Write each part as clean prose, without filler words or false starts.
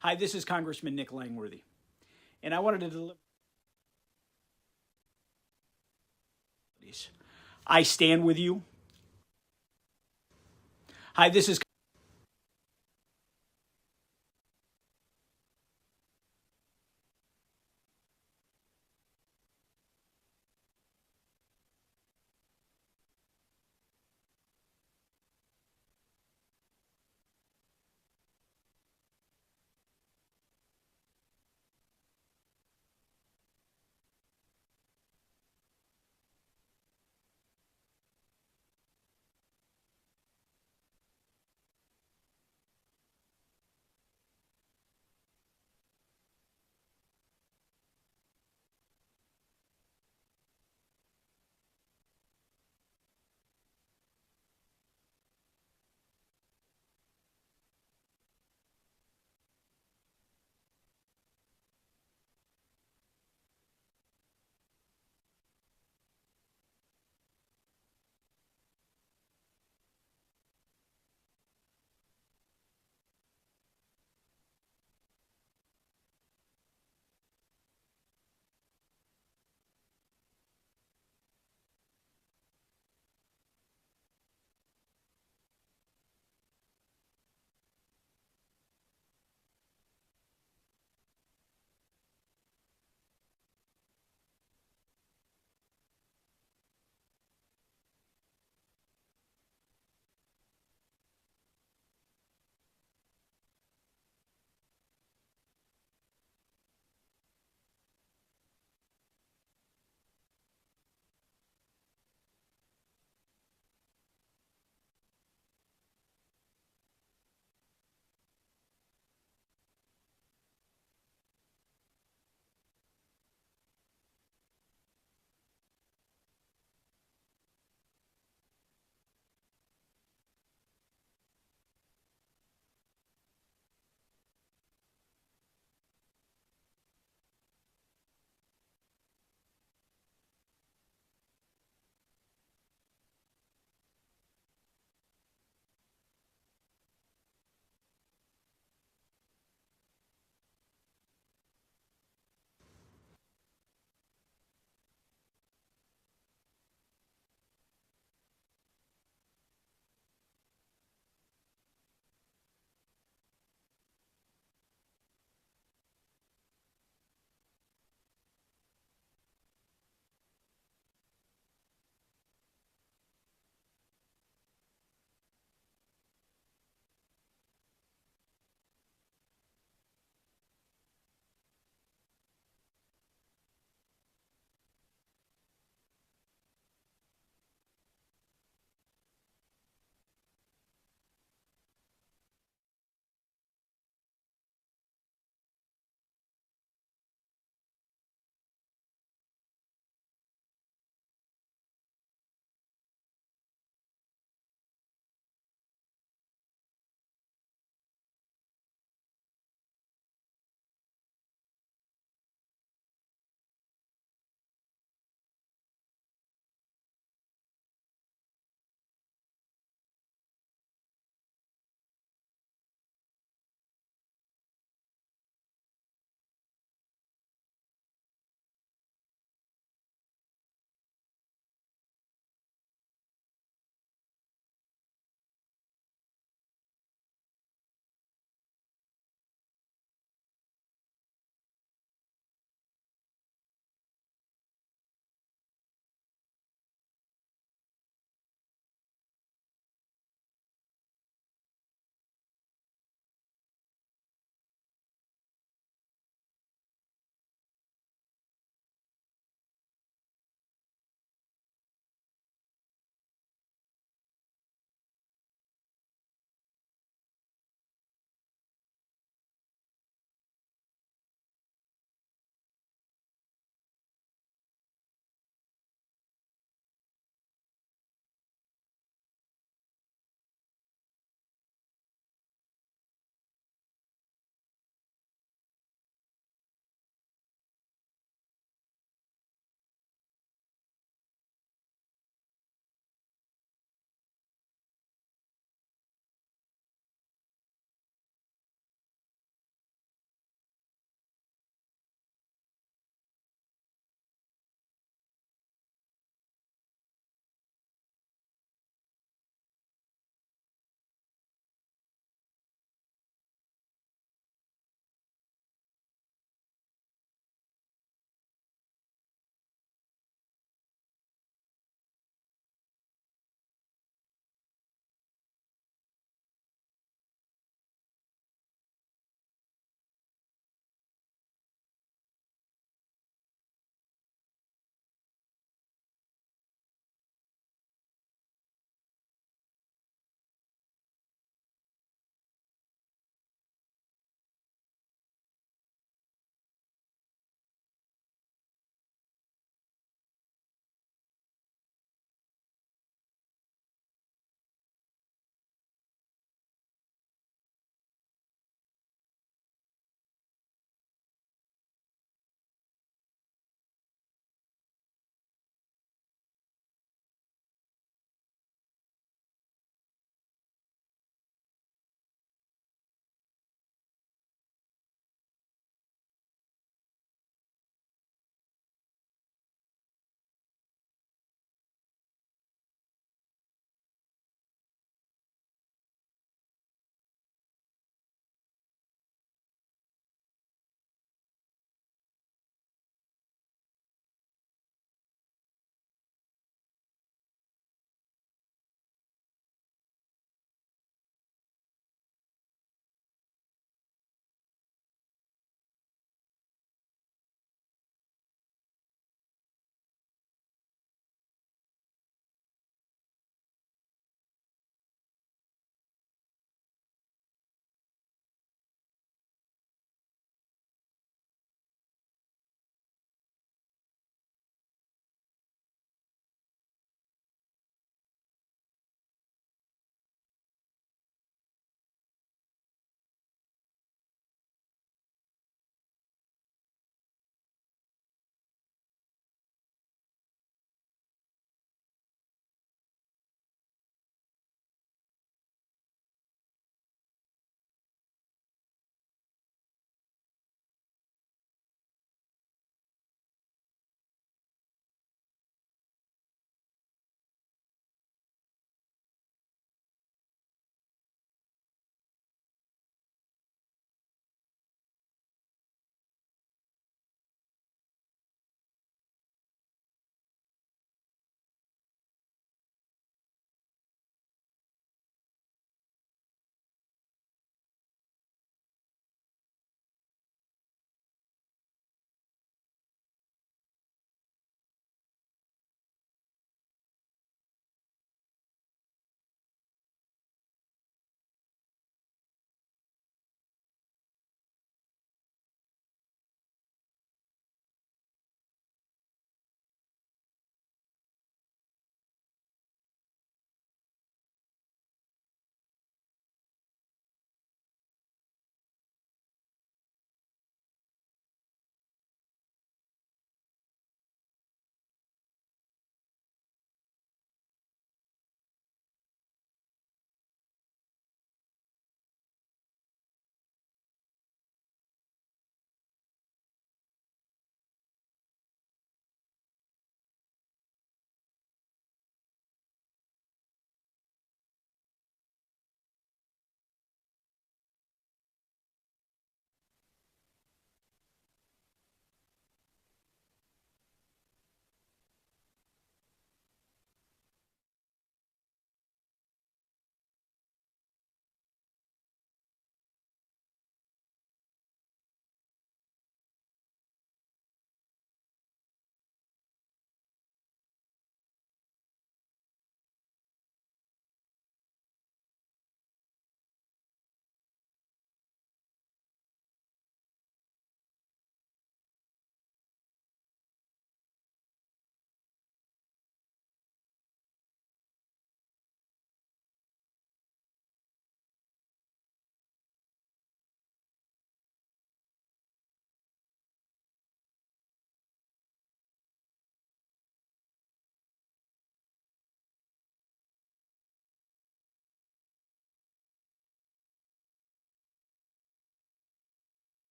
Hi, this is Congressman Nick Langworthy, and I wanted to deliver. I stand with you. Hi, this is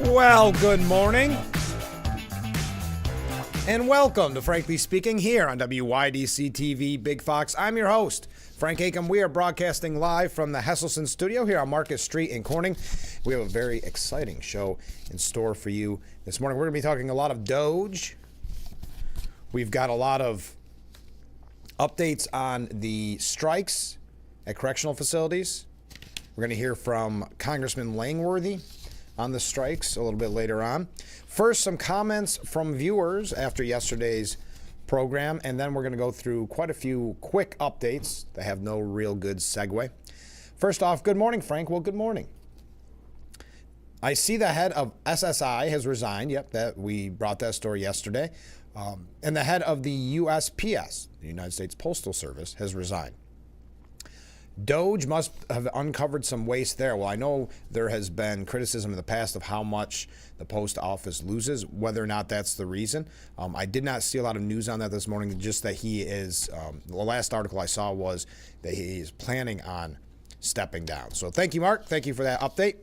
Well, good morning. And welcome to Frankly Speaking here on WYDC TV Big Fox. I'm your host, Frank Acom. We are broadcasting live from the Hesselson studio here on Market Street in Corning. We have a very exciting show in store for you this morning. We're going to be talking a lot of Doge. We've got a lot of updates on the strikes at correctional facilities. We're going to hear from Congressman Langworthy on the strikes a little bit later on. First, some comments from viewers after yesterday's program, and then we're going to go through quite a few quick updates that have no real good segue. First off, good morning, Frank. Well, good morning. I see the head of SSI has resigned. Yep, that we brought that story yesterday. And the head of the USPS, the United States Postal Service, has resigned. Doge must have uncovered some waste there. Well, I know there has been criticism in the past of how much the post office loses, whether or not that's the reason. I did not see a lot of news on that this morning, just that he is, the last article I saw was that he is planning on stepping down. So thank you, Mark. Thank you for that update.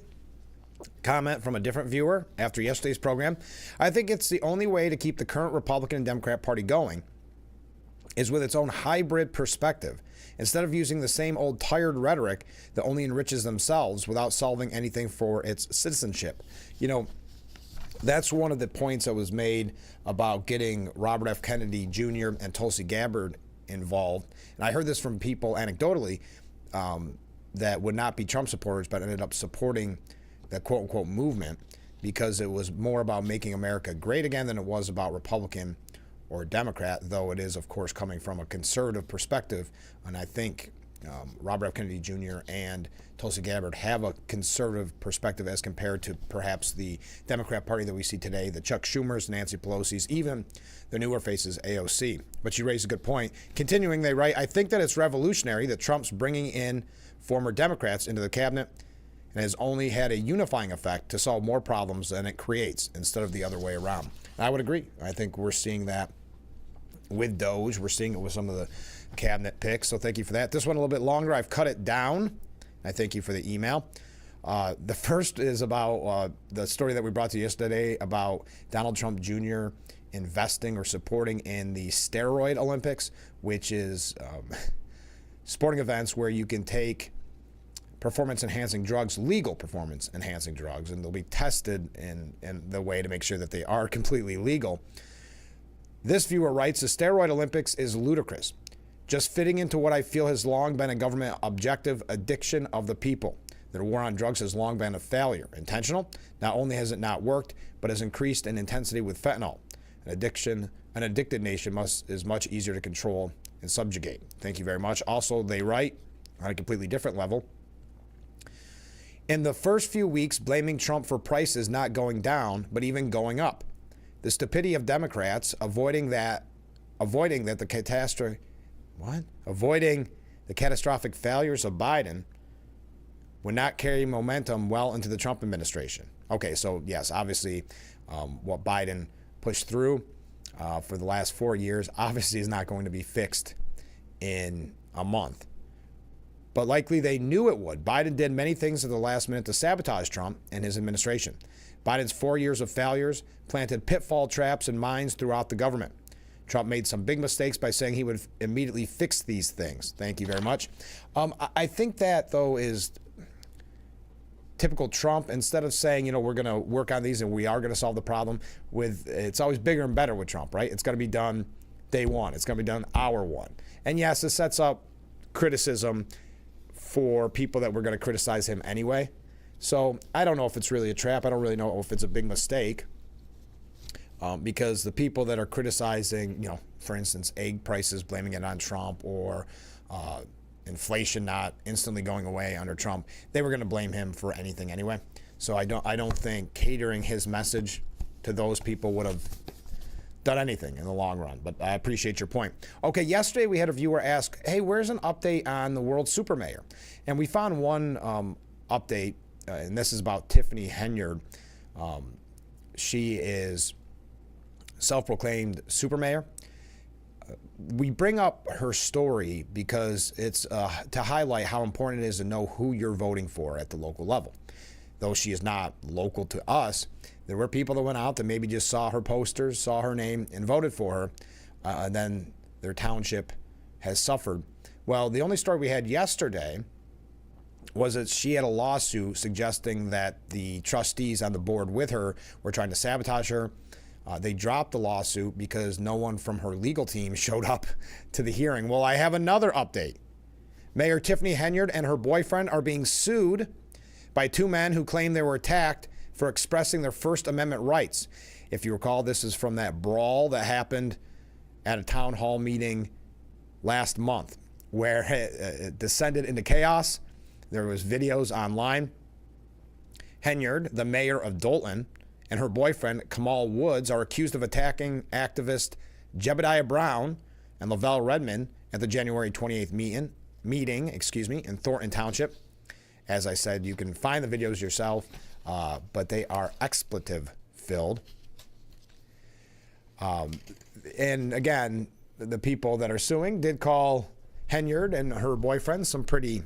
Comment from a different viewer after yesterday's program. I think it's the only way to keep the current Republican and Democrat Party going is with its own hybrid perspective, instead of using the same old tired rhetoric that only enriches themselves without solving anything for its citizenship. You know, that's one of the points that was made about getting Robert F. Kennedy Jr. and Tulsi Gabbard involved. And I heard this from people anecdotally that would not be Trump supporters, but ended up supporting the quote-unquote movement because it was more about making America great again than it was about Republican or Democrat, though it is, of course, coming from a conservative perspective. And I think Robert F. Kennedy Jr. and Tulsi Gabbard have a conservative perspective as compared to perhaps the Democrat Party that we see today, the Chuck Schumers, Nancy Pelosi's, even the newer faces, AOC. But you raise a good point. Continuing, they write, I think that it's revolutionary that Trump's bringing in former Democrats into the cabinet and has only had a unifying effect to solve more problems than it creates instead of the other way around. And I would agree. I think we're seeing that with Doge. We're seeing it with some of the cabinet picks. So thank you for that. This one a little bit longer. I've cut it down. I thank you for the email. The first is about the story that we brought to you yesterday about Donald Trump Jr. investing or supporting in the steroid Olympics, which is sporting events where you can take performance-enhancing drugs, legal performance-enhancing drugs, and they'll be tested in the way to make sure that they are completely legal. This viewer writes, the steroid Olympics is ludicrous, just fitting into what I feel has long been a government objective addiction of the people. The war on drugs has long been a failure. Intentional? Not only has it not worked, but has increased in intensity with fentanyl. An addicted nation is much easier to control and subjugate. Thank you very much. Also, they write, on a completely different level, in the first few weeks, blaming Trump for prices not going down, but even going up. The stupidity of Democrats avoiding the catastrophic failures of Biden would not carry momentum well into the Trump administration. Okay, so yes, obviously what Biden pushed through for the last 4 years obviously is not going to be fixed in a month. But likely they knew it would. Biden did many things at the last minute to sabotage Trump and his administration. Biden's 4 years of failures planted pitfall traps and mines throughout the government. Trump made some big mistakes by saying he would immediately fix these things. Thank you very much. I think that, though, is typical Trump. Instead of saying, we're going to work on these and we are going to solve the problem, it's always bigger and better with Trump, right? It's going to be done day one. It's going to be done hour one. And yes, this sets up criticism for people that were going to criticize him anyway. So I don't know if it's really a trap. I don't really know if it's a big mistake because the people that are criticizing, for instance, egg prices, blaming it on Trump, or inflation not instantly going away under Trump, they were going to blame him for anything anyway. So I don't think catering his message to those people would have done anything in the long run. But I appreciate your point. Okay, yesterday we had a viewer ask, hey, where's an update on the world super mayor? And we found one update, and this is about Tiffany Henyard. She is self-proclaimed super mayor. We bring up her story because it's to highlight how important it is to know who you're voting for at the local level. though she is not local to us, there were people that went out that maybe just saw her posters, saw her name, and voted for her, and then their township has suffered. Well, the only story we had yesterday was that she had a lawsuit suggesting that the trustees on the board with her were trying to sabotage her. They dropped the lawsuit because no one from her legal team showed up to the hearing. Well, I have another update. Mayor Tiffany Henyard and her boyfriend are being sued by two men who claim they were attacked for expressing their First Amendment rights. If you recall, this is from that brawl that happened at a town hall meeting last month where it descended into chaos. There was videos online. Henyard, the mayor of Dolton, and her boyfriend, Kamal Woods, are accused of attacking activist Jebediah Brown and Lavelle Redmond at the January 28th meeting in Thornton Township. As I said, you can find the videos yourself, but they are expletive-filled. And again, the people that are suing did call Henyard and her boyfriend some pretty,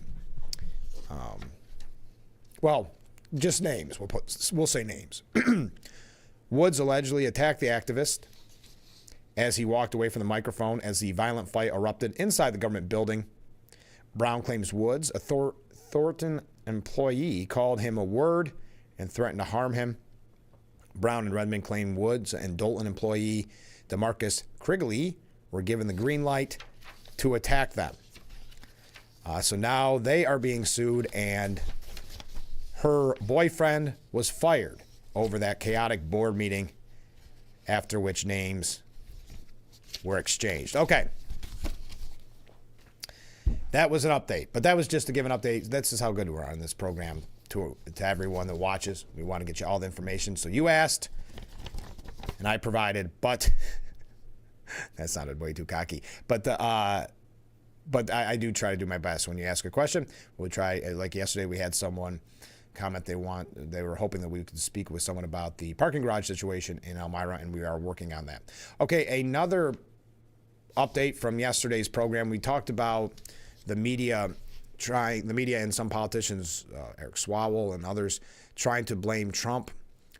just names. We'll say names. Woods allegedly attacked the activist as he walked away from the microphone as the violent fight erupted inside the government building. Brown claims Woods, a Thornton employee, called him a word and threatened to harm him. Brown and Redmond claim Woods and Dolton employee DeMarcus Krigley were given the green light to attack them. So now they are being sued, and her boyfriend was fired over that chaotic board meeting, after which names were exchanged. Okay. That was an update, but that was just to give an update. This is how good we're on this program to everyone that watches. We want to get you all the information. So you asked, and I provided, but that sounded way too cocky. But I do try to do my best. When you ask a question, we'll try. Like yesterday, we had someone comment they were hoping that we could speak with someone about the parking garage situation in Elmira, and we are working on that. Okay, another update from yesterday's program. We talked about the media and some politicians, Eric Swalwell and others, trying to blame Trump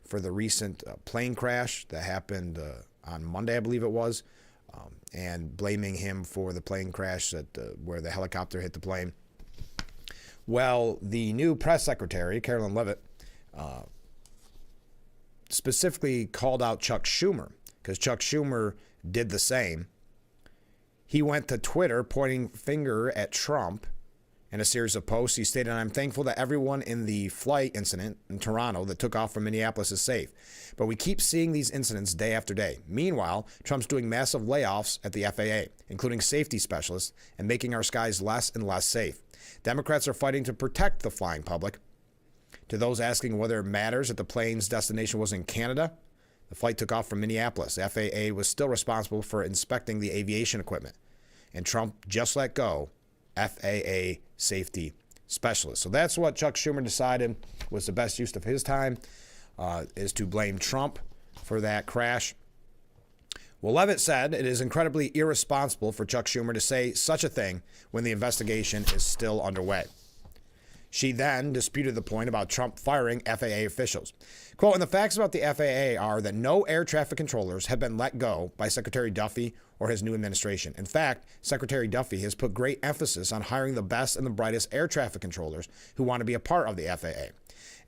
for the recent plane crash that happened on Monday, I believe it was, and blaming him for the plane crash where the helicopter hit the plane. Well, the new press secretary, Carolyn Leavitt, specifically called out Chuck Schumer, because Chuck Schumer did the same. He went to Twitter pointing finger at Trump in a series of posts. He stated, "I'm thankful that everyone in the flight incident in Toronto that took off from Minneapolis is safe. But we keep seeing these incidents day after day. Meanwhile, Trump's doing massive layoffs at the FAA, including safety specialists, and making our skies less and less safe. Democrats are fighting to protect the flying public." To those asking whether it matters that the plane's destination was in Canada, the flight took off from Minneapolis. The FAA was still responsible for inspecting the aviation equipment, and Trump just let go FAA safety specialists. So that's what Chuck Schumer decided was the best use of his time, is to blame Trump for that crash. Well, Leavitt said it is incredibly irresponsible for Chuck Schumer to say such a thing when the investigation is still underway. She then disputed the point about Trump firing FAA officials. Quote, "And the facts about the FAA are that no air traffic controllers have been let go by Secretary Duffy or his new administration. In fact, Secretary Duffy has put great emphasis on hiring the best and the brightest air traffic controllers who want to be a part of the FAA.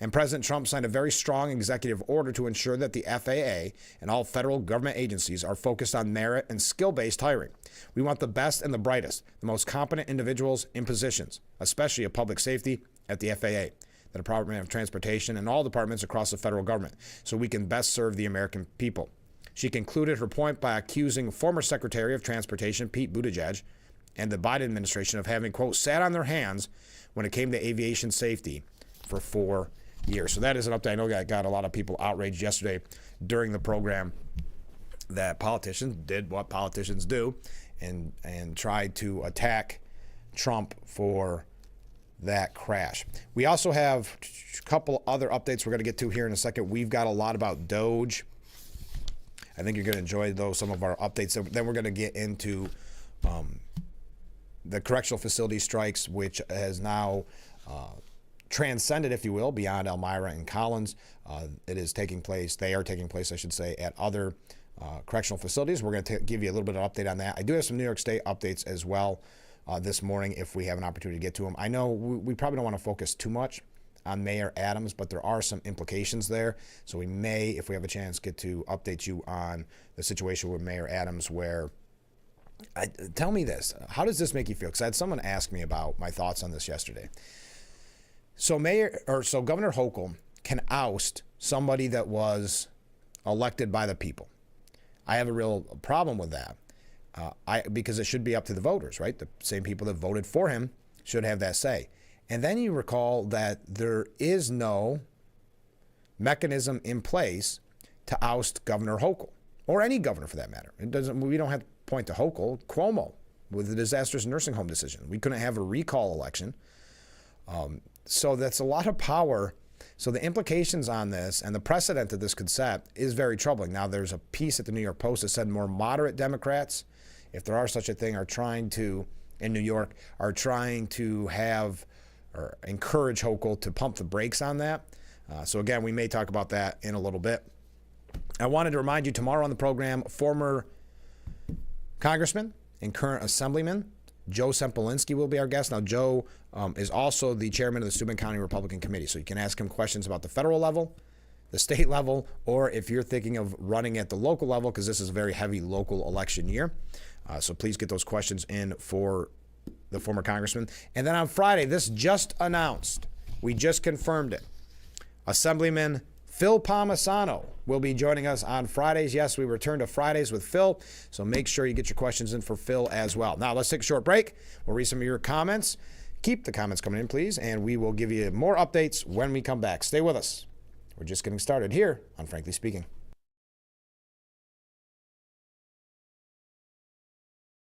And President Trump signed a very strong executive order to ensure that the FAA and all federal government agencies are focused on merit and skill-based hiring. We want the best and the brightest, the most competent individuals in positions, especially of public safety at the FAA, the Department of Transportation, and all departments across the federal government, so we can best serve the American people." She concluded her point by accusing former Secretary of Transportation Pete Buttigieg and the Biden administration of having, quote, "sat on their hands when it came to aviation safety for 4 years." So that is an update. I know that got a lot of people outraged yesterday during the program that politicians did what politicians do and tried to attack Trump for that crash. We also have a couple other updates we're going to get to here in a second. We've got a lot about Doge. I think you're going to enjoy those, some of our updates. Then we're going to get into the correctional facility strikes, which has now transcended, if you will, beyond Elmira and Collins. It is taking place, they are taking place, I should say, at other correctional facilities. We're going to give you a little bit of update on that. I do have some New York State updates as well this morning if we have an opportunity to get to them. I know we probably don't want to focus too much on Mayor Adams, but there are some implications there. So we may, if we have a chance, get to update you on the situation with Mayor Adams where, tell me this, how does this make you feel? Because I had someone ask me about my thoughts on this yesterday. So Governor Hochul can oust somebody that was elected by the people. I have a real problem with that. Because it should be up to the voters, right? The same people that voted for him should have that say. And then you recall that there is no mechanism in place to oust Governor Hochul, or any governor for that matter. We don't have to point to Hochul. Cuomo with the disastrous nursing home decision. We couldn't have a recall election. So that's a lot of power. So the implications on this and the precedent that this could set is very troubling. Now, there's a piece at the New York Post that said more moderate Democrats, if there are such a thing, in New York, are trying to have or encourage Hochul to pump the brakes on that. So again, we may talk about that in a little bit. I wanted to remind you tomorrow on the program, former Congressman and current Assemblyman Joe Sempolinski will be our guest. Now, Joe is also the chairman of the Steuben County Republican Committee, so you can ask him questions about the federal level, the state level, or if you're thinking of running at the local level, because this is a very heavy local election year. So please get those questions in for the former congressman. And then on Friday, this just announced, we just confirmed it, Assemblyman Phil Palmisano will be joining us on Fridays. Yes, we return to Fridays with Phil, so make sure you get your questions in for Phil as well. Now, let's take a short break. We'll read some of your comments. Keep the comments coming in, please, and we will give you more updates when we come back. Stay with us. We're just getting started here on Frankly Speaking.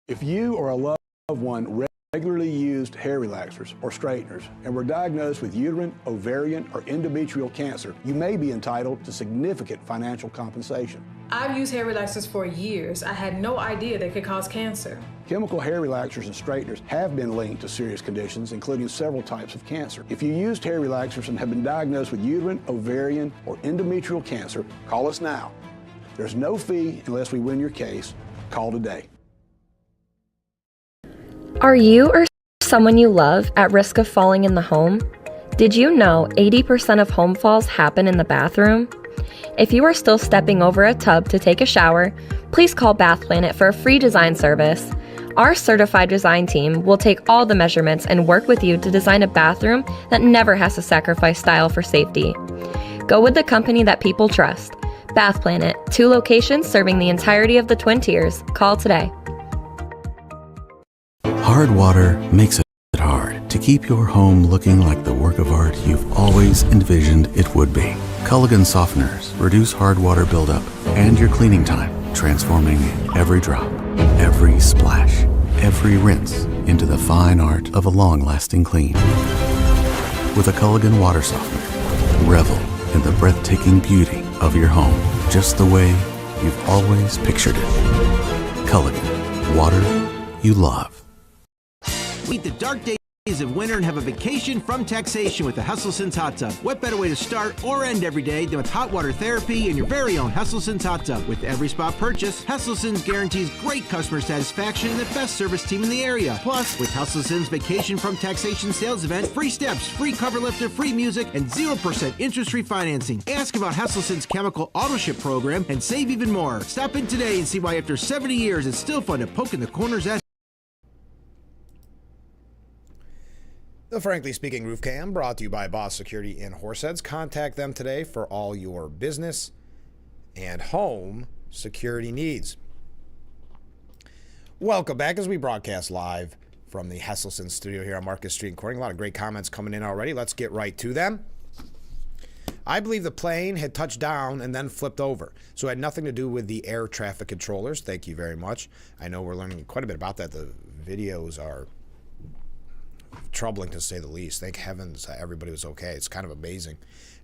If you or a loved one regularly used hair relaxers or straighteners and were diagnosed with uterine, ovarian, or endometrial cancer, you may be entitled to significant financial compensation. I've used hair relaxers for years. I had no idea they could cause cancer. Chemical hair relaxers and straighteners have been linked to serious conditions, including several types of cancer. If you used hair relaxers and have been diagnosed with uterine, ovarian, or endometrial cancer, call us now. There's no fee unless we win your case. Call today. Are you or someone you love at risk of falling in the home? Did you know 80% of home falls happen in the bathroom? If you are still stepping over a tub to take a shower, please call Bath Planet for a free design service. Our certified design team will take all the measurements and work with you to design a bathroom that never has to sacrifice style for safety. Go with the company that people trust. Bath Planet, 2 locations serving the entirety of the Twin Tiers. Call today. Hard water makes it hard to keep your home looking like the work of art you've always envisioned it would be. Culligan softeners reduce hard water buildup and your cleaning time, transforming every drop, every splash, every rinse into the fine art of a long-lasting clean. With a Culligan water softener, revel in the breathtaking beauty of your home, just the way you've always pictured it. Culligan, water you love. Meet the dark days of winter and have a vacation from taxation with the Hesselson's Hot Tub. What better way to start or end every day than with hot water therapy in your very own Hesselson's Hot Tub. With every spa purchase, Hesselson's guarantees great customer satisfaction and the best service team in the area. Plus, with Hesselson's Vacation from Taxation sales event, free steps, free cover lifter, free music, and 0% interest-free financing. Ask about Hesselson's chemical auto ship program and save even more. Stop in today and see why after 70 years it's still fun to poke in the corners at The Frankly Speaking Roof Cam brought to you by Boss Security in Horseheads. Contact them today for all your business and home security needs. Welcome back as we broadcast live from the Hesselson studio here on Marcus Street in Corning. A lot of great comments coming in already. Let's get right to them. I believe the plane had touched down and then flipped over, so it had nothing to do with the air traffic controllers. Thank you very much. I know we're learning quite a bit about that. The videos are troubling to say the least. Thank heavens everybody was okay. It's kind of amazing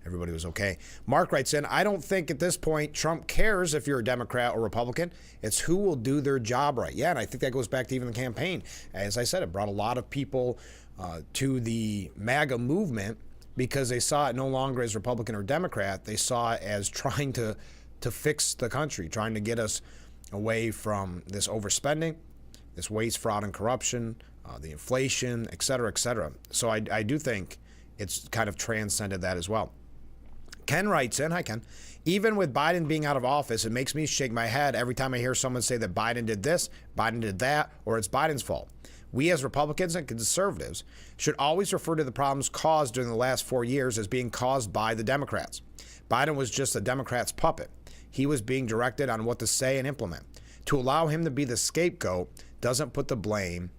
everybody was okay. Mark writes in, I don't think at this point Trump cares if you're a Democrat or Republican. It's who will do their job right. Yeah, and I think that goes back to even the campaign. As I said, it brought a lot of people to the MAGA movement because they saw it no longer as Republican or Democrat. They saw it as trying to fix the country, trying to get us away from this overspending, this waste, fraud, and corruption, the inflation, et cetera, et cetera. So I do think it's kind of transcended that as well. Ken writes in, hi Ken, even with Biden being out of office, it makes me shake my head every time I hear someone say that Biden did this, Biden did that, or it's Biden's fault. We as Republicans and conservatives should always refer to the problems caused during the last 4 years as being caused by the Democrats. Biden was just a Democrat's puppet. He was being directed on what to say and implement. To allow him to be the scapegoat doesn't put the blame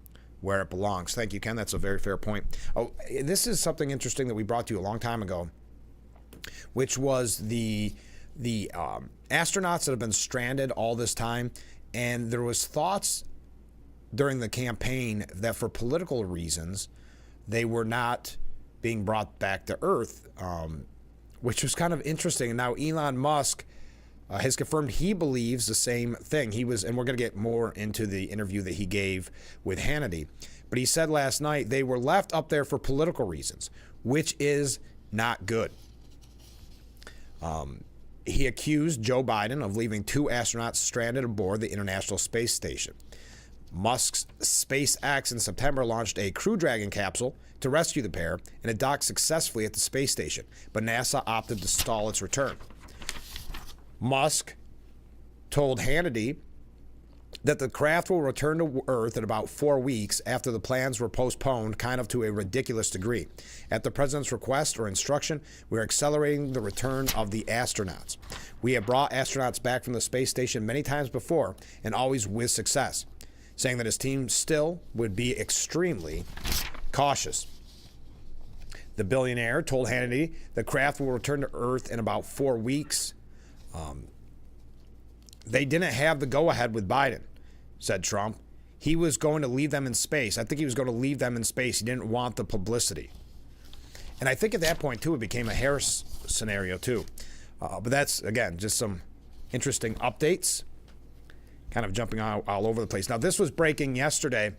where it belongs. Thank you, Ken. That's a very fair point. Oh, this is something interesting that we brought to you a long time ago, which was the astronauts that have been stranded all this time. And there was thoughts during the campaign that for political reasons, they were not being brought back to Earth, which was kind of interesting. And now Elon Musk has confirmed he believes the same thing. He was, and we're going to get more into the interview that he gave with Hannity, but he said last night they were left up there for political reasons, which is not good. He accused Joe Biden of leaving 2 astronauts stranded aboard the International Space Station. Musk's SpaceX in September launched a Crew Dragon capsule to rescue the pair, and it docked successfully at the space station, but NASA opted to stall its return. Musk told Hannity that the craft will return to Earth in about 4 weeks after the plans were postponed, kind of to a ridiculous degree. At the president's request or instruction, we are accelerating the return of the astronauts. We have brought astronauts back from the space station many times before, and always with success, saying that his team still would be extremely cautious. The billionaire told Hannity the craft will return to Earth in about 4 weeks. They didn't have the go-ahead with Biden, said Trump. He was going to leave them in space. I think he was going to leave them in space. He didn't want the publicity. And I think at that point, too, it became a Harris scenario, too. But that's, again, just some interesting updates, kind of jumping all over the place. Now, this was breaking yesterday.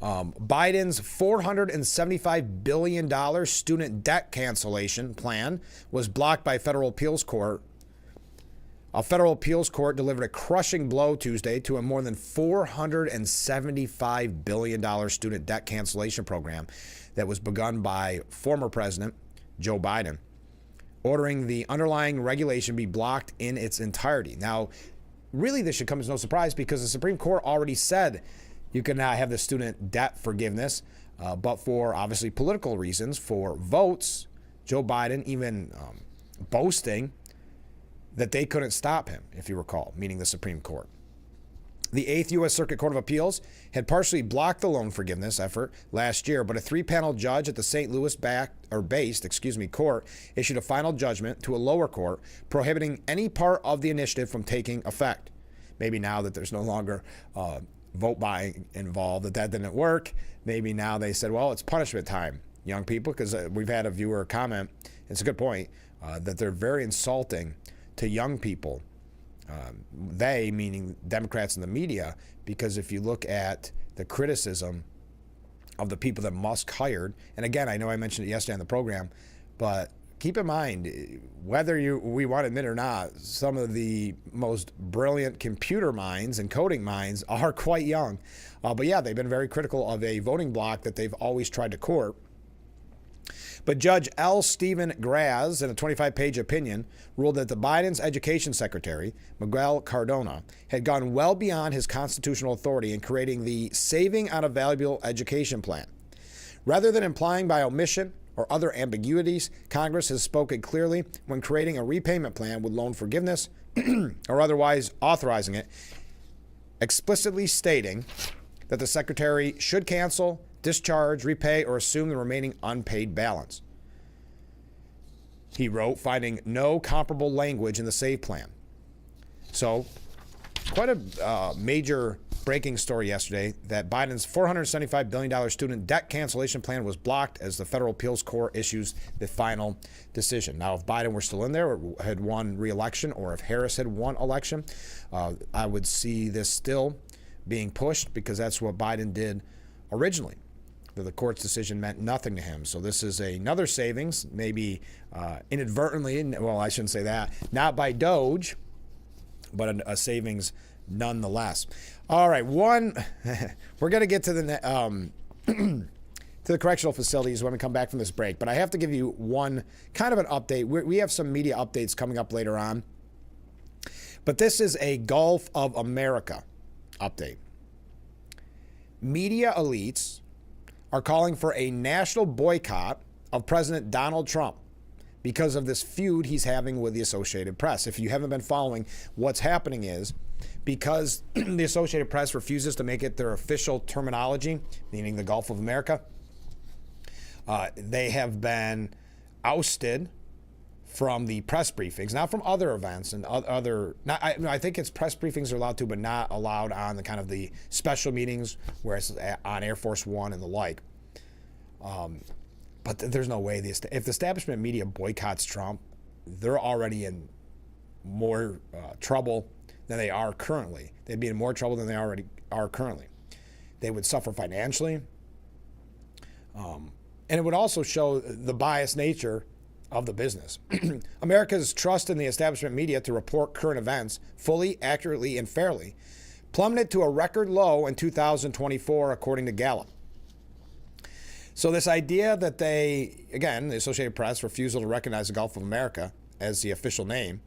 Biden's $475 billion student debt cancellation plan was blocked by a federal appeals court. A federal appeals court delivered a crushing blow Tuesday to a more than $475 billion student debt cancellation program that was begun by former President Joe Biden, ordering the underlying regulation be blocked in its entirety. Now, really, this should come as no surprise because the Supreme Court already said you can now have the student debt forgiveness, but for obviously political reasons, for votes, Joe Biden even boasting that they couldn't stop him, if you recall, meaning the Supreme Court. The 8th U.S. Circuit Court of Appeals had partially blocked the loan forgiveness effort last year, but a 3-panel judge at the St. Louis-based court issued a final judgment to a lower court prohibiting any part of the initiative from taking effect. Maybe now that there's no longer vote buying involved, that didn't work. Maybe now they said, well, it's punishment time, young people, because we've had a viewer comment, it's a good point, that they're very insulting to young people, they meaning Democrats and the media, because if you look at the criticism of the people that Musk hired, and again, I know I mentioned it yesterday on the program, but keep in mind, whether we want to admit or not, some of the most brilliant computer minds and coding minds are quite young. But yeah, they've been very critical of a voting bloc that they've always tried to court. But Judge L. Stephen Graz, in a 25-page opinion, ruled that the Biden's education secretary, Miguel Cardona, had gone well beyond his constitutional authority in creating the Saving on a Valuable Education Plan. Rather than implying by omission or other ambiguities, Congress has spoken clearly when creating a repayment plan with loan forgiveness or otherwise authorizing it, explicitly stating that the secretary should cancel, discharge, repay, or assume the remaining unpaid balance. He wrote, finding no comparable language in the SAVE plan. So, quite a major breaking story yesterday that Biden's $475 billion student debt cancellation plan was blocked as the federal appeals court issues the final decision. Now, if Biden were still in there or had won re-election, or if Harris had won election, I would see this still being pushed because that's what Biden did originally. that the court's decision meant nothing to him. So this is another savings, maybe inadvertently, well, I shouldn't say that, not by Doge, but a savings nonetheless. All right, we're going to get to the to the correctional facilities when we come back from this break, but I have to give you one kind of an update. We have some media updates coming up later on, but this is a Gulf of America update. Media elites are calling for a national boycott of President Donald Trump because of this feud he's having with the Associated Press. If you haven't been following, what's happening is because the Associated Press refuses to make it their official terminology, meaning the Gulf of America, they have been ousted from the press briefings, not from other events and other. I think it's press briefings are allowed to, but not allowed on the kind of the special meetings where it's on Air Force One and the like. But there's no way if the establishment media boycotts Trump, they're already in more trouble than they are currently. They'd be in more trouble than they already are currently. They would suffer financially. And it would also show the biased nature of the business. America's trust in the establishment media to report current events fully, accurately, and fairly plummeted to a record low in 2024, according to Gallup. So this idea that the Associated Press refusal to recognize the Gulf of America as the official name,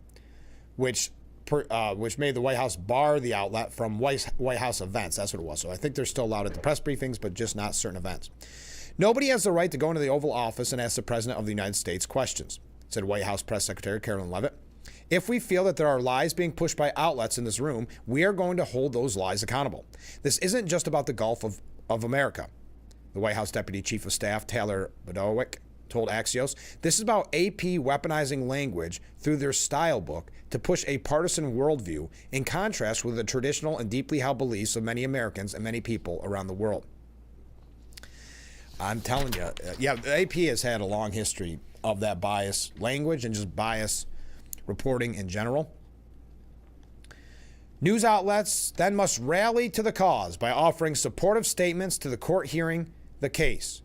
which made the White House bar the outlet from White House events. That's what it was. So I think they're still allowed at the press briefings, but just not certain events. Nobody has the right to go into the Oval Office and ask the President of the United States questions, said White House Press Secretary Carolyn Leavitt. If we feel that there are lies being pushed by outlets in this room, we are going to hold those lies accountable. This isn't just about the Gulf of America, the White House Deputy Chief of Staff Taylor Bedowick told Axios. This is about AP weaponizing language through their style book to push a partisan worldview in contrast with the traditional and deeply held beliefs of many Americans and many people around the world. I'm telling you, the AP has had a long history of that bias language and just bias reporting in general. News outlets then must rally to the cause by offering supportive statements to the court hearing the case,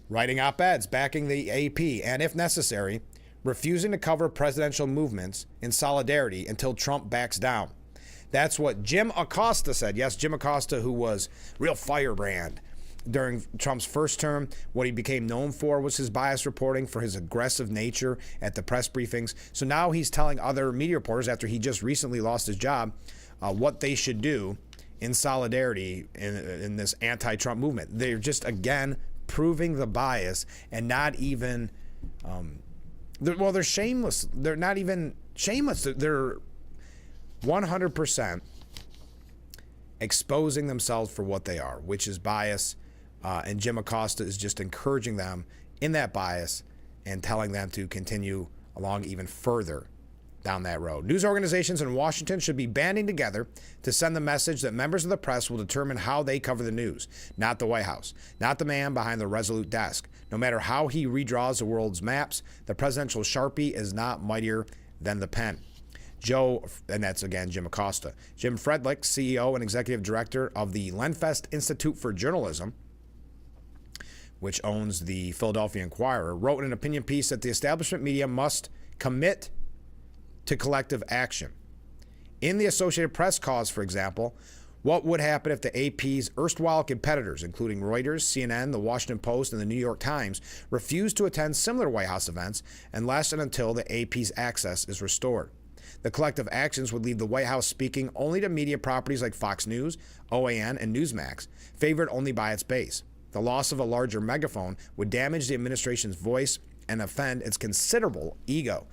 writing op-eds backing the AP, and if necessary, refusing to cover presidential movements in solidarity until Trump backs down. That's what Jim Acosta said. Yes, Jim Acosta, who was real firebrand during Trump's first term. What he became known for was his bias reporting, for his aggressive nature at the press briefings. So now he's telling other media reporters, after he just recently lost his job, what they should do in solidarity in this anti-Trump movement. They're just, again, proving the bias and not even, they're shameless. They're not even shameless. They're 100% exposing themselves for what they are, which is bias. And Jim Acosta is just encouraging them in that bias and telling them to continue along even further down that road. News organizations in Washington should be banding together to send the message that members of the press will determine how they cover the news, not the White House, not the man behind the resolute desk. No matter how he redraws the world's maps, the presidential Sharpie is not mightier than the pen. And that's again Jim Acosta. Jim Fredlich, CEO and executive director of the Lenfest Institute for Journalism, which owns the Philadelphia Inquirer, wrote in an opinion piece that the establishment media must commit to collective action. In the Associated Press cause, for example, what would happen if the AP's erstwhile competitors, including Reuters, CNN, the Washington Post, and the New York Times, refused to attend similar White House events unless and until the AP's access is restored? The collective actions would leave the White House speaking only to media properties like Fox News, OAN, and Newsmax, favored only by its base. The loss of a larger megaphone would damage the administration's voice and offend its considerable ego.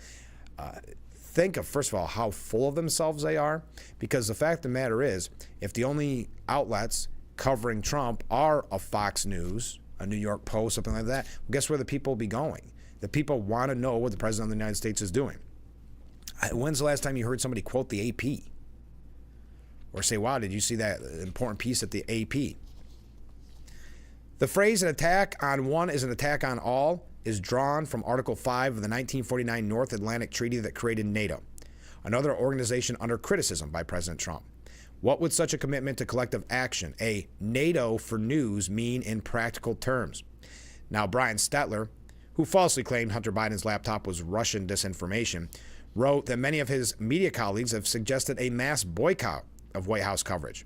Think of, first of all, how full of themselves they are, because the fact of the matter is, if the only outlets covering Trump are a Fox News, a New York Post, something like that, well, guess where the people will be going? The people want to know what the President of the United States is doing. When's the last time you heard somebody quote the AP? Or say, wow, did you see that important piece at the AP? The phrase, an attack on one is an attack on all, is drawn from Article 5 of the 1949 North Atlantic Treaty that created NATO, another organization under criticism by President Trump. What would such a commitment to collective action, a NATO for news, mean in practical terms? Now, Brian Stetler, who falsely claimed Hunter Biden's laptop was Russian disinformation, wrote that many of his media colleagues have suggested a mass boycott of White House coverage.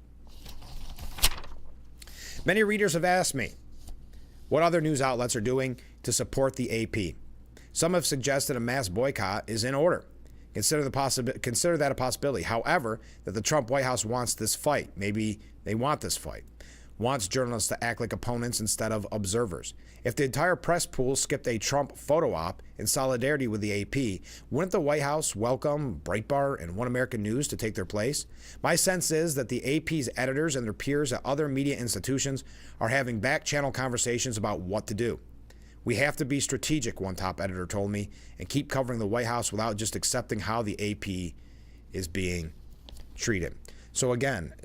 Many readers have asked me what other news outlets are doing to support the AP. Some have suggested a mass boycott is in order. Consider that a possibility. However, that the Trump White House wants this fight. Maybe they want this fight. Wants journalists to act like opponents instead of observers. If the entire press pool skipped a Trump photo op in solidarity with the AP, wouldn't the White House welcome Breitbart and One American News to take their place? My sense is that the AP's editors and their peers at other media institutions are having back-channel conversations about what to do. We have to be strategic, one top editor told me, and keep covering the White House without just accepting how the AP is being treated. So again,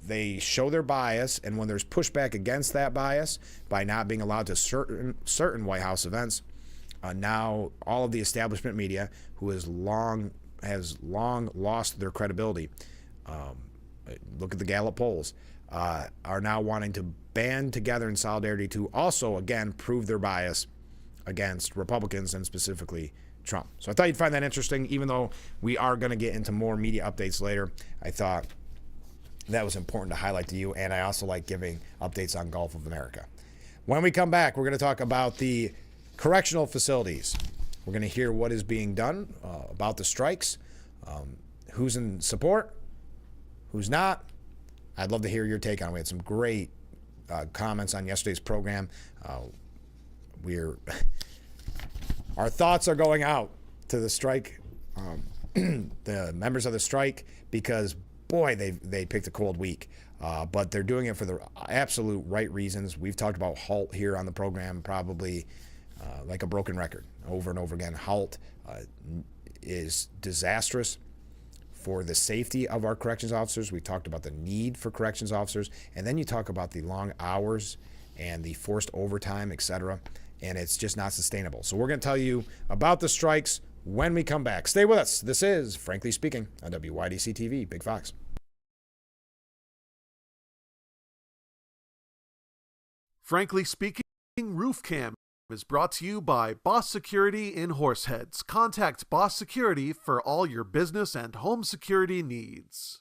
they show their bias, and when there's pushback against that bias by not being allowed to certain White House events, now all of the establishment media, who has long lost their credibility, look at the Gallup polls, are now wanting to band together in solidarity to also, again, prove their bias against Republicans and specifically Trump. So I thought you'd find that interesting, even though we are going to get into more media updates later. I thought that was important to highlight to you, and I also like giving updates on Gulf of America. When we come back, we're going to talk about the correctional facilities. We're going to hear what is being done about the strikes, who's in support, who's not. I'd love to hear your take on it. We had some great comments on yesterday's program. Our thoughts are going out to the strike, the members of the strike, because boy, they picked a cold week, but they're doing it for the absolute right reasons. We've talked about HALT here on the program probably like a broken record over and over again. HALT is disastrous for the safety of our corrections officers. We talked about the need for corrections officers, and then you talk about the long hours and the forced overtime, etc., and it's just not sustainable. So we're going to tell you about the strikes when we come back. Stay with us. This is Frankly Speaking on WYDC TV, Big Fox. Frankly Speaking, Roof Cam is brought to you by Boss Security in Horseheads. Contact Boss Security for all your business and home security needs.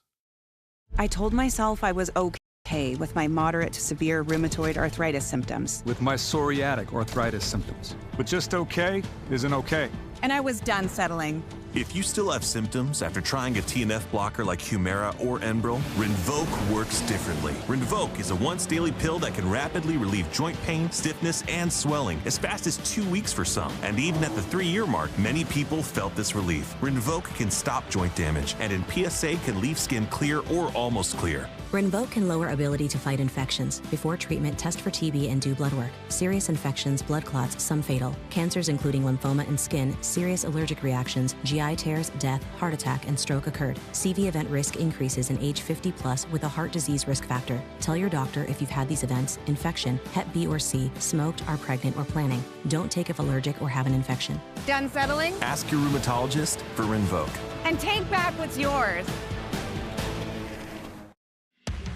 I told myself I was okay with my moderate to severe rheumatoid arthritis symptoms. With my psoriatic arthritis symptoms. But just okay isn't okay. And I was done settling. If you still have symptoms after trying a TNF blocker like Humira or Enbrel, Rinvoq works differently. Rinvoq is a once-daily pill that can rapidly relieve joint pain, stiffness, and swelling as fast as 2 weeks for some. And even at the 3-year mark, many people felt this relief. Rinvoq can stop joint damage, and in PSA can leave skin clear or almost clear. Rinvoq can lower ability to fight infections. Before treatment, test for TB and do blood work. Serious infections, blood clots, some fatal. Cancers including lymphoma and skin, serious allergic reactions, GI tears, death, heart attack, and stroke occurred. CV event risk increases in age 50 plus with a heart disease risk factor. Tell your doctor if you've had these events, infection, Hep B or C, smoked, are pregnant, or planning. Don't take if allergic or have an infection. Done settling? Ask your rheumatologist for Rinvoq. And take back what's yours.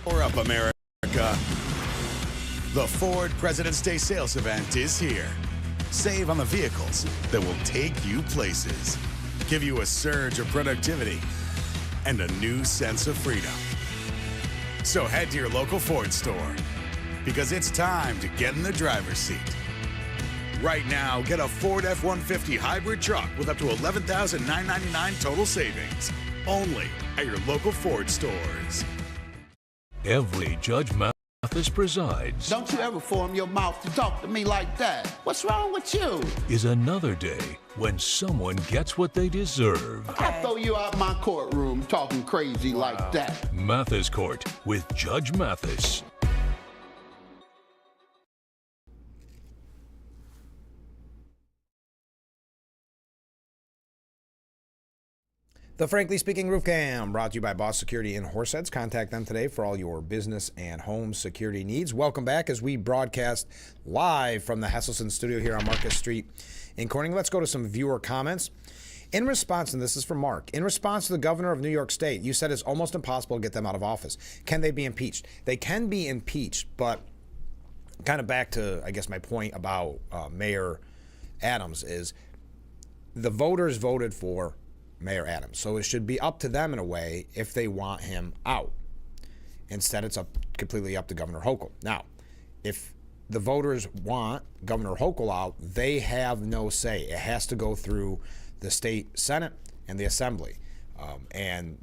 Pour up, America. The Ford President's Day sales event is here. Save on the vehicles that will take you places, give you a surge of productivity, and a new sense of freedom. So head to your local Ford store, because it's time to get in the driver's seat. Right now, get a Ford F-150 hybrid truck with up to $11,999 total savings, only at your local Ford stores. Every Judge Mathis presides. Don't you ever form your mouth to talk to me like that. What's wrong with you? Is another day when someone gets what they deserve. I'll throw you out my courtroom talking crazy like that. Mathis Court with Judge Mathis. The Frankly Speaking Roof Cam, brought to you by Boss Security in Horseheads. Contact them today for all your business and home security needs. Welcome back as we broadcast live from the Hesselson studio here on Market Street in Corning. Let's go to some viewer comments. In response, and this is from Mark, in response to the governor of New York State, you said it's almost impossible to get them out of office. Can they be impeached? They can be impeached, but kind of back to, I guess, my point about Mayor Adams is the voters voted for Mayor Adams. So it should be up to them in a way if they want him out. Instead, it's completely up to Governor Hochul. Now, if the voters want Governor Hochul out, they have no say. It has to go through the state Senate and the Assembly. And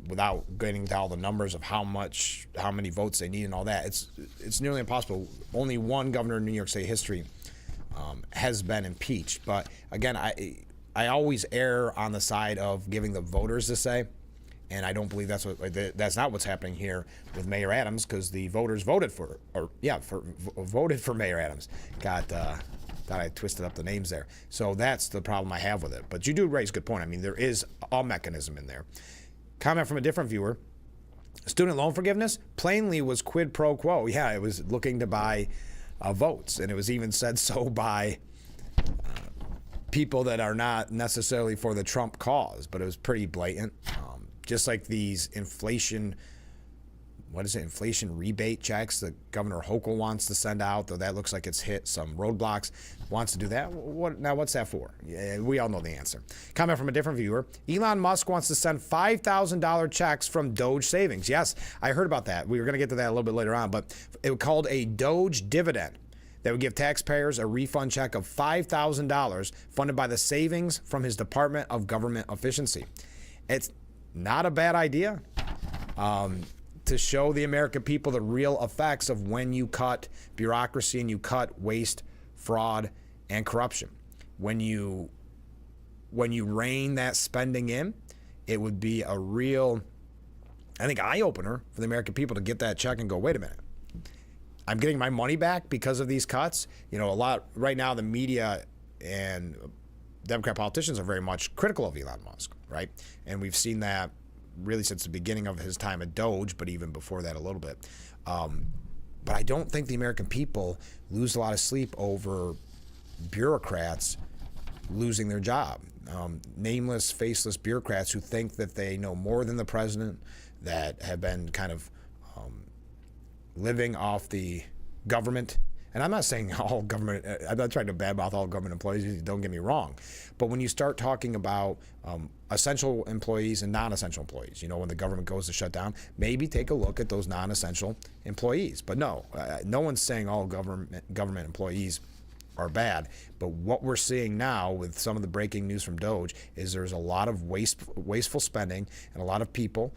without getting to all the numbers of how many votes they need and all that, it's nearly impossible. Only one governor in New York State history has been impeached. But again, I always err on the side of giving the voters the say. And I don't believe that's not what's happening here with Mayor Adams, because the voters voted voted for Mayor Adams. Thought I twisted up the names there. So that's the problem I have with it. But you do raise a good point. I mean, there is a mechanism in there. Comment from a different viewer. Student loan forgiveness plainly was quid pro quo. Yeah, it was looking to buy votes, and it was even said so by people that are not necessarily for the Trump cause, but it was pretty blatant. Just like these inflation rebate checks that Governor Hochul wants to send out, though that looks like it's hit some roadblocks, wants to do that. What's that for? Yeah, we all know the answer. Comment from a different viewer. Elon Musk wants to send $5,000 checks from Doge savings. Yes, I heard about that. We were going to get to that a little bit later on, but it was called a Doge dividend that would give taxpayers a refund check of $5,000 funded by the savings from his Department of Government Efficiency. It's not a bad idea to show the American people the real effects of when you cut bureaucracy and you cut waste, fraud, and corruption. When you rein that spending in, it would be a real, I think, eye-opener for the American people to get that check and go, wait a minute. I'm getting my money back because of these cuts. You know, a lot right now, the media and Democrat politicians are very much critical of Elon Musk, right? And we've seen that really since the beginning of his time at Doge, but even before that a little bit. But I don't think the American people lose a lot of sleep over bureaucrats losing their job. Nameless, faceless bureaucrats who think that they know more than the president, that have been kind of living off the government. And I'm not saying all government, I'm not trying to badmouth all government employees, don't get me wrong. But when you start talking about essential employees and non-essential employees, you know, when the government goes to shut down, maybe take a look at those non-essential employees. But no, no one's saying all government employees are bad. But what we're seeing now with some of the breaking news from Doge is there's a lot of wasteful spending and a lot of people,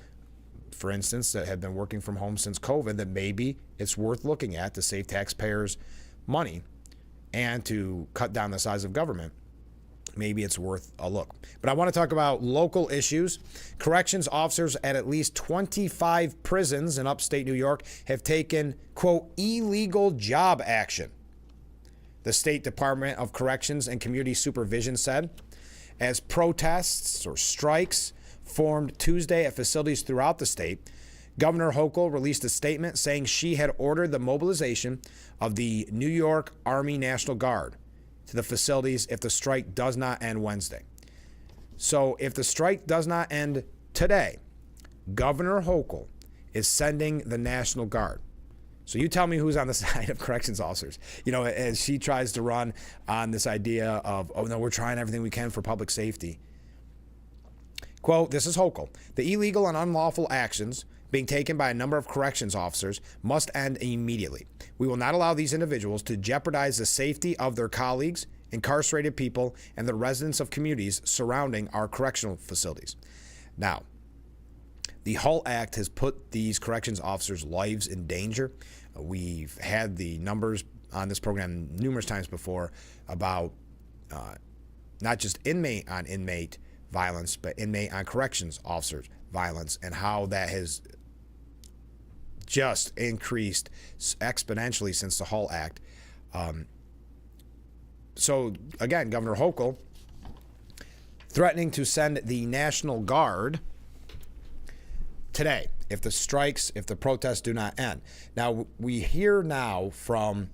for instance, that have been working from home since COVID, that maybe it's worth looking at to save taxpayers money and to cut down the size of government. Maybe it's worth a look. But I want to talk about local issues. Corrections officers at least 25 prisons in upstate New York have taken, quote, illegal job action. The State Department of Corrections and Community Supervision said, as protests or strikes formed Tuesday at facilities throughout the state, Governor Hochul released a statement saying she had ordered the mobilization of the New York Army National Guard to the facilities if the strike does not end Wednesday. So if the strike does not end today, Governor Hochul is sending the National Guard. So you tell me who's on the side of corrections officers. You know, as she tries to run on this idea of, oh no, we're trying everything we can for public safety. Quote, this is Hochul. The illegal and unlawful actions being taken by a number of corrections officers must end immediately. We will not allow these individuals to jeopardize the safety of their colleagues, incarcerated people, and the residents of communities surrounding our correctional facilities. Now, the HALT Act has put these corrections officers' lives in danger. We've had the numbers on this program numerous times before about not just inmate on inmate violence, but inmate on corrections officers violence, and how that has just increased exponentially since the HALT Act. So again, Governor Hochul threatening to send the National Guard today if the protests do not end. Now, we hear now from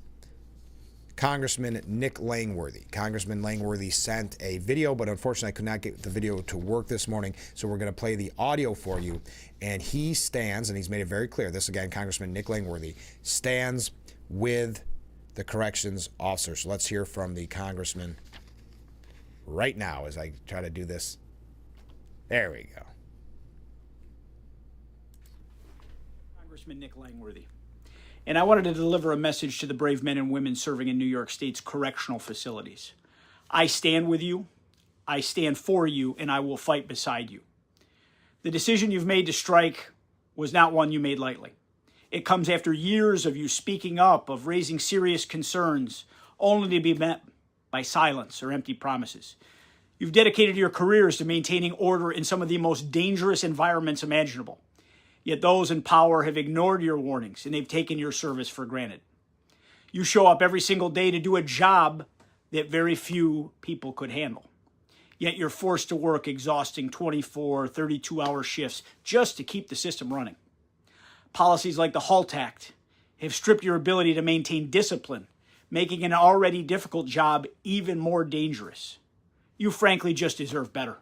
Congressman Nick Langworthy. Congressman Langworthy sent a video, but unfortunately I could not get the video to work this morning, so we're going to play the audio for you. And he stands, and he's made it very clear, this again, Congressman Nick Langworthy, stands with the corrections officer. So let's hear from the congressman right now as I try to do this. There we go. Congressman Nick Langworthy. And I wanted to deliver a message to the brave men and women serving in New York State's correctional facilities. I stand with you, I stand for you, and I will fight beside you. The decision you've made to strike was not one you made lightly. It comes after years of you speaking up, of raising serious concerns, only to be met by silence or empty promises. You've dedicated your careers to maintaining order in some of the most dangerous environments imaginable. Yet those in power have ignored your warnings, and they've taken your service for granted. You show up every single day to do a job that very few people could handle. Yet you're forced to work exhausting 24, 32-hour shifts just to keep the system running. Policies like the HALT Act have stripped your ability to maintain discipline, making an already difficult job even more dangerous. You frankly just deserve better.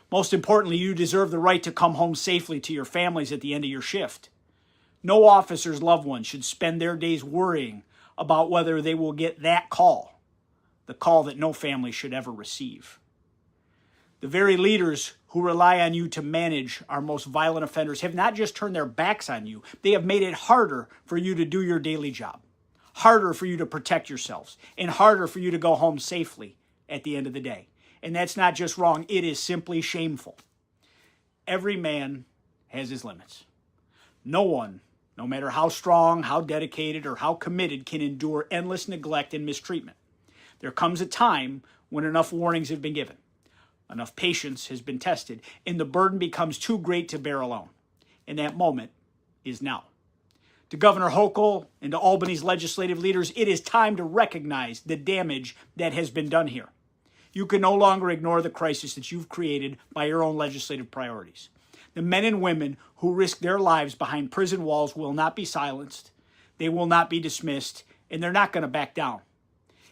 Most importantly, you deserve the right to come home safely to your families at the end of your shift. No officer's loved ones should spend their days worrying about whether they will get that call, the call that no family should ever receive. The very leaders who rely on you to manage our most violent offenders have not just turned their backs on you, they have made it harder for you to do your daily job, harder for you to protect yourselves, and harder for you to go home safely at the end of the day. And that's not just wrong, it is simply shameful. Every man has his limits. No one, no matter how strong, how dedicated, or how committed, can endure endless neglect and mistreatment. There comes a time when enough warnings have been given, enough patience has been tested, and the burden becomes too great to bear alone. And that moment is now. To Governor Hochul and to Albany's legislative leaders, it is time to recognize the damage that has been done here. You can no longer ignore the crisis that you've created by your own legislative priorities. The men and women who risk their lives behind prison walls will not be silenced, they will not be dismissed, and they're not going to back down.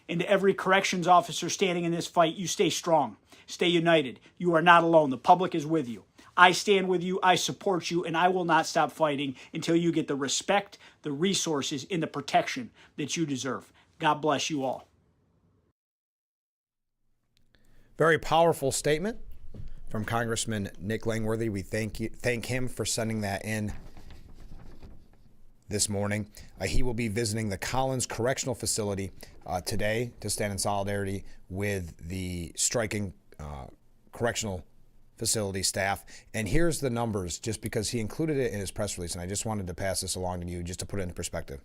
And to every corrections officer standing in this fight, you stay strong, stay united. You are not alone. The public is with you. I stand with you, I support you, and I will not stop fighting until you get the respect, the resources, and the protection that you deserve. God bless you all. Very powerful statement from Congressman Nick Langworthy. We thank him for sending that in this morning. He will be visiting the Collins Correctional Facility today to stand in solidarity with the striking correctional facility staff. And here's the numbers, just because he included it in his press release, and I just wanted to pass this along to you just to put it into perspective.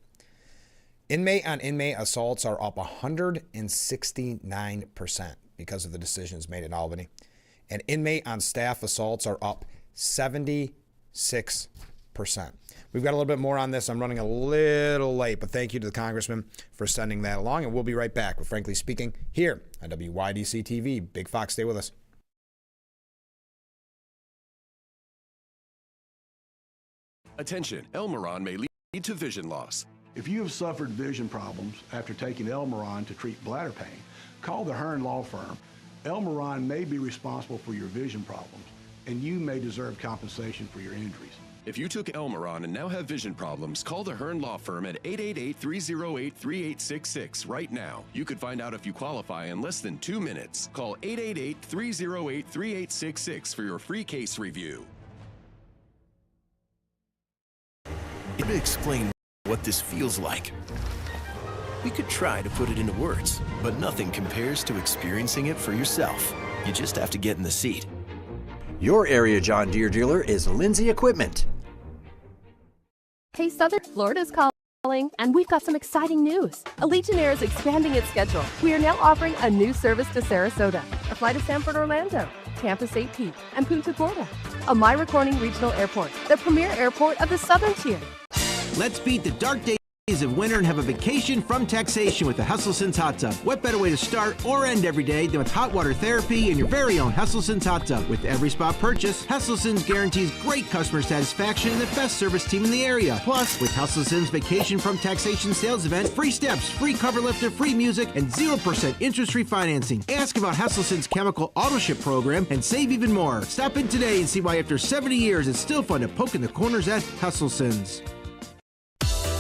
Inmate-on-inmate assaults are up 169% because of the decisions made in Albany. And inmate-on-staff assaults are up 76%. We've got a little bit more on this. I'm running a little late, but thank you to the congressman for sending that along. And we'll be right back with Frankly Speaking here on WYDC TV. Big Fox, stay with us. Attention, Elmeron may lead to vision loss. If you have suffered vision problems after taking Elmeron to treat bladder pain, call the Hearn Law Firm. Elmeron may be responsible for your vision problems, and you may deserve compensation for your injuries. If you took Elmeron and now have vision problems, call the Hearn Law Firm at 888-308-3866 right now. You could find out if you qualify in less than 2 minutes. Call 888-308-3866 for your free case review. Let me explain what this feels like. We could try to put it into words, but nothing compares to experiencing it for yourself. You just have to get in the seat. Your area John Deere dealer is Lindsay Equipment. Hey, Southern Florida's calling, and we've got some exciting news. Allegiant Air is expanding its schedule. We are now offering a new service to Sarasota, a flight to Sanford, Orlando, Tampa St. Pete, and Punta Gorda, a Myra Corning Regional Airport, the premier airport of the Southern Tier. Let's beat the dark days of winter and have a vacation from taxation with the Hesselsen's Hot Tub. What better way to start or end every day than with hot water therapy in your very own Hesselsen's Hot Tub? With every spa purchase, Hesselsen's guarantees great customer satisfaction and the best service team in the area. Plus, with Hesselsen's Vacation from Taxation sales event, free steps, free cover lifter, free music, and 0% interest-free financing. Ask about Hesselsen's chemical auto ship program and save even more. Stop in today and see why after 70 years it's still fun to poke in the corners at Hesselsen's.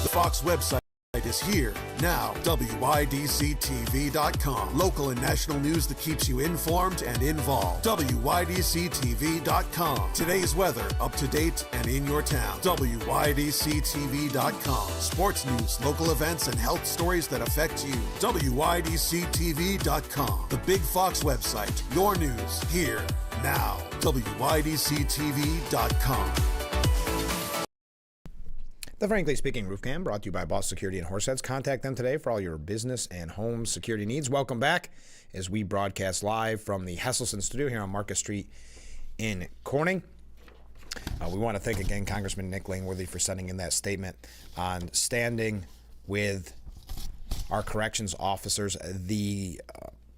The Fox website is here now. WYDCTV.com. Local and national news that keeps you informed and involved. WYDCTV.com. Today's weather up to date and in your town. WYDCTV.com. Sports news, local events, and health stories that affect you. WYDCTV.com. The Big Fox website. Your news here now. WYDCTV.com. The Frankly Speaking Roof Cam brought to you by Boss Security and Horseheads. Contact them today for all your business and home security needs. Welcome back as we broadcast live from the Hesselson studio here on Market Street in Corning. We want to thank again Congressman Nick Langworthy for sending in that statement on standing with our corrections officers. The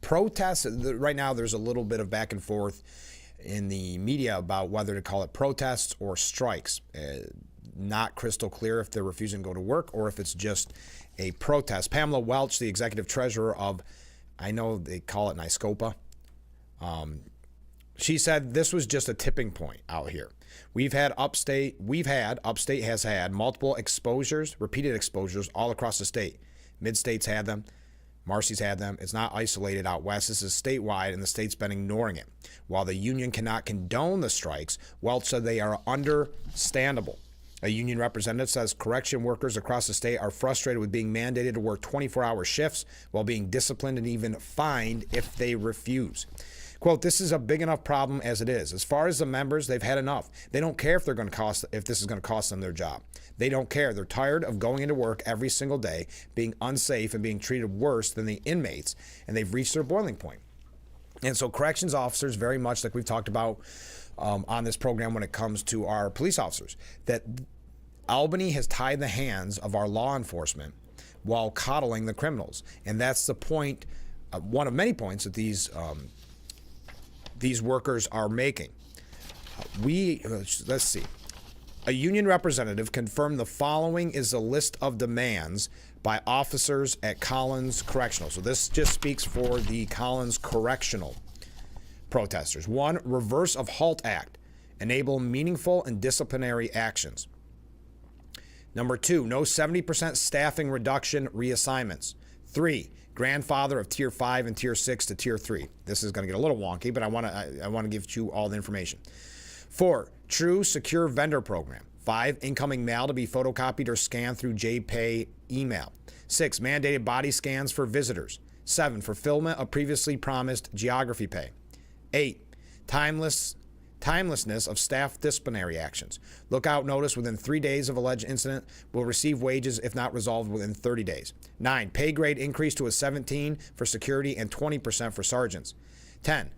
protests, right now there's a little bit of back and forth in the media about whether to call it protests or strikes. Not crystal clear if they're refusing to go to work or if it's just a protest. Pamela Welch, the executive treasurer of, I know they call it NYSCOPA, she said this was just a tipping point out here. Upstate has had multiple exposures, repeated exposures all across the state. Mid-state's had them. Marcy's had them. It's not isolated out west. This is statewide, and the state's been ignoring it. While the union cannot condone the strikes, Welch said they are understandable. A union representative says correction workers across the state are frustrated with being mandated to work 24-hour shifts while being disciplined and even fined if they refuse. Quote, this is a big enough problem as it is. As far as the members, they've had enough. They don't care if this is going to cost them their job. They don't care. They're tired of going into work every single day, being unsafe and being treated worse than the inmates, and they've reached their boiling point. And so corrections officers, very much like we've talked about on this program when it comes to our police officers, that Albany has tied the hands of our law enforcement while coddling the criminals. And that's the point, one of many points that these workers are making. Let's see. A union representative confirmed the following is a list of demands by officers at Collins Correctional. So this just speaks for the Collins Correctional protesters. 1, reverse of HALT Act. Enable meaningful and disciplinary actions. Number 2, no 70% staffing reduction reassignments. 3, grandfather of Tier 5 and Tier 6 to Tier 3. This is going to get a little wonky, but I want to give you all the information. 4, true secure vendor program. 5, incoming mail to be photocopied or scanned through JPay email. 6, mandated body scans for visitors. 7, fulfillment of previously promised geography pay. 8, timelessness of staff disciplinary actions. Lookout notice within 3 days of alleged incident will receive wages if not resolved within 30 days. 9, pay grade increase to a 17 for security and 20% for sergeants. 10,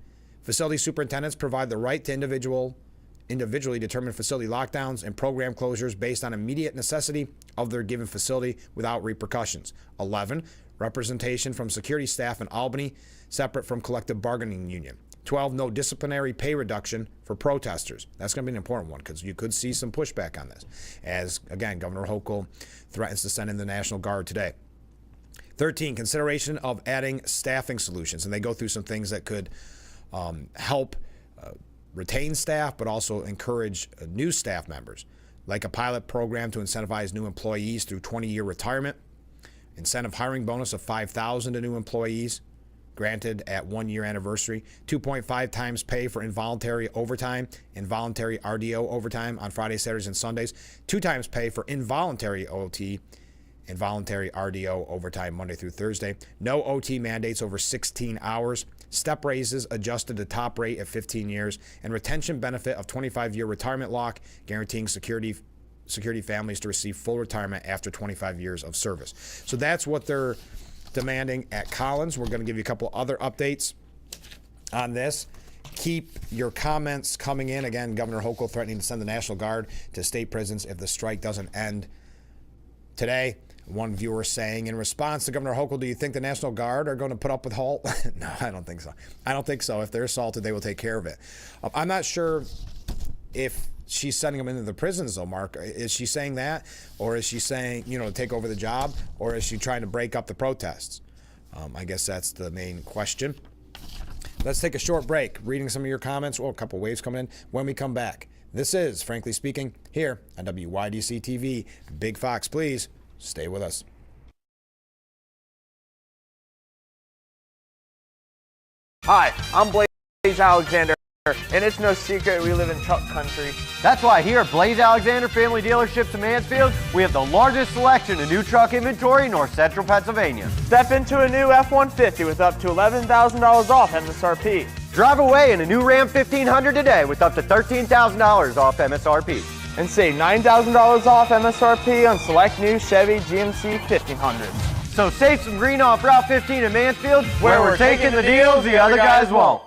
facility superintendents provide the right to individually determine facility lockdowns and program closures based on immediate necessity of their given facility without repercussions. 11, representation from security staff in Albany separate from collective bargaining union. 12, no disciplinary pay reduction for protesters. That's going to be an important one because you could see some pushback on this. As, again, Governor Hochul threatens to send in the National Guard today. 13, consideration of adding staffing solutions. And they go through some things that could help retain staff, but also encourage new staff members, like a pilot program to incentivize new employees through 20-year retirement, incentive hiring bonus of $5,000 to new employees, granted at 1-year anniversary, 2.5 times pay for involuntary overtime, involuntary RDO overtime on Fridays, Saturdays, and Sundays, 2 times pay for involuntary OT, involuntary RDO overtime Monday through Thursday, no OT mandates over 16 hours, step raises adjusted to top rate at 15 years, and retention benefit of 25-year retirement lock, guaranteeing security families to receive full retirement after 25 years of service. So that's what they're demanding at Collins. We're going to give you a couple other updates on this. Keep your comments coming in. Again, Governor Hochul threatening to send the National Guard to state prisons if the strike doesn't end today. One viewer saying in response to Governor Hochul, do you think the National Guard are going to put up with Holt? No, I don't think so. I don't think so. If they're assaulted, they will take care of it. I'm not sure if she's sending them into the prisons, though, Mark. Is she saying that? Or is she saying, to take over the job? Or is she trying to break up the protests? I guess that's the main question. Let's take a short break. Reading some of your comments. A couple waves coming in. When we come back, this is Frankly Speaking here on WYDC TV. Big Fox, please stay with us. Hi, I'm Blaze Alexander, and it's no secret we live in truck country. That's why here at Blaze Alexander Family Dealerships in Mansfield, we have the largest selection of new truck inventory in North Central Pennsylvania. Step into a new F-150 with up to $11,000 off MSRP. Drive away in a new Ram 1500 today with up to $13,000 off MSRP. And save $9,000 off MSRP on select new Chevy GMC 1500s. So save some green off Route 15 in Mansfield, where we're taking the deals the other guys won't.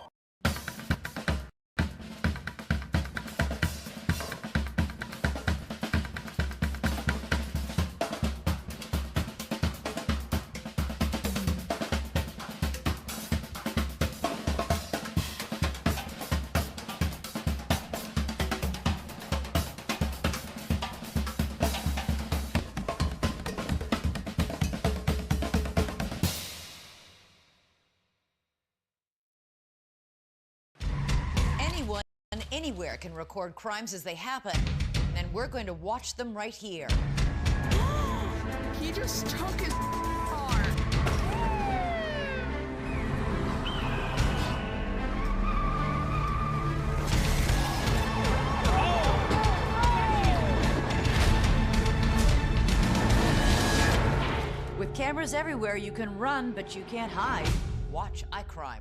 Anywhere can record crimes as they happen, and we're going to watch them right here. He just took his car. With cameras everywhere, you can run, but you can't hide. Watch iCrime.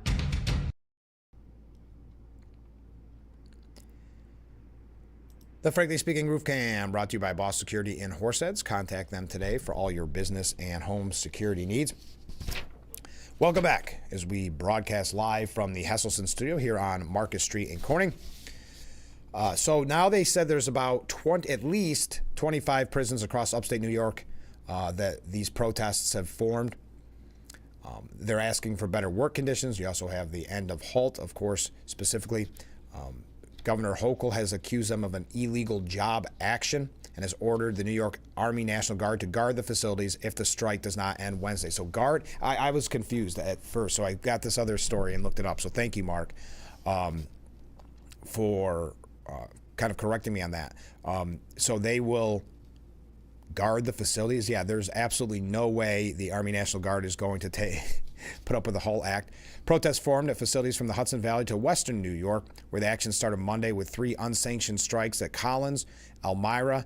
The Frankly Speaking Roof Cam brought to you by Boss Security in Horseheads. Contact them today for all your business and home security needs. Welcome back as we broadcast live from the Hesselson studio here on Market Street in Corning. So now they said there's about at least 25 prisons across upstate New York that these protests have formed. They're asking for better work conditions. You also have the end of HALT, of course, specifically. Governor Hochul has accused them of an illegal job action and has ordered the New York Army National Guard to guard the facilities if the strike does not end Wednesday. So I was confused at first, so I got this other story and looked it up. So thank you, Mark, for kind of correcting me on that. So they will guard the facilities. Yeah, there's absolutely no way the Army National Guard is going to put up with the whole act. Protests formed at facilities from the Hudson Valley to western New York, where the action started Monday with 3 unsanctioned strikes at Collins, Elmira,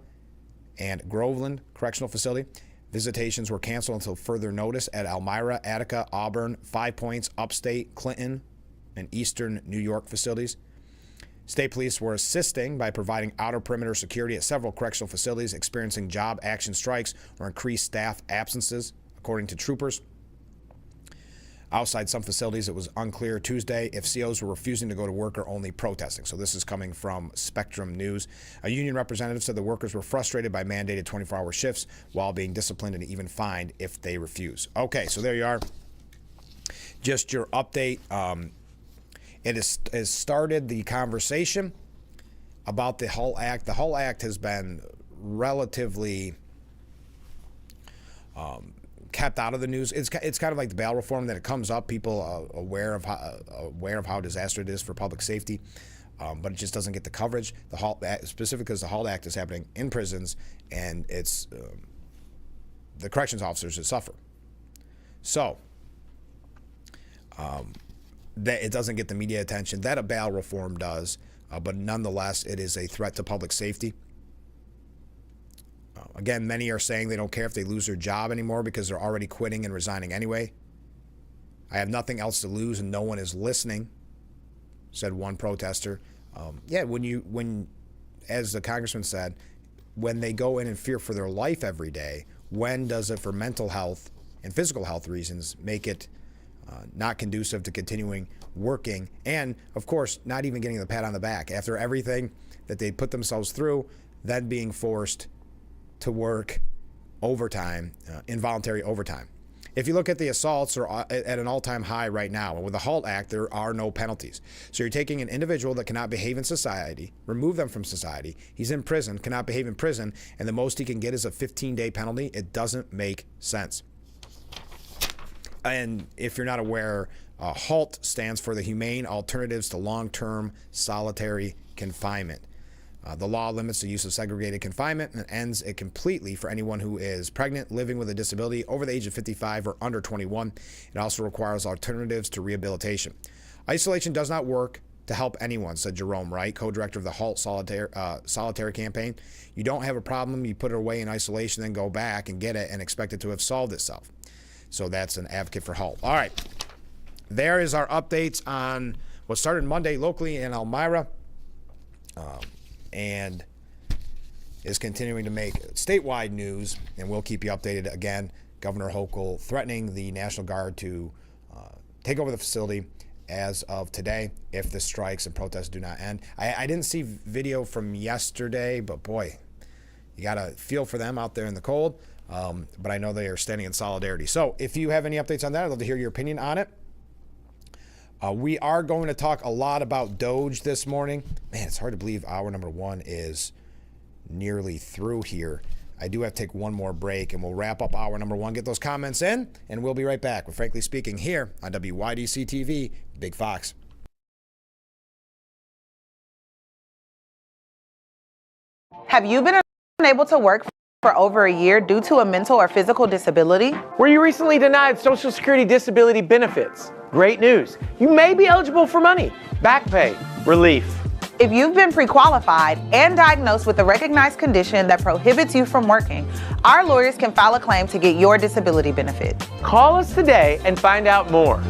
and Groveland Correctional Facility. Visitations were canceled until further notice at Elmira, Attica, Auburn, 5 Points, Upstate, Clinton, and Eastern New York facilities. State police were assisting by providing outer perimeter security at several correctional facilities experiencing job action strikes or increased staff absences, according to troopers. Outside some facilities, it was unclear Tuesday if COs were refusing to go to work or only protesting. So this is coming from Spectrum News. A union representative said the workers were frustrated by mandated 24-hour shifts while being disciplined and even fined if they refuse. Okay, so there you are. Just your update. It has started the conversation about the Hull Act. The Hull Act has been relatively kept out of the news. It's kind of like the bail reform, that it comes up, people are aware of how disastrous it is for public safety, but it just doesn't get the coverage. The Hull Act, specifically because the Hull Act is happening in prisons, and it's the corrections officers that suffer. So that it doesn't get the media attention that a bail reform does, but nonetheless, it is a threat to public safety. Again, many are saying they don't care if they lose their job anymore because they're already quitting and resigning anyway. I have nothing else to lose and no one is listening, said one protester. When, as the congressman said, when they go in and fear for their life every day, when does it, for mental health and physical health reasons, make it not conducive to continuing working and, of course, not even getting the pat on the back after everything that they put themselves through, then being forced to work overtime, involuntary overtime. If you look at the assaults, are at an all-time high right now. And with the HALT Act, there are no penalties. So you're taking an individual that cannot behave in society, remove them from society. He's in prison, cannot behave in prison, and the most he can get is a 15-day penalty. It doesn't make sense. And if you're not aware, HALT stands for the Humane Alternatives to Long-Term Solitary Confinement. The law limits the use of segregated confinement and ends it completely for anyone who is pregnant, living with a disability, over the age of 55, or under 21. It also requires alternatives to rehabilitation. Isolation does not work to help anyone, said Jerome Wright, co-director of the HALT Solitary Campaign. You don't have a problem, you put it away in isolation, then go back and get it and expect it to have solved itself. So that's an advocate for HALT. All right. There is our updates on what started Monday locally in Elmira. And is continuing to make statewide news, and we'll keep you updated. Again, Governor Hochul threatening the National Guard to take over the facility as of today if the strikes and protests do not end. I didn't see video from yesterday, but boy, you got to feel for them out there in the cold. But I know they are standing in solidarity. So if you have any updates on that, I'd love to hear your opinion on it. We are going to talk a lot about Doge this morning. Man, it's hard to believe hour number 1 is nearly through here. I do have to take one more break, and we'll wrap up hour number 1. Get those comments in, and we'll be right back with Frankly Speaking here on WYDC TV, Big Fox. Have you been unable to work for over a year due to a mental or physical disability? Were you recently denied Social Security disability benefits? Great news. You may be eligible for money, back pay, relief. If you've been pre-qualified and diagnosed with a recognized condition that prohibits you from working, our lawyers can file a claim to get your disability benefit. Call us today and find out more.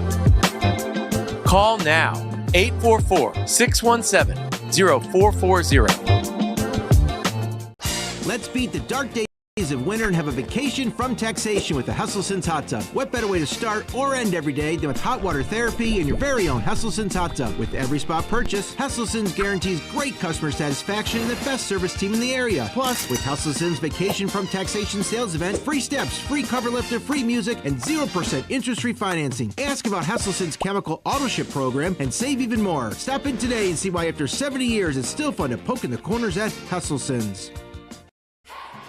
Call now, 844-617-0440. Let's beat the dark days of winter and have a vacation from taxation with the Hesselson's Hot Tub. What better way to start or end every day than with hot water therapy in your very own Hesselson's Hot Tub? With every spa purchase, Hesselson's guarantees great customer satisfaction and the best service team in the area. Plus, with Hesselson's Vacation from Taxation sales event, free steps, free cover lifter, free music, and 0% interest-free financing. Ask about Hesselson's chemical auto ship program and save even more. Stop in today and see why after 70 years it's still fun to poke in the corners at Hesselson's.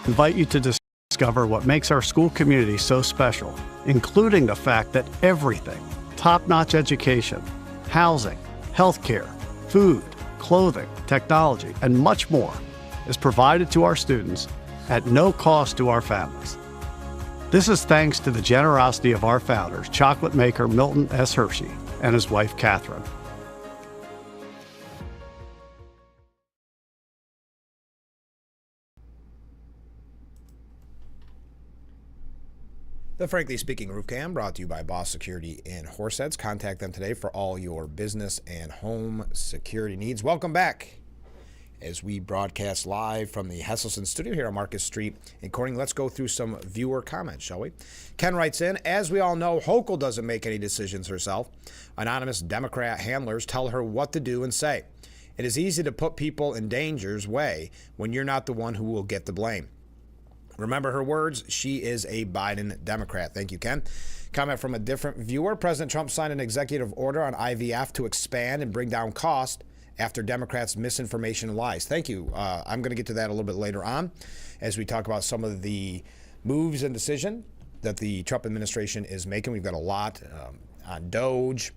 Invite you to discover what makes our school community so special, including the fact that everything, top-notch education, housing, healthcare, food, clothing, technology, and much more is provided to our students at no cost to our families. This is thanks to the generosity of our founders, chocolate maker Milton S. Hershey and his wife Catherine. The Frankly Speaking Roof Cam brought to you by Boss Security in Horseheads. Contact them today for all your business and home security needs. Welcome back as we broadcast live from the Hesselson studio here on Marcus Street in Corning. Let's go through some viewer comments, shall we? Ken writes in, as we all know, Hochul doesn't make any decisions herself. Anonymous Democrat handlers tell her what to do and say. It is easy to put people in danger's way when you're not the one who will get the blame. Remember her words, she is a Biden Democrat. Thank you, Ken. Comment from a different viewer. President Trump signed an executive order on IVF to expand and bring down cost after Democrats' misinformation and lies. Thank you. I'm going to get to that a little bit later on as we talk about some of the moves and decision that the Trump administration is making. We've got a lot on Doge,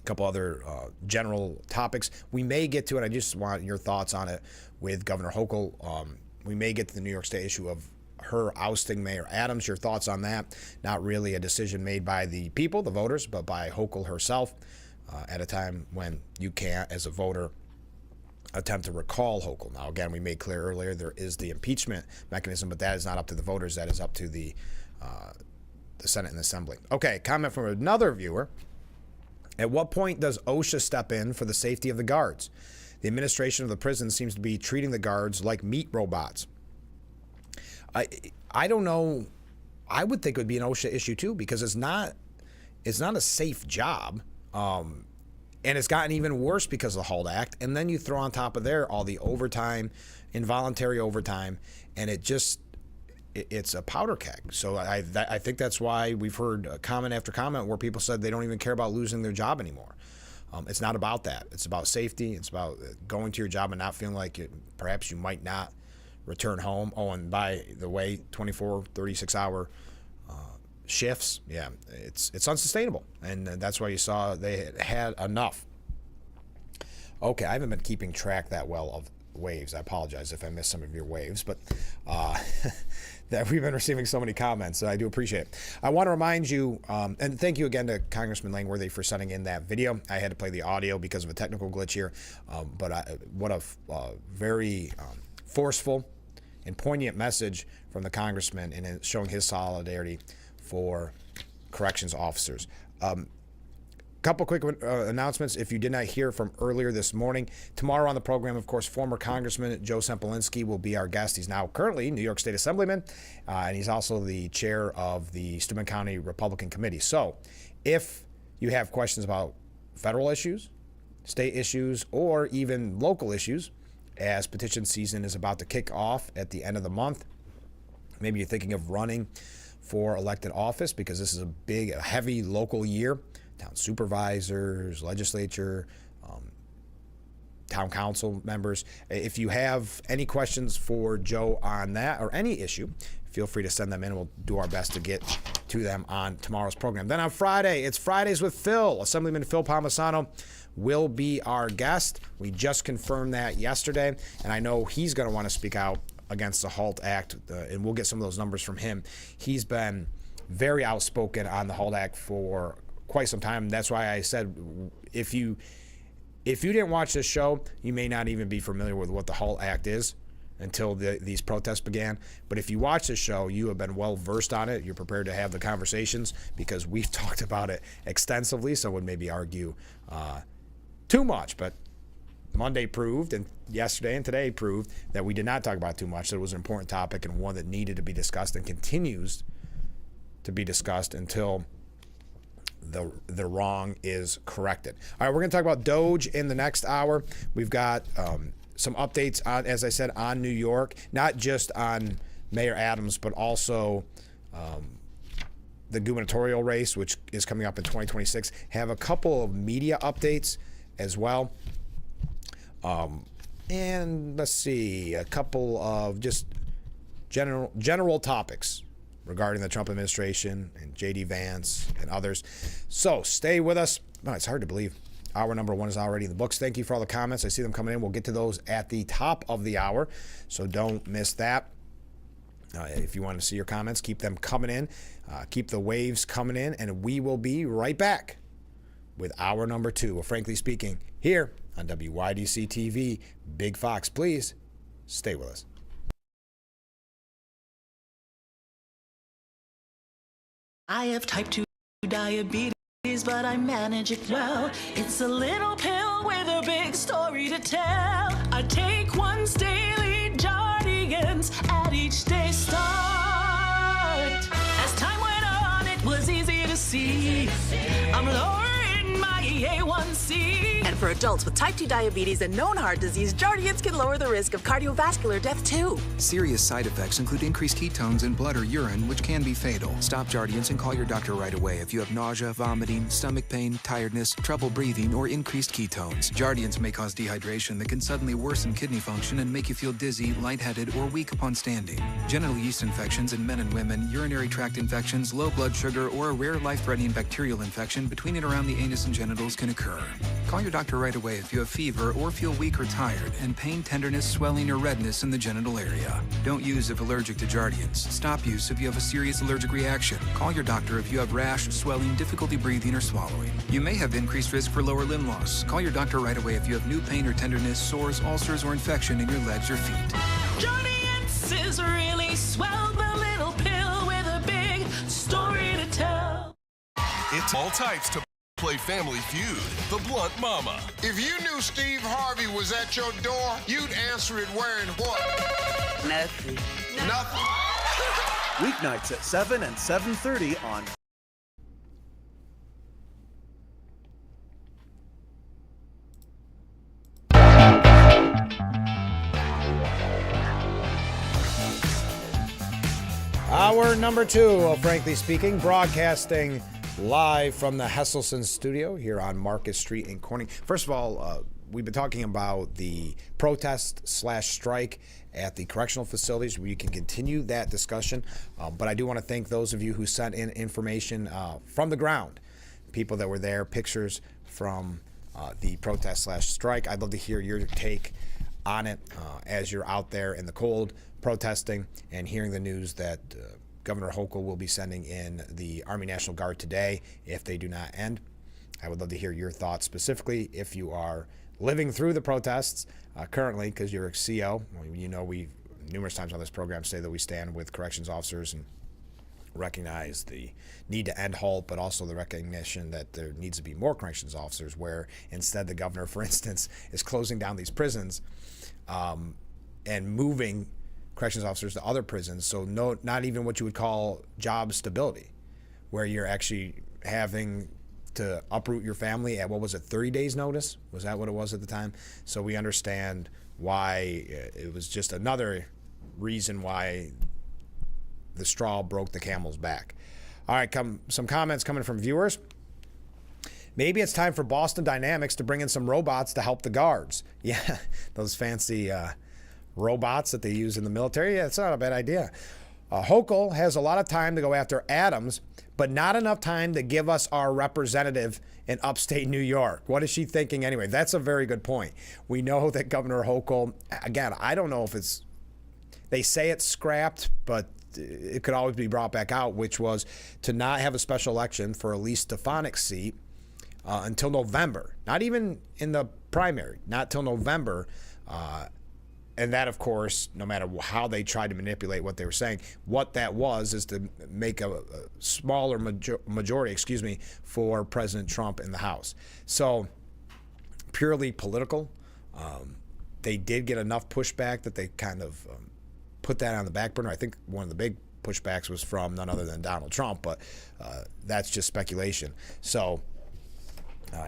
a couple other general topics. We may get to it. I just want your thoughts on it with Governor Hochul. We may get to the New York State issue of her ousting Mayor Adams. Your thoughts on that? Not really a decision made by the people, the voters, but by Hochul herself at a time when you can't, as a voter, attempt to recall Hochul. Now, again, we made clear earlier there is the impeachment mechanism, but that is not up to the voters. That is up to the Senate and Assembly. Okay, comment from another viewer. At what point does OSHA step in for the safety of the guards? The administration of the prison seems to be treating the guards like meat robots. I don't know. I would think it would be an OSHA issue too, because it's not a safe job. And it's gotten even worse because of the HALT Act. And then you throw on top of there all the overtime, involuntary overtime, and it it's a powder keg. So I think that's why we've heard comment after comment where people said they don't even care about losing their job anymore. It's not about that. It's about safety. It's about going to your job and not feeling like perhaps you might not return home. Oh, and by the way, 24, 36-hour shifts, yeah, it's unsustainable. And that's why you saw they had enough. Okay, I haven't been keeping track that well of waves. I apologize if I missed some of your waves, but that we've been receiving so many comments, so I do appreciate it. I want to remind you, and thank you again to Congressman Langworthy for sending in that video. I had to play the audio because of a technical glitch here, but what a very forceful and poignant message from the congressman in showing his solidarity for corrections officers. Couple quick announcements if you did not hear from earlier this morning. Tomorrow on the program, of course, former Congressman Joe Sempolinski will be our guest. He's now currently New York State Assemblyman, and he's also the chair of the Steuben County Republican Committee. So if you have questions about federal issues, state issues, or even local issues, as petition season is about to kick off at the end of the month, maybe you're thinking of running for elected office because this is a heavy local year. Town supervisors, legislature, town council members. If you have any questions for Joe on that or any issue, feel free to send them in. We'll do our best to get to them on tomorrow's program. Then on Friday, it's Fridays with Phil. Assemblyman Phil Palmisano will be our guest. We just confirmed that yesterday, and I know he's going to want to speak out against the HALT Act, and we'll get some of those numbers from him. He's been very outspoken on the HALT Act for quite some time. That's why I said if you didn't watch this show, you may not even be familiar with what the HALT Act is until these protests began. But if you watch this show, you have been well versed on it. You're prepared to have the conversations because we've talked about it extensively. So would maybe argue too much, but Monday proved, and yesterday and today proved that we did not talk about too much. That it was an important topic and one that needed to be discussed and continues to be discussed until the wrong is corrected. All right, we're going to talk about Doge in the next hour. We've got some updates on, as I said, on New York, not just on Mayor Adams, but also the gubernatorial race, which is coming up in 2026. Have a couple of media updates as well. And let's see, a couple of just general topics regarding the Trump administration and J.D. Vance and others. So stay with us. Oh, it's hard to believe. Hour number 1 is already in the books. Thank you for all the comments. I see them coming in. We'll get to those at the top of the hour, so don't miss that. If you want to see your comments, keep them coming in. Keep the waves coming in, and we will be right back with hour number 2 of Frankly Speaking here on WYDC TV. Big Fox, please stay with us. I have type 2 diabetes, but I manage it well. It's a little pill with a big story to tell. I take once daily Jardians at each day start. As time went on, it was easy to see I'm lowering my A1C. And for adults with type 2 diabetes and known heart disease, Jardians can lower the risk of cardiovascular death too. Serious side effects include increased ketones in blood or urine, which can be fatal. Stop Jardians and call your doctor right away if you have nausea, vomiting, stomach pain, tiredness, trouble breathing, or increased ketones. Jardians may cause dehydration that can suddenly worsen kidney function and make you feel dizzy, lightheaded, or weak upon standing. Genital yeast infections in men and women, urinary tract infections, low blood sugar, or a rare life-threatening bacterial infection between and around the anus and genitals can occur. Call your doctor right away if you have fever or feel weak or tired, and pain, tenderness, swelling, or redness in the genital area. Don't use if allergic to Jardians. Stop use if you have a serious allergic reaction. Call your doctor if you have rash, swelling, difficulty breathing, or swallowing. You may have increased risk for lower limb loss. Call your doctor right away if you have new pain or tenderness, sores, ulcers, or infection in your legs or feet. Jardians is really swell, the little pill with a big story to tell. It's all types to play Family Feud, the blunt mama. If you knew Steve Harvey was at your door, you'd answer it wearing what? Nothing. Nothing. Weeknights at 7 and 7:30 on Hour number 2 of Frankly Speaking, broadcasting live from the Hesselson studio here on Market Street in Corning. First of all, we've been talking about the protest/strike at the correctional facilities. We can continue that discussion, but I do want to thank those of you who sent in information from the ground, people that were there, pictures from the protest/strike. I'd love to hear your take on it as you're out there in the cold protesting and hearing the news that Governor Hochul will be sending in the Army National Guard today if they do not end. I would love to hear your thoughts, specifically if you are living through the protests currently because you're a CO. You know, we numerous times on this program say that we stand with corrections officers and recognize the need to end halt, but also the recognition that there needs to be more corrections officers, where instead the governor, for instance, is closing down these prisons and moving corrections officers to other prisons. So not even what you would call job stability, where you're actually having to uproot your family at, 30 days notice? Was that what it was at the time? So we understand why it was just another reason why the straw broke the camel's back. All right, some comments coming from viewers. Maybe it's time for Boston Dynamics to bring in some robots to help the guards. Yeah, those fancy robots that they use in the military. Yeah, it's not a bad idea. Hochul has a lot of time to go after Adams, but not enough time to give us our representative in upstate New York. What is she thinking anyway? That's a very good point. We know that Governor Hochul, again, I don't know if they say it's scrapped, but it could always be brought back out, which was to not have a special election for Elise Stefanik's seat until November. Not even in the primary, not till November. And that, of course, no matter how they tried to manipulate what they were saying, what that was is to make a smaller majority, for President Trump in the House. So purely political. They did get enough pushback that they kind of put that on the back burner. I think one of the big pushbacks was from none other than Donald Trump, but that's just speculation. So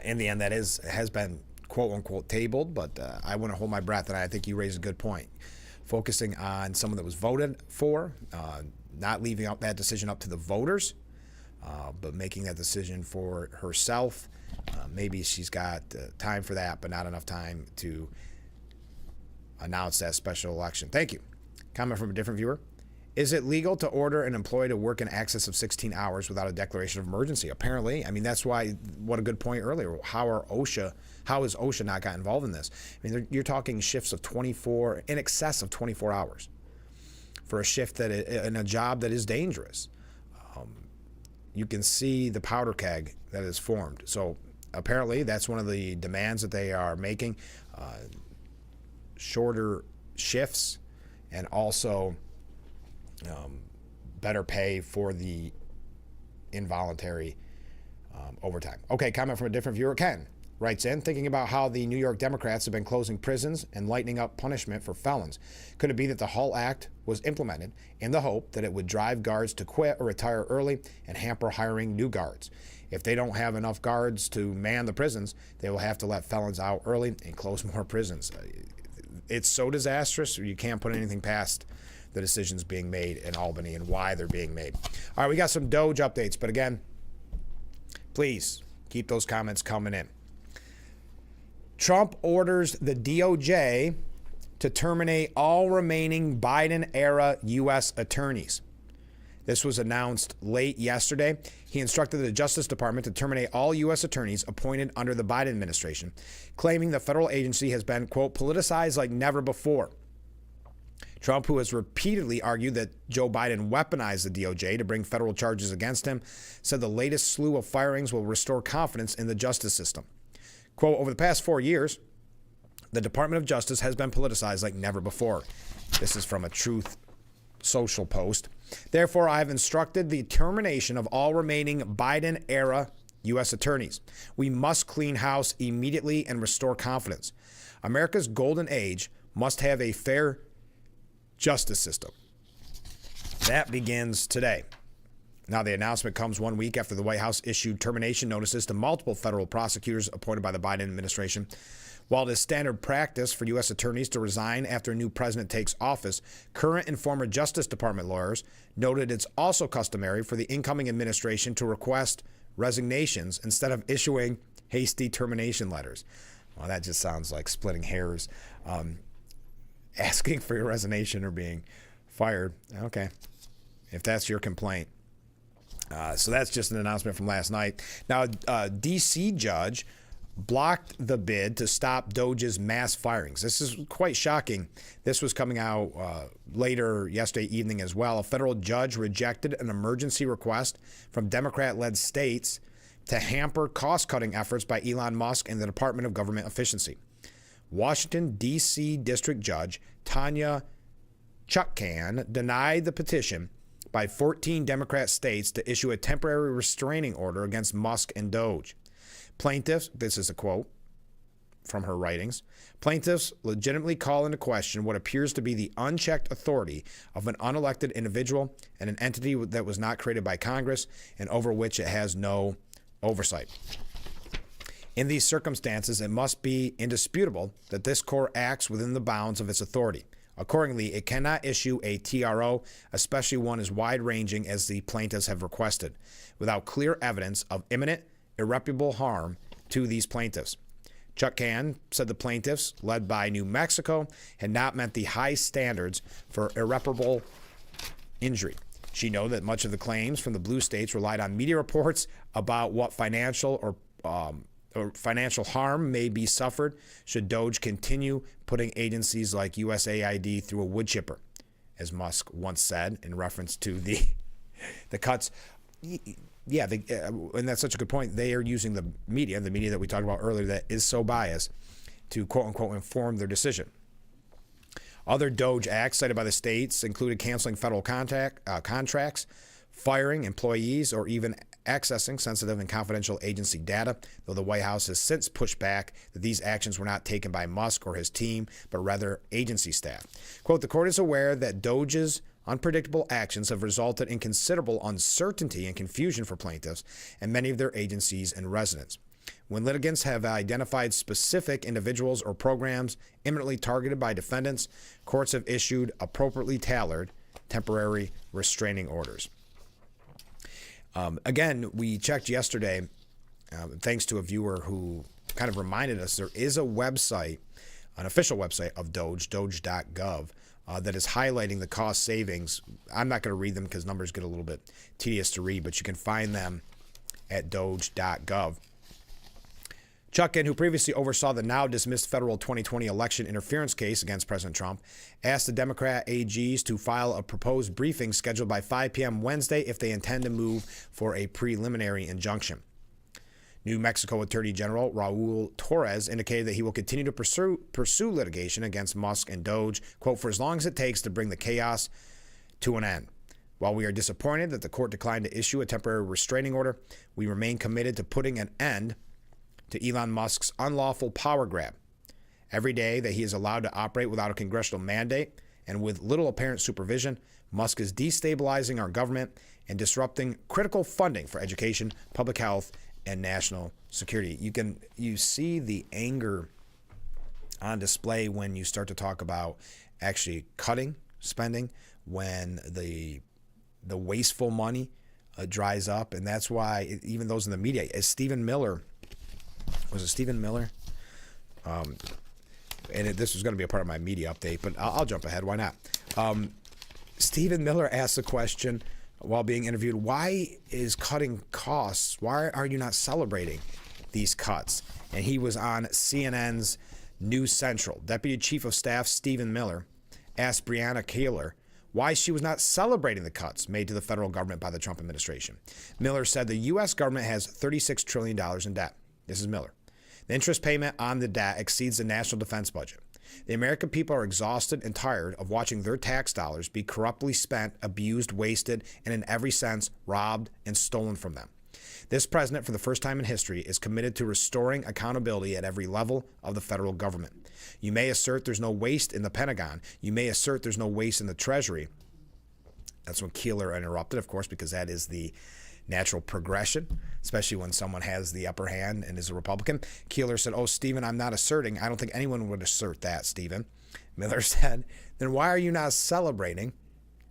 in the end, that has been quote unquote tabled, but I want to hold my breath, and I think you raised a good point. Focusing on someone that was voted for, not leaving out that decision up to the voters, but making that decision for herself. Maybe she's got time for that, but not enough time to announce that special election. Thank you. Comment from a different viewer. Is it legal to order an employee to work in excess of 16 hours without a declaration of emergency? Apparently. I mean, that's why, what a good point earlier. How has OSHA not got involved in this? I mean, you're talking shifts of 24, in excess of 24 hours for a shift in a job that is dangerous. You can see the powder keg that is formed. So apparently that's one of the demands that they are making. Shorter shifts and also better pay for the involuntary overtime. Okay, comment from a different viewer. Ken writes in, thinking about how the New York Democrats have been closing prisons and lightening up punishment for felons. Could it be that the Hull Act was implemented in the hope that it would drive guards to quit or retire early and hamper hiring new guards? If they don't have enough guards to man the prisons, they will have to let felons out early and close more prisons. It's so disastrous, you can't put anything past the decisions being made in Albany and why they're being made. All right, we got some Doge updates, but again, please keep those comments coming in. Trump orders the DOJ to terminate all remaining Biden-era U.S. attorneys. This was announced late yesterday. He instructed the Justice Department to terminate all U.S. attorneys appointed under the Biden administration, claiming the federal agency has been, quote, politicized like never before. Trump, who has repeatedly argued that Joe Biden weaponized the DOJ to bring federal charges against him, said the latest slew of firings will restore confidence in the justice system. Quote, over the past 4 years, the Department of Justice has been politicized like never before. This is from a Truth Social post. Therefore, I have instructed the termination of all remaining Biden-era U.S. attorneys. We must clean house immediately and restore confidence. America's golden age must have a fair justice system. That begins today. Now, the announcement comes 1 week after the White House issued termination notices to multiple federal prosecutors appointed by the Biden administration. While it is standard practice for U.S. attorneys to resign after a new president takes office, current and former Justice Department lawyers noted it's also customary for the incoming administration to request resignations instead of issuing hasty termination letters. Well, that just sounds like splitting hairs. Asking for your resignation or being fired. Okay, if that's your complaint. So that's just an announcement from last night. Now, D.C. judge blocked the bid to stop Doge's mass firings. This is quite shocking. This was coming out later yesterday evening as well. A federal judge rejected an emergency request from Democrat-led states to hamper cost-cutting efforts by Elon Musk and the Department of Government Efficiency. Washington, D.C. District Judge Tanya Chutkan denied the petition by 14 Democrat states to issue a temporary restraining order against Musk and Doge. Plaintiffs, this is a quote from her writings, plaintiffs legitimately call into question what appears to be the unchecked authority of an unelected individual and an entity that was not created by Congress and over which it has no oversight. In these circumstances, it must be indisputable that this court acts within the bounds of its authority. Accordingly, it cannot issue a TRO, especially one as wide-ranging as the plaintiffs have requested, without clear evidence of imminent, irreparable harm to these plaintiffs. Chutkan said the plaintiffs, led by New Mexico, had not met the high standards for irreparable injury. She noted that much of the claims from the blue states relied on media reports about what financial harm may be suffered should Doge continue putting agencies like USAID through a wood chipper, as Musk once said in reference to the cuts. Yeah, and that's such a good point. They are using the media that we talked about earlier that is so biased to quote-unquote inform their decision. Other Doge acts cited by the states included canceling federal contracts, firing employees, or even accessing sensitive and confidential agency data, though the White House has since pushed back that these actions were not taken by Musk or his team, but rather agency staff. Quote, the court is aware that Doge's unpredictable actions have resulted in considerable uncertainty and confusion for plaintiffs and many of their agencies and residents. When litigants have identified specific individuals or programs imminently targeted by defendants, courts have issued appropriately tailored temporary restraining orders. Again, we checked yesterday, thanks to a viewer who kind of reminded us there is a website, an official website of Doge, doge.gov, that is highlighting the cost savings. I'm not going to read them because numbers get a little bit tedious to read, but you can find them at doge.gov. Chutkan, who previously oversaw the now dismissed federal 2020 election interference case against President Trump, asked the Democrat AGs to file a proposed briefing scheduled by 5 p.m. Wednesday if they intend to move for a preliminary injunction. New Mexico Attorney General Raul Torres indicated that he will continue to pursue litigation against Musk and Doge, quote, for as long as it takes to bring the chaos to an end. While we are disappointed that the court declined to issue a temporary restraining order, we remain committed to putting an end to Elon Musk's unlawful power grab. Every day that he is allowed to operate without a congressional mandate and with little apparent supervision, Musk is destabilizing our government and disrupting critical funding for education, public health, and national security. You see the anger on display when you start to talk about actually cutting spending, when the wasteful money dries up, and that's why even those in the media, as Stephen Miller. Was it Stephen Miller? This was going to be a part of my media update, but I'll jump ahead. Why not? Stephen Miller asked the question while being interviewed, why is cutting costs? Why are you not celebrating these cuts? And he was on CNN's News Central. Deputy Chief of Staff Stephen Miller asked Breonna Taylor why she was not celebrating the cuts made to the federal government by the Trump administration. Miller said the U.S. government has $36 trillion in debt. This is Miller. The interest payment on the debt exceeds the national defense budget. The American people are exhausted and tired of watching their tax dollars be corruptly spent, abused, wasted, and in every sense robbed and stolen from them. This president, for the first time in history, is committed to restoring accountability at every level of the federal government. You may assert there's no waste in the Pentagon. You may assert there's no waste in the Treasury. That's when Keeler interrupted, of course, because that is the natural progression, especially when someone has the upper hand and is a Republican. Keeler said, "Oh, Stephen, I'm not asserting. I don't think anyone would assert that, Stephen." Miller said, "Then why are you not celebrating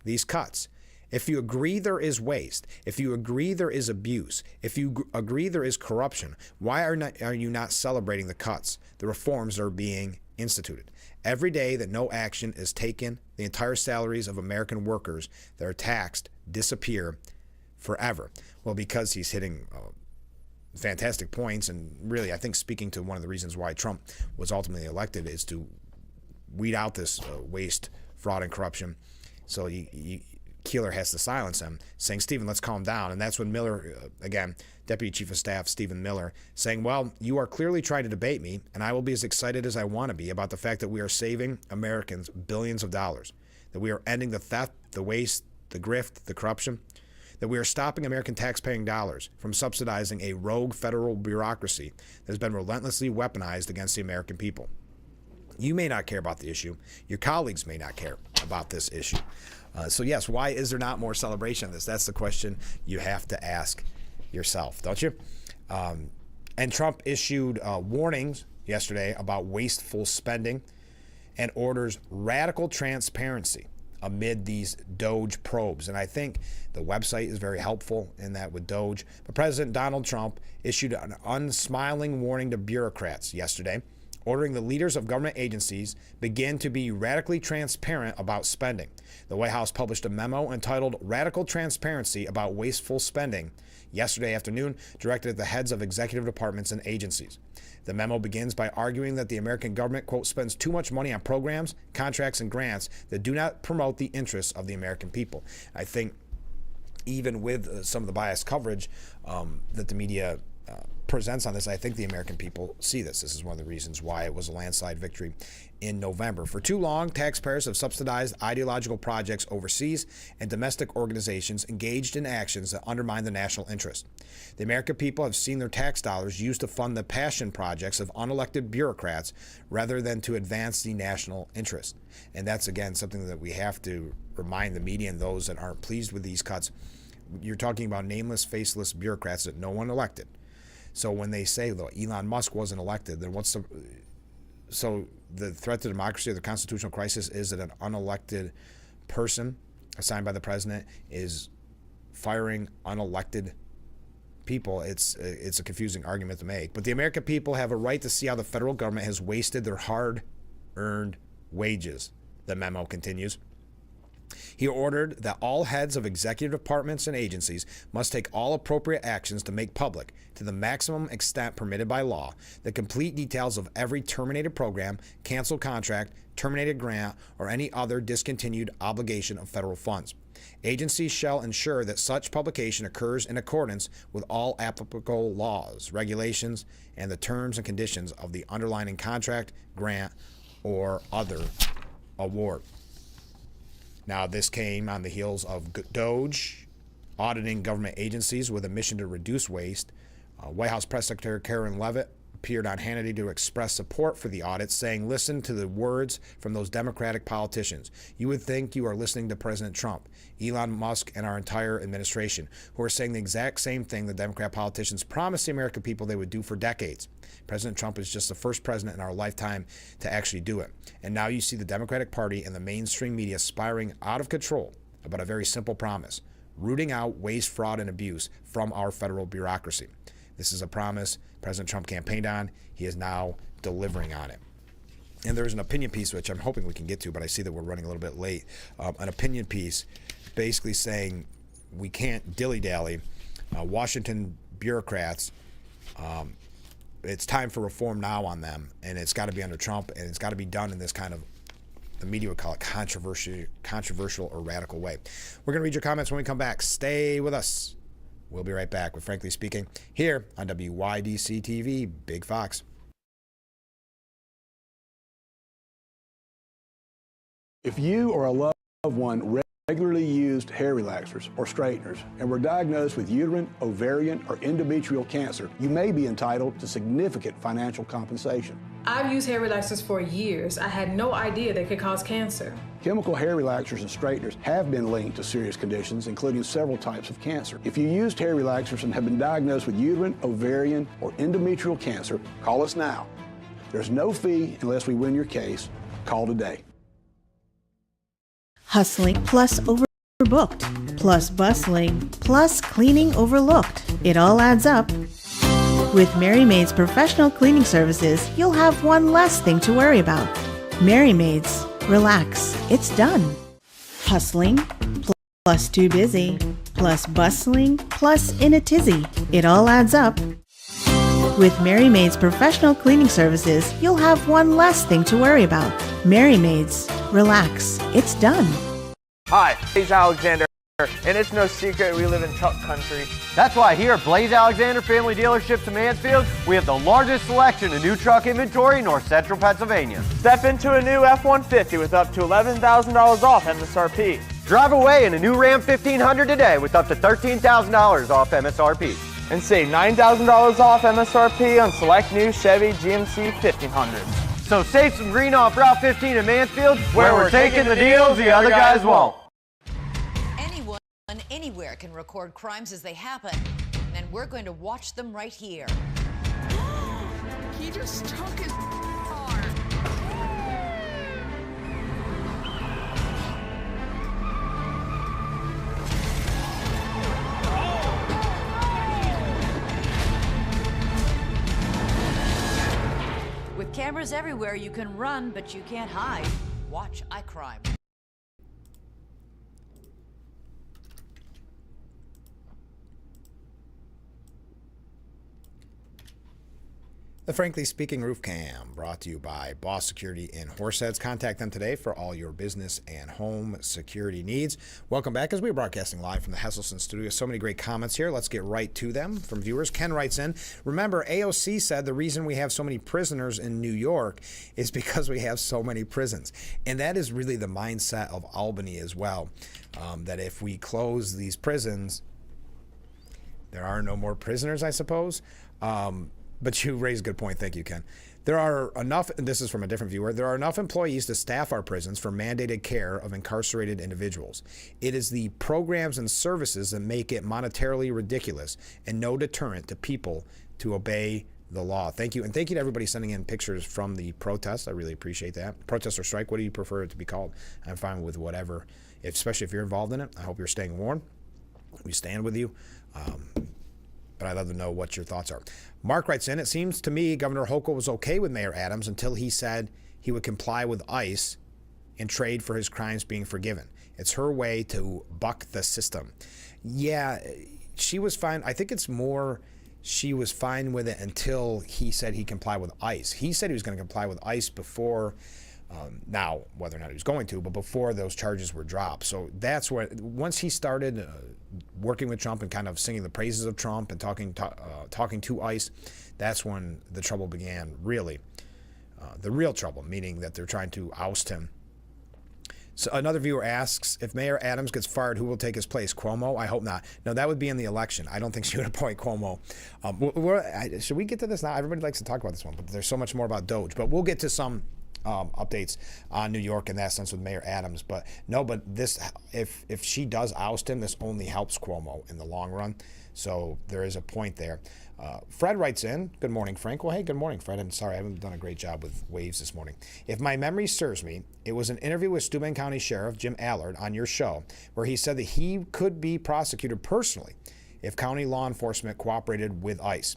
these cuts? If you agree there is waste, if you agree there is abuse, if you agree there is corruption, why are you not celebrating the cuts, the reforms that are being instituted? Every day that no action is taken, the entire salaries of American workers that are taxed disappear forever." Well, because he's hitting fantastic points, and really, I think speaking to one of the reasons why Trump was ultimately elected is to weed out this waste, fraud, and corruption. So Keeler has to silence him, saying, "Stephen, let's calm down." And that's when Miller, again, Deputy Chief of Staff Stephen Miller, saying, "Well, you are clearly trying to debate me, and I will be as excited as I want to be about the fact that we are saving Americans billions of dollars, that we are ending the theft, the waste, the grift, the corruption, that we are stopping American taxpaying dollars from subsidizing a rogue federal bureaucracy that has been relentlessly weaponized against the American people. You may not care about the issue. Your colleagues may not care about this issue." So yes, why is there not more celebration of this? That's the question you have to ask yourself, don't you? And Trump issued warnings yesterday about wasteful spending and orders radical transparency amid these Doge probes. And I think the website is very helpful in that with Doge. But President Donald Trump issued an unsmiling warning to bureaucrats yesterday, ordering the leaders of government agencies begin to be radically transparent about spending. The White House published a memo entitled "Radical Transparency About Wasteful Spending" yesterday afternoon, directed at the heads of executive departments and agencies. The memo begins by arguing that the American government, quote, spends too much money on programs, contracts, and grants that do not promote the interests of the American people. I think even with some of the biased coverage that the media presents on this, I think the American people see this. This is one of the reasons why it was a landslide victory in November. For too long, taxpayers have subsidized ideological projects overseas and domestic organizations engaged in actions that undermine the national interest. The American people have seen their tax dollars used to fund the passion projects of unelected bureaucrats rather than to advance the national interest. And that's, again, something that we have to remind the media and those that aren't pleased with these cuts. You're talking about nameless, faceless bureaucrats that no one elected. So when they say, though, Elon Musk wasn't elected, then what's the... So the threat to democracy or the constitutional crisis is that an unelected person assigned by the president is firing unelected people. It's a confusing argument to make. But the American people have a right to see how the federal government has wasted their hard-earned wages, the memo continues. He ordered that all heads of executive departments and agencies must take all appropriate actions to make public, to the maximum extent permitted by law, the complete details of every terminated program, canceled contract, terminated grant, or any other discontinued obligation of federal funds. Agencies shall ensure that such publication occurs in accordance with all applicable laws, regulations, and the terms and conditions of the underlying contract, grant, or other award. Now, this came on the heels of Doge auditing government agencies with a mission to reduce waste. White House Press Secretary Karen Leavitt appeared on Hannity to express support for the audit, saying, "Listen to the words from those Democratic politicians. You would think you are listening to President Trump, Elon Musk, and our entire administration, who are saying the exact same thing the Democrat politicians promised the American people they would do for decades. President Trump is just the first president in our lifetime to actually do it. And now you see the Democratic Party and the mainstream media spiraling out of control about a very simple promise: rooting out waste, fraud, and abuse from our federal bureaucracy." This is a promise President Trump campaigned on. He is now delivering on it. And there's an opinion piece, which I'm hoping we can get to, but I see that we're running a little bit late. An opinion piece basically saying we can't dilly-dally. Washington bureaucrats, it's time for reform now on them, and it's got to be under Trump, and it's got to be done in this kind of, the media would call it controversial or radical way. We're going to read your comments when we come back. Stay with us. We'll be right back with Frankly Speaking here on WYDC TV, Big Fox. If you or a loved one regularly used hair relaxers or straighteners and were diagnosed with uterine, ovarian, or endometrial cancer, you may be entitled to significant financial compensation. I've used hair relaxers for years. I had no idea they could cause cancer. Chemical hair relaxers and straighteners have been linked to serious conditions, including several types of cancer. If you used hair relaxers and have been diagnosed with uterine, ovarian, or endometrial cancer, call us now. There's no fee unless we win your case. Call today. Hustling plus overbooked, plus bustling, plus cleaning overlooked. It all adds up. With Mary Maid's professional cleaning services, you'll have one less thing to worry about. Mary Maid's, relax, it's done. Hustling, plus too busy, plus bustling, plus in a tizzy. It all adds up. With Mary Maid's professional cleaning services, you'll have one less thing to worry about. Mary Maid's, relax, it's done. Hi, Blaze Alexander, and it's no secret we live in truck country. That's why here at Blaze Alexander Family Dealerships in Mansfield, we have the largest selection of new truck inventory in North Central Pennsylvania. Step into a new F-150 with up to $11,000 off MSRP. Drive away in a new Ram 1500 today with up to $13,000 off MSRP. And save $9,000 off MSRP on select new Chevy GMC 1500s. So save some green off Route 15 in Mansfield, where we're taking the deals the other guys won't. Anyone, anywhere can record crimes as they happen, and we're going to watch them right here. He just took his arm. With cameras everywhere, you can run, but you can't hide. Watch iCrime. The Frankly Speaking Roof Cam, brought to you by Boss Security in Horseheads. Contact them today for all your business and home security needs. Welcome back as we're broadcasting live from the Hesselson studio. So many great comments here. Let's get right to them from viewers. Ken writes in, remember, AOC said the reason we have so many prisoners in New York is because we have so many prisons. And that is really the mindset of Albany as well, that if we close these prisons, there are no more prisoners, I suppose. But you raise a good point. Thank you, Ken. There are enough, and this is from a different viewer, there are enough employees to staff our prisons for mandated care of incarcerated individuals. It is the programs and services that make it monetarily ridiculous and no deterrent to people to obey the law. Thank you. And thank you to everybody sending in pictures from the protest. I really appreciate that. Protest or strike, what do you prefer it to be called? I'm fine with whatever, especially if you're involved in it. I hope you're staying warm. We stand with you. But I'd love to know what your thoughts are. Mark writes in, it seems to me Governor Hochul was okay with Mayor Adams until he said he would comply with ICE and trade for his crimes being forgiven. It's her way to buck the system. Yeah, she was fine. I think it's more she was fine with it until he said he complied with ICE. He said he was going to comply with ICE before, now, whether or not he was going to, but before those charges were dropped. So that's where, once he started working with Trump and kind of singing the praises of Trump and talking to ICE, that's when the trouble began, really. The real trouble, meaning that they're trying to oust him. So another viewer asks, if Mayor Adams gets fired, who will take his place? Cuomo? I hope not. No, that would be in the election. I don't think she would appoint Cuomo. Should we get to this now? Everybody likes to talk about this one, but there's so much more about Doge. But we'll get to some updates on New York in that sense with Mayor Adams. But no, but this, if she does oust him, this only helps Cuomo in the long run. So there is a point there. Fred writes in, good morning, Frank. Well, hey, good morning, Fred. I'm sorry, I haven't done a great job with waves this morning. If my memory serves me, it was an interview with Steuben County Sheriff Jim Allard on your show where he said that he could be prosecuted personally if county law enforcement cooperated with ICE.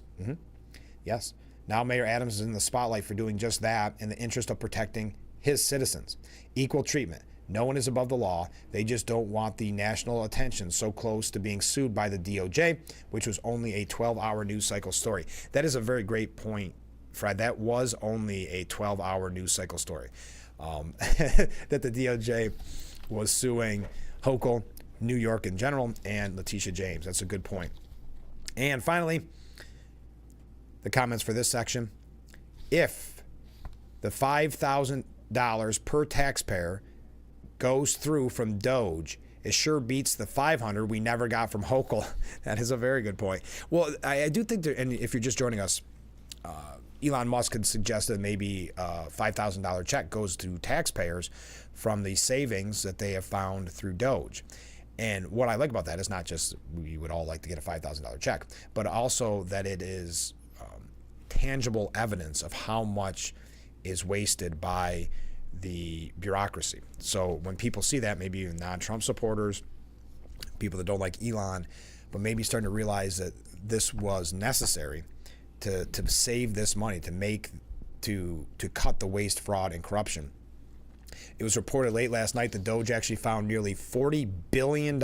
Yes. Now Mayor Adams is in the spotlight for doing just that in the interest of protecting his citizens. Equal treatment. No one is above the law. They just don't want the national attention so close to being sued by the DOJ, which was only a 12-hour news cycle story. That is a very great point, Fred. That was only a 12-hour news cycle story. That the DOJ was suing Hochul, New York in general, and Letitia James. That's a good point. And finally, the comments for this section. If the $5,000 per taxpayer goes through from Doge It sure beats the 500 we never got from Hochul. That is a very good point. Well, I do think that, and if you're just joining us, Elon Musk had suggested maybe a $5,000 check goes to taxpayers from the savings that they have found through Doge. And what I like about that is not just we would all like to get a $5,000 check, but also that it is tangible evidence of how much is wasted by the bureaucracy. So when people see that, maybe even non-Trump supporters, people that don't like Elon, but maybe starting to realize that this was necessary to save this money, to cut the waste, fraud, and corruption. It was reported late last night that Doge actually found nearly $40 billion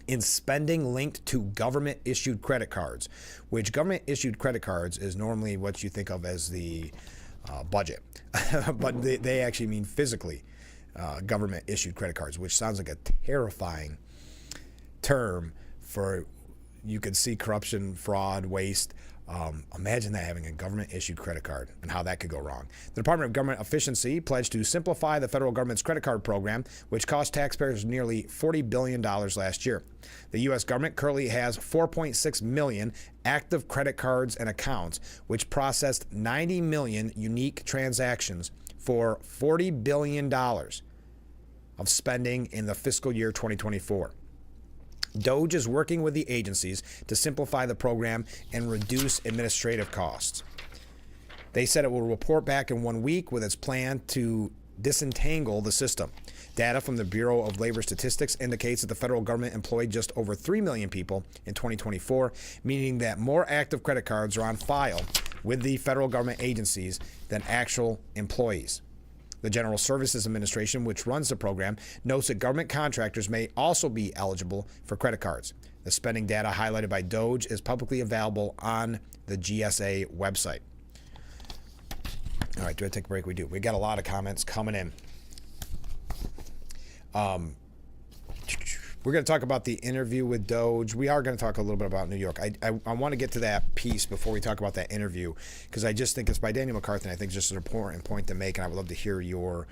in spending linked to government-issued credit cards, which government-issued credit cards is normally what you think of as the budget. But they actually mean physically government-issued credit cards, which sounds like a terrifying term for, you could see corruption, fraud, waste. Imagine that, having a government-issued credit card and how that could go wrong. The Department of Government Efficiency pledged to simplify the federal government's credit card program, which cost taxpayers nearly $40 billion last year. The U.S. government currently has 4.6 million active credit cards and accounts, which processed 90 million unique transactions for $40 billion of spending in the fiscal year 2024. Doge is working with the agencies to simplify the program and reduce administrative costs. They said it will report back in 1 week with its plan to disentangle the system. Data from the Bureau of Labor Statistics indicates that the federal government employed just over 3 million people in 2024, meaning that more active credit cards are on file with the federal government agencies than actual employees. The General Services Administration, which runs the program, notes that government contractors may also be eligible for credit cards. The spending data highlighted by Doge is publicly available on the GSA website. All right, do I take a break? We do. We got a lot of comments coming in. We're going to talk about the interview with Doge. We are going to talk a little bit about New York. I want to get to that piece before we talk about that interview, because I just think it's by Daniel McCarthy. I think it's just an important point to make, and I would love to hear your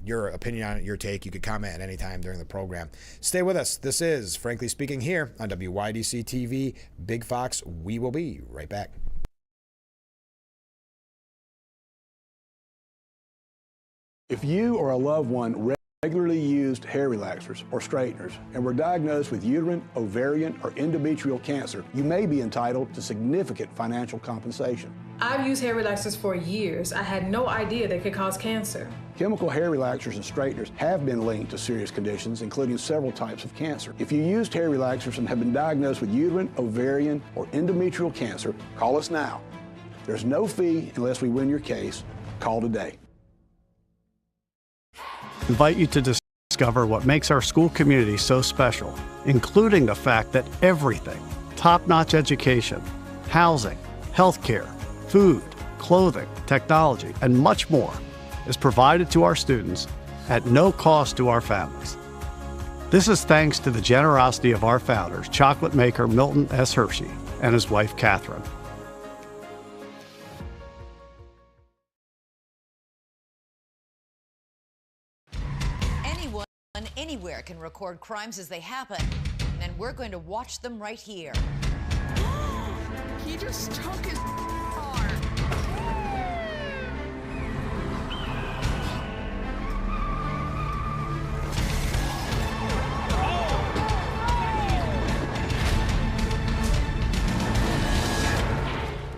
opinion on it, your take. You could comment at any time during the program. Stay with us. This is Frankly Speaking here on WYDC TV, Big Fox. We will be right back. If you or a loved one regularly used hair relaxers or straighteners and were diagnosed with uterine, ovarian, or endometrial cancer, you may be entitled to significant financial compensation. I've used hair relaxers for years. I had no idea they could cause cancer. Chemical hair relaxers and straighteners have been linked to serious conditions, including several types of cancer. If you used hair relaxers and have been diagnosed with uterine, ovarian, or endometrial cancer, call us now. There's no fee unless we win your case. Call today. Invite you to discover what makes our school community so special, including the fact that everything, top-notch education, housing, healthcare, food, clothing, technology, and much more is provided to our students at no cost to our families. This is thanks to the generosity of our founders, chocolate maker Milton S. Hershey and his wife Catherine. Anywhere can record crimes as they happen, and we're going to watch them right here. He just took his arm.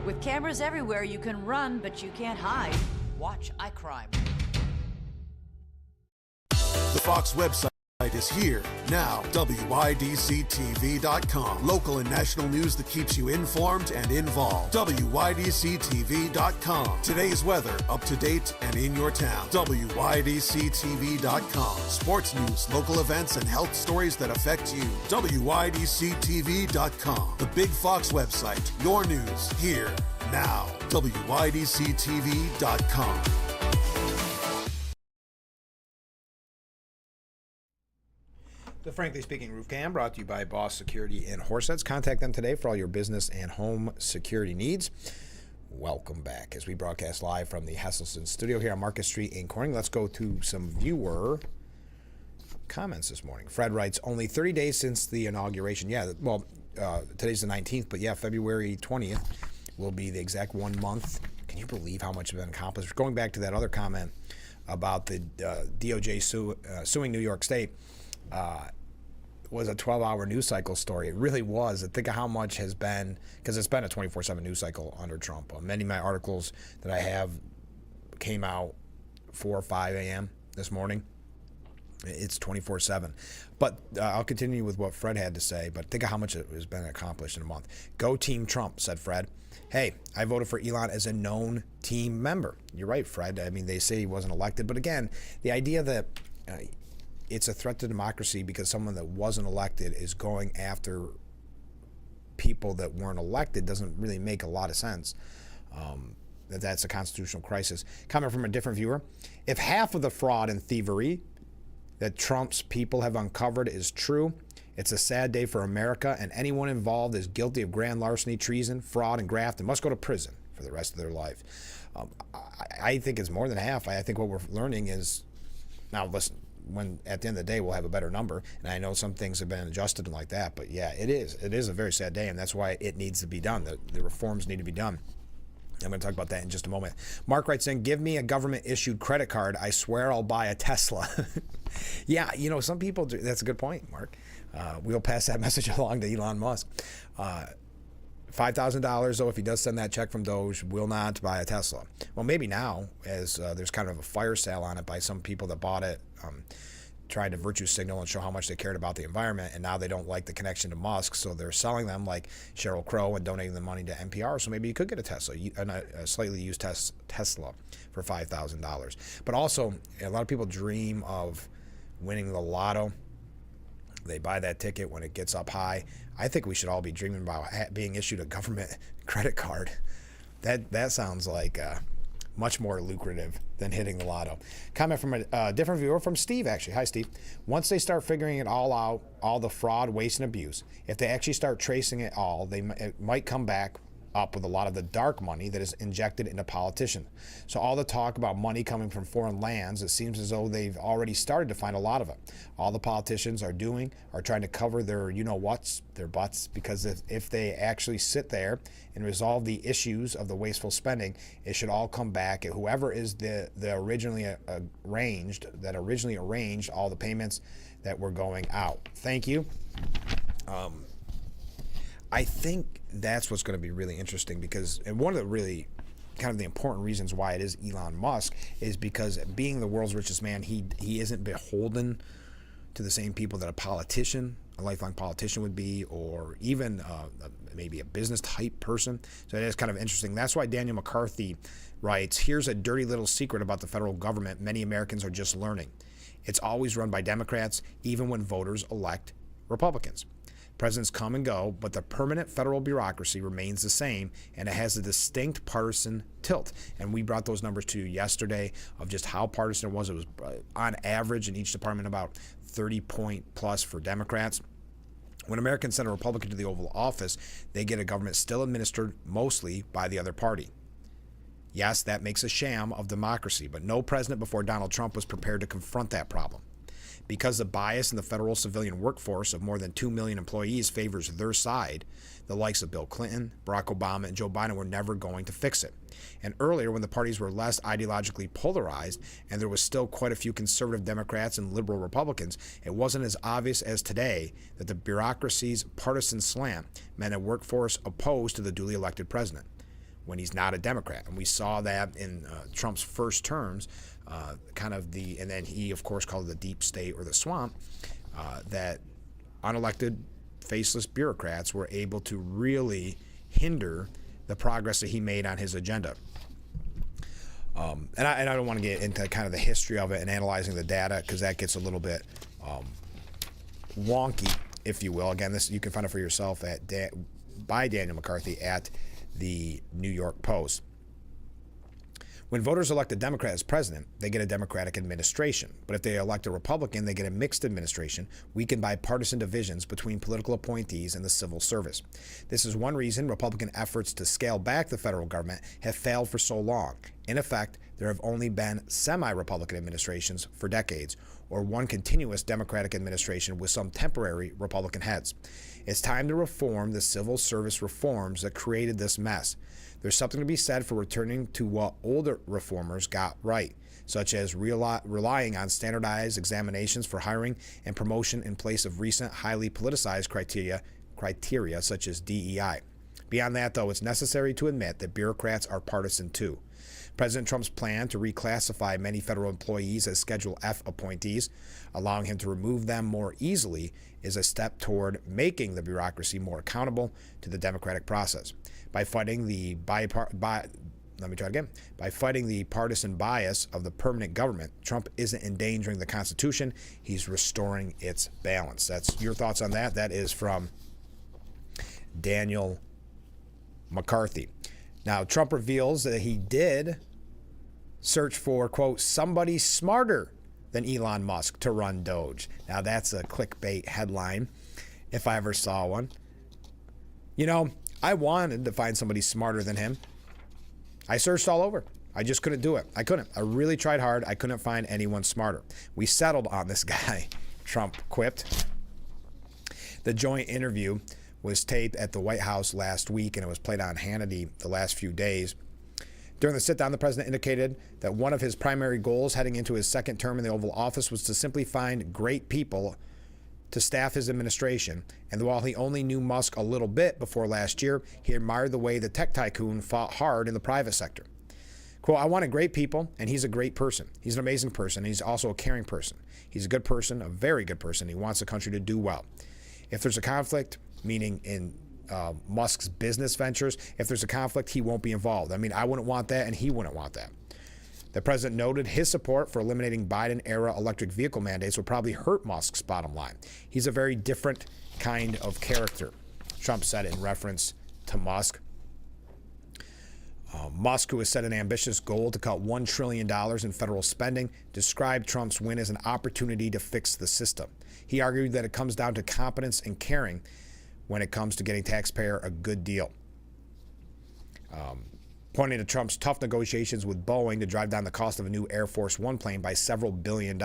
With cameras everywhere, you can run, but you can't hide. Watch iCrime. The Fox website is here now. WYDCTV.com. Local and national news that keeps you informed and involved. WYDCTV.com. Today's weather, up to date and in your town. WYDCTV.com. Sports news, local events, and health stories that affect you. WYDCTV.com. The Big Fox website. Your news here now. WYDCTV.com. The Frankly Speaking Roof Cam brought to you by Boss Security in Horseheads. Contact them today for all your business and home security needs. Welcome back as we broadcast live from the Hesselson studio here on Market Street in Corning. Let's go to some viewer comments this morning. Fred writes, only 30 days since the inauguration. Yeah, well, today's the 19th, but yeah, February 20th will be the exact 1 month. Can you believe how much has been accomplished? Going back to that other comment about the DOJ suing New York State, was a 12-hour news cycle story. It really was. And think of how much has been, because it's been a 24/7 news cycle under Trump. Many of my articles that I have came out 4 or 5 a.m. this morning. It's 24/7. But I'll continue with what Fred had to say, but think of how much it has been accomplished in a month. Go Team Trump, said Fred. Hey, I voted for Elon as a known team member. You're right, Fred. I mean, they say he wasn't elected. But again, the idea that it's a threat to democracy because someone that wasn't elected is going after people that weren't elected doesn't really make a lot of sense. That's a constitutional crisis. Comment from a different viewer. If half of the fraud and thievery that Trump's people have uncovered is true, it's a sad day for America, and anyone involved is guilty of grand larceny, treason, fraud, and graft and must go to prison for the rest of their life. I think it's more than half. I think what we're learning is, now listen, when at the end of the day we'll have a better number, and I know some things have been adjusted and like that, but yeah, it is a very sad day, and that's why it needs to be done. The reforms need to be done. I'm going to talk about that in just a moment. Mark writes in, give me a government-issued credit card. I swear I'll buy a Tesla. Yeah, some people do. That's a good point, Mark. We'll pass that message along to Elon Musk. $5,000, though, if he does send that check from Doge, will not buy a Tesla. Well, maybe now, as there's kind of a fire sale on it by some people that bought it, trying to virtue signal and show how much they cared about the environment, and now they don't like the connection to Musk, so they're selling them like Sheryl Crow and donating the money to NPR, so maybe you could get a Tesla, a slightly used Tesla for $5,000. But also, a lot of people dream of winning the lotto. They buy that ticket when it gets up high. I think we should all be dreaming about being issued a government credit card. That sounds like much more lucrative than hitting the lotto. Comment from a different viewer, from Steve, actually. Hi, Steve. Once they start figuring it all out, all the fraud, waste, and abuse, if they actually start tracing it all, it might come back up with a lot of the dark money that is injected into politicians. So all the talk about money coming from foreign lands, it seems as though they've already started to find a lot of it. All the politicians are trying to cover their you-know-whats, their butts, because if they actually sit there and resolve the issues of the wasteful spending, it should all come back at whoever is the originally arranged all the payments that were going out. Thank you. I think that's what's going to be really interesting, because, and one of the really kind of the important reasons why it is Elon Musk is because, being the world's richest man, he isn't beholden to the same people that a lifelong politician would be, or even maybe a business type person. So it is kind of interesting. That's why Daniel McCarthy writes, here's a dirty little secret about the federal government many Americans are just learning. It's always run by Democrats, even when voters elect Republicans. Presidents come and go, but the permanent federal bureaucracy remains the same, and it has a distinct partisan tilt. And we brought those numbers to you yesterday of just how partisan it was. It was on average in each department about 30-point plus for Democrats. When Americans send a Republican to the Oval Office, they get a government still administered mostly by the other party. Yes, that makes a sham of democracy, but no president before Donald Trump was prepared to confront that problem. Because the bias in the federal civilian workforce of more than 2 million employees favors their side, the likes of Bill Clinton, Barack Obama, and Joe Biden were never going to fix it. And earlier, when the parties were less ideologically polarized and there was still quite a few conservative Democrats and liberal Republicans, it wasn't as obvious as today that the bureaucracy's partisan slant meant a workforce opposed to the duly elected president when he's not a Democrat. And we saw that in Trump's first terms, and then he, of course, called it the deep state or the swamp, that unelected, faceless bureaucrats were able to really hinder the progress that he made on his agenda. And I don't want to get into kind of the history of it and analyzing the data, because that gets a little bit wonky, if you will. Again, this you can find it for yourself by Daniel McCarthy at the New York Post. When voters elect a Democrat as president, they get a Democratic administration. But if they elect a Republican, they get a mixed administration, weakened by partisan divisions between political appointees and the civil service. This is one reason Republican efforts to scale back the federal government have failed for so long. In effect, there have only been semi-Republican administrations for decades, or one continuous Democratic administration with some temporary Republican heads. It's time to reform the civil service reforms that created this mess. There's something to be said for returning to what older reformers got right, such as relying on standardized examinations for hiring and promotion in place of recent highly politicized criteria such as DEI. Beyond that, though, it's necessary to admit that bureaucrats are partisan too. President Trump's plan to reclassify many federal employees as Schedule F appointees, allowing him to remove them more easily, is a step toward making the bureaucracy more accountable to the democratic process. By fighting the partisan bias of the permanent government, Trump isn't endangering the Constitution. He's restoring its balance. That's your thoughts on that. That is from Daniel McCarthy. Now, Trump reveals that he did search for, quote, somebody smarter than Elon Musk to run Doge. Now, that's a clickbait headline, if I ever saw one. You know, I wanted to find somebody smarter than him. I searched all over. I just couldn't do it. I couldn't. I really tried hard. I couldn't find anyone smarter. We settled on this guy, Trump quipped. The joint interview was taped at the White House last week, and it was played on Hannity the last few days. During the sit-down, the president indicated that one of his primary goals heading into his second term in the Oval Office was to simply find great people to staff his administration. And while he only knew Musk a little bit before last year, he admired the way the tech tycoon fought hard in the private sector. Quote, I wanted great people, and he's a great person. He's an amazing person. He's also a caring person. He's a good person, a very good person. He wants the country to do well. If there's a conflict, meaning in Musk's business ventures, if there's a conflict, he won't be involved. I mean, I wouldn't want that, and he wouldn't want that. The president noted his support for eliminating Biden-era electric vehicle mandates would probably hurt Musk's bottom line. He's a very different kind of character, Trump said in reference to Musk. Musk, who has set an ambitious goal to cut $1 trillion in federal spending, described Trump's win as an opportunity to fix the system. He argued that it comes down to competence and caring when it comes to getting taxpayer a good deal. Pointing to Trump's tough negotiations with Boeing to drive down the cost of a new Air Force One plane by several $1 billion.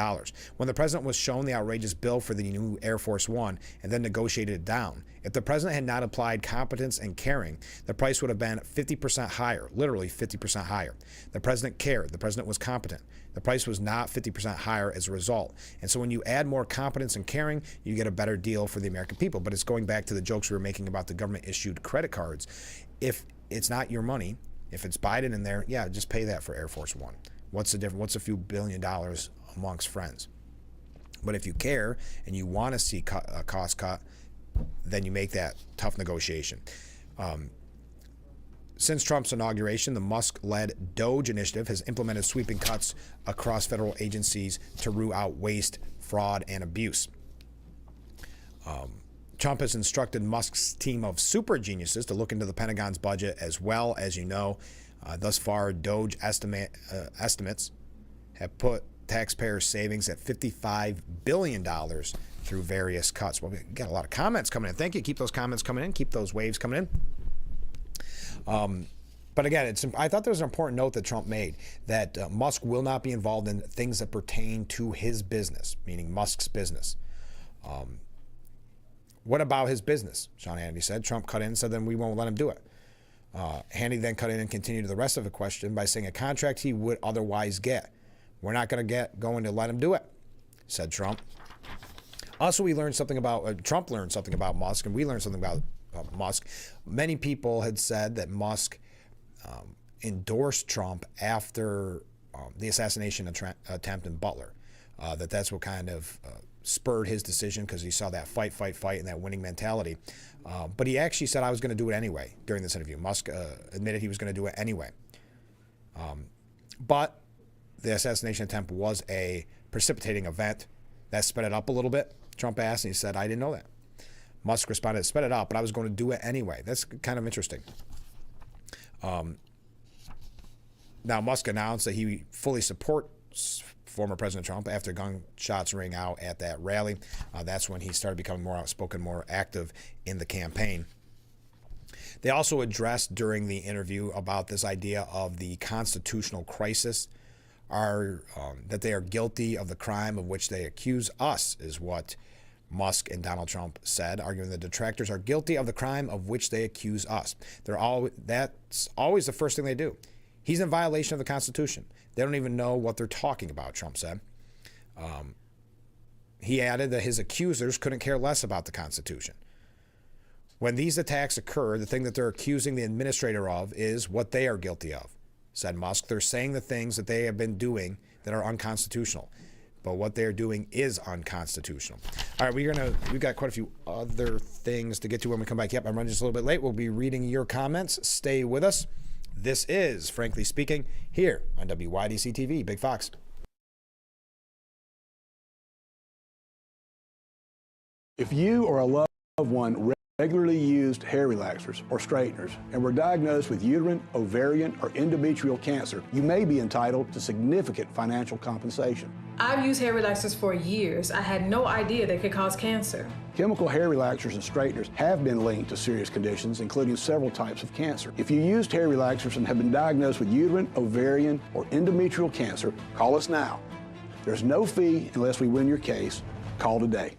When the president was shown the outrageous bill for the new Air Force One and then negotiated it down, if the president had not applied competence and caring, the price would have been 50% higher, literally 50% higher. The president cared. The president was competent. The price was not 50% higher as a result. And so when you add more competence and caring, you get a better deal for the American people. But it's going back to the jokes we were making about the government-issued credit cards. If it's not your money, if it's Biden in there, yeah, just pay that for Air Force One. What's the difference? What's a few $1 billion amongst friends? But if you care and you want to see a cost cut, then you make that tough negotiation. Since Trump's inauguration, the Musk-led Doge initiative has implemented sweeping cuts across federal agencies to root out waste, fraud, and abuse. Trump has instructed Musk's team of super geniuses to look into the Pentagon's budget as well. As you know, thus far, Doge estimates have put taxpayer savings at $55 billion through various cuts. Well, we got a lot of comments coming in. Thank you. Keep those comments coming in. Keep those waves coming in. But again, I thought there was an important note that Trump made, that Musk will not be involved in things that pertain to his business, meaning Musk's business. What about his business? Sean Hannity said. Trump cut in and said, then we won't let him do it. Hannity then cut in and continued the rest of the question by saying a contract he would otherwise get. We're not going to let him do it, said Trump. Also, we learned something about, Trump learned something about Musk, and we learned something about Musk. Many people had said that Musk endorsed Trump after the assassination attempt in Butler, that's what kind of spurred his decision, because he saw that fight, and that winning mentality. But he actually said, I was going to do it anyway during this interview. Musk admitted he was going to do it anyway. But the assassination attempt was a precipitating event that sped it up a little bit. Trump asked, and he said, I didn't know that. Musk responded, sped it up, but I was going to do it anyway. That's kind of interesting. Now, Musk announced that he fully supports former President Trump after gunshots rang out at that rally. That's when he started becoming more outspoken, more active in the campaign. They also addressed during the interview about this idea of the constitutional crisis, that they are guilty of the crime of which they accuse us, is what Musk and Donald Trump said, arguing the detractors are guilty of the crime of which they accuse us. That's always the first thing they do. He's in violation of the Constitution. They don't even know what they're talking about, Trump said. He added that his accusers couldn't care less about the Constitution. When these attacks occur, the thing that they're accusing the administrator of is what they are guilty of, said Musk. They're saying the things that they have been doing that are unconstitutional, but what they're doing is unconstitutional. All right, we've got quite a few other things to get to when we come back. Yep, I'm running just a little bit late. We'll be reading your comments. Stay with us. This is Frankly Speaking here on WYDC TV, Big Fox. If you or a loved one regularly used hair relaxers or straighteners and were diagnosed with uterine, ovarian, or endometrial cancer, you may be entitled to significant financial compensation. I've used hair relaxers for years. I had no idea they could cause cancer. Chemical hair relaxers and straighteners have been linked to serious conditions, including several types of cancer. If you used hair relaxers and have been diagnosed with uterine, ovarian, or endometrial cancer, call us now. There's no fee unless we win your case. Call today.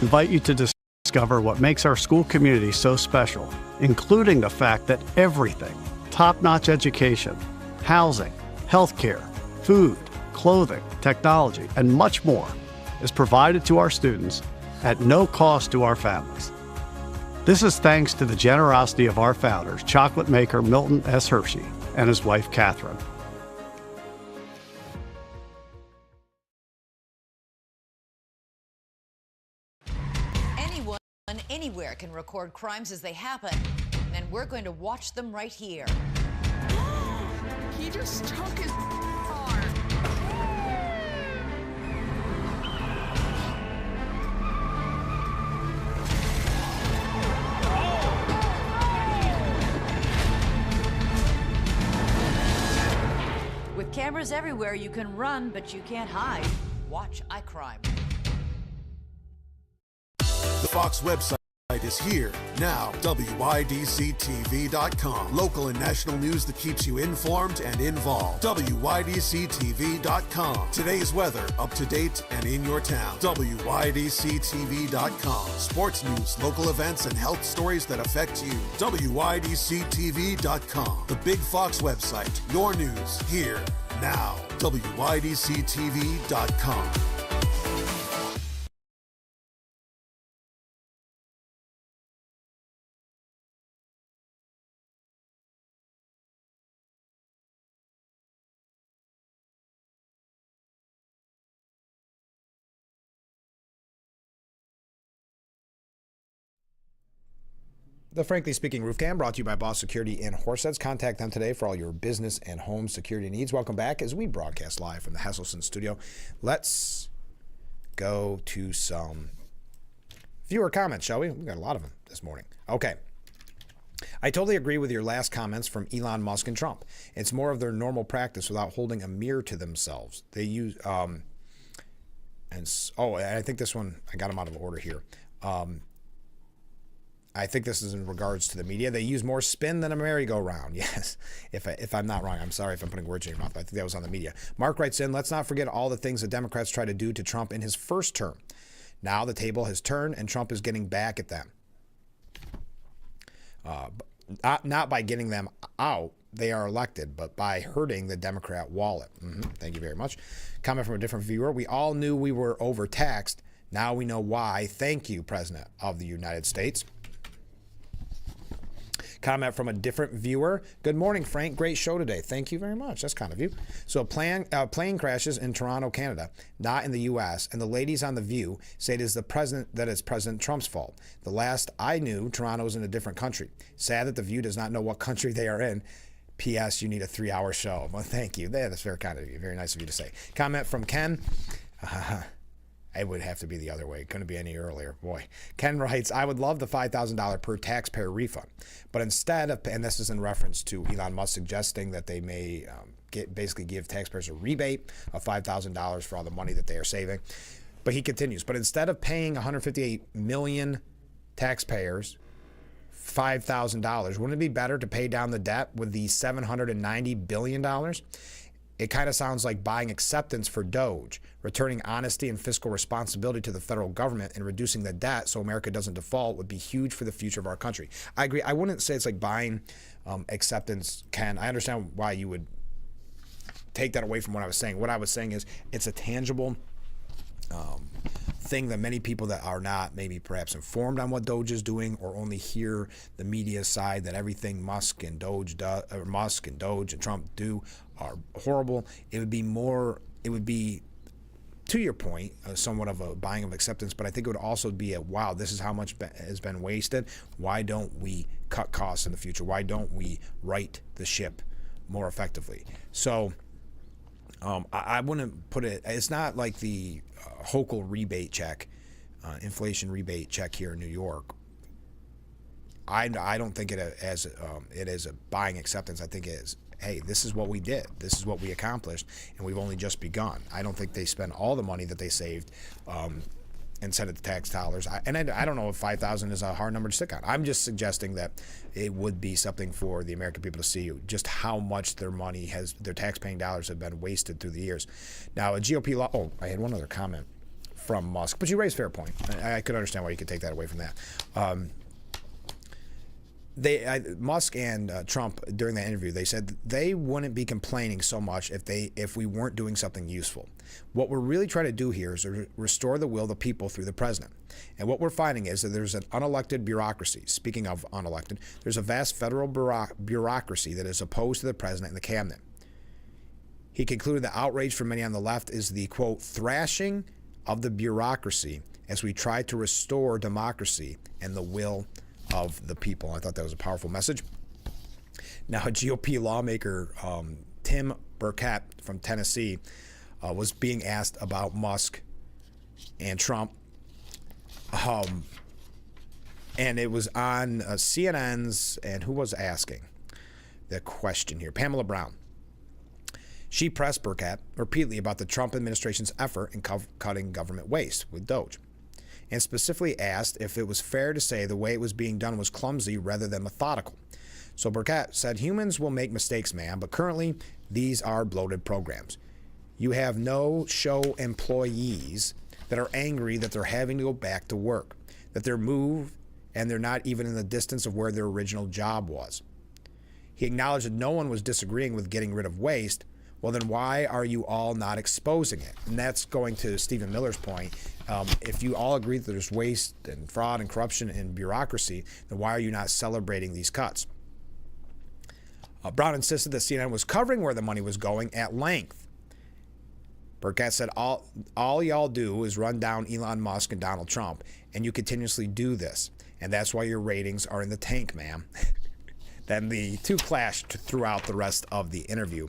Invite you to discover what makes our school community so special, including the fact that everything, top-notch education, housing, healthcare, food, clothing, technology, and much more is provided to our students at no cost to our families. This is thanks to the generosity of our founders, chocolate maker Milton S. Hershey and his wife, Catherine. Anyone, anywhere can record crimes as they happen, and we're going to watch them right here. He just took his arm. With cameras everywhere, you can run, but you can't hide. Watch iCrime. The Fox website is here now. WYDCTV.com. Local and national news that keeps you informed and involved. WYDCTV.com. Today's weather, up to date and in your town. WYDCTV.com. Sports news, local events, and health stories that affect you. WYDCTV.com. The Big Fox website. Your news here now. WYDCTV.com. The Frankly Speaking Roof Cam brought to you by Boss Security in Horseheads. Contact them today for all your business and home security needs. Welcome back as we broadcast live from the Hesselson studio. Let's go to some viewer comments, shall we? We've got a lot of them this morning. Okay. I totally agree with your last comments from Elon Musk and Trump. It's more of their normal practice without holding a mirror to themselves. They use, and I think this one, I got them out of order here. I think this is in regards to the media. They use more spin than a merry-go-round. Yes, if I'm not wrong. I'm sorry if I'm putting words in your mouth, but I think that was on the media. Mark writes in, let's not forget all the things the Democrats tried to do to Trump in his first term. Now the table has turned and Trump is getting back at them. Not by getting them out, they are elected, but by hurting the Democrat wallet. Thank you very much. Comment from a different viewer. We all knew we were overtaxed. Now we know why. Thank you, President of the United States. Comment from a different viewer. Good morning, Frank. Great show today. Thank you very much. That's kind of you. So a plane crashes in Toronto, Canada, not in the U.S., and the ladies on The View say it's President Trump's fault. The last I knew, Toronto was in a different country. Sad that The View does not know what country they are in. P.S. You need a 3-hour show. Well, thank you. That's very kind of you. Very nice of you to say. Comment from Ken. It would have to be the other way. It couldn't be any earlier. Boy. Ken writes, I would love the $5,000 per taxpayer refund. But instead of, and this is in reference to Elon Musk suggesting that they may basically give taxpayers a rebate of $5,000 for all the money that they are saving. But he continues, but instead of paying 158 million taxpayers $5,000, wouldn't it be better to pay down the debt with the $790 billion? It kind of sounds like buying acceptance for Doge, returning honesty and fiscal responsibility to the federal government and reducing the debt so America doesn't default would be huge for the future of our country. I agree. I wouldn't say it's like buying acceptance, Ken. I understand why you would take that away from what I was saying. What I was saying is it's a tangible thing that many people that are not maybe perhaps informed on what Doge is doing or only hear the media side that everything Musk and Doge and Trump do are horrible. It would be to your point, somewhat of a buying of acceptance, but I think it would also be a, wow, this is how much has been wasted. Why don't we cut costs in the future? Why don't we right the ship more effectively? So I wouldn't put it, it's not like the Hochul rebate check, inflation rebate check here in New York. I don't think it as it is a buying acceptance. I think it is, hey, this is what we did. This is what we accomplished, and we've only just begun. I don't think they spend all the money that they saved and send it to tax dollars. I don't know if 5,000 is a hard number to stick on. I'm just suggesting that it would be something for the American people to see just how much their money their tax-paying dollars have been wasted through the years. Now, a GOP law. Oh, I had one other comment from Musk, but you raised a fair point. I could understand why you could take that away from that. Musk and Trump during that interview, they said they wouldn't be complaining so much if we weren't doing something useful. What we're really trying to do here is restore the will of the people through the president. And what we're finding is that there's an unelected bureaucracy. Speaking of unelected, there's a vast federal bureaucracy that is opposed to the president and the cabinet. He concluded the outrage for many on the left is the, quote, thrashing of the bureaucracy as we try to restore democracy and the will of the people. I thought that was a powerful message. Now, a GOP lawmaker, Tim Burkett from Tennessee, was being asked about Musk and Trump. And it was on CNN's, and who was asking the question here? Pamela Brown. She pressed Burkett repeatedly about the Trump administration's effort in cutting government waste with Doge, and specifically asked if it was fair to say the way it was being done was clumsy rather than methodical. So Burkett said, humans will make mistakes, ma'am, but currently these are bloated programs. You have no-show employees that are angry that they're having to go back to work, that they're moved and they're not even in the distance of where their original job was. He acknowledged that no one was disagreeing with getting rid of waste. Well, then why are you all not exposing it? And that's going to Stephen Miller's point. If you all agree that there's waste and fraud and corruption and bureaucracy, then why are you not celebrating these cuts? Brown insisted that CNN was covering where the money was going at length. Burkett said, all y'all do is run down Elon Musk and Donald Trump, and you continuously do this. And that's why your ratings are in the tank, ma'am. Then the two clashed throughout the rest of the interview.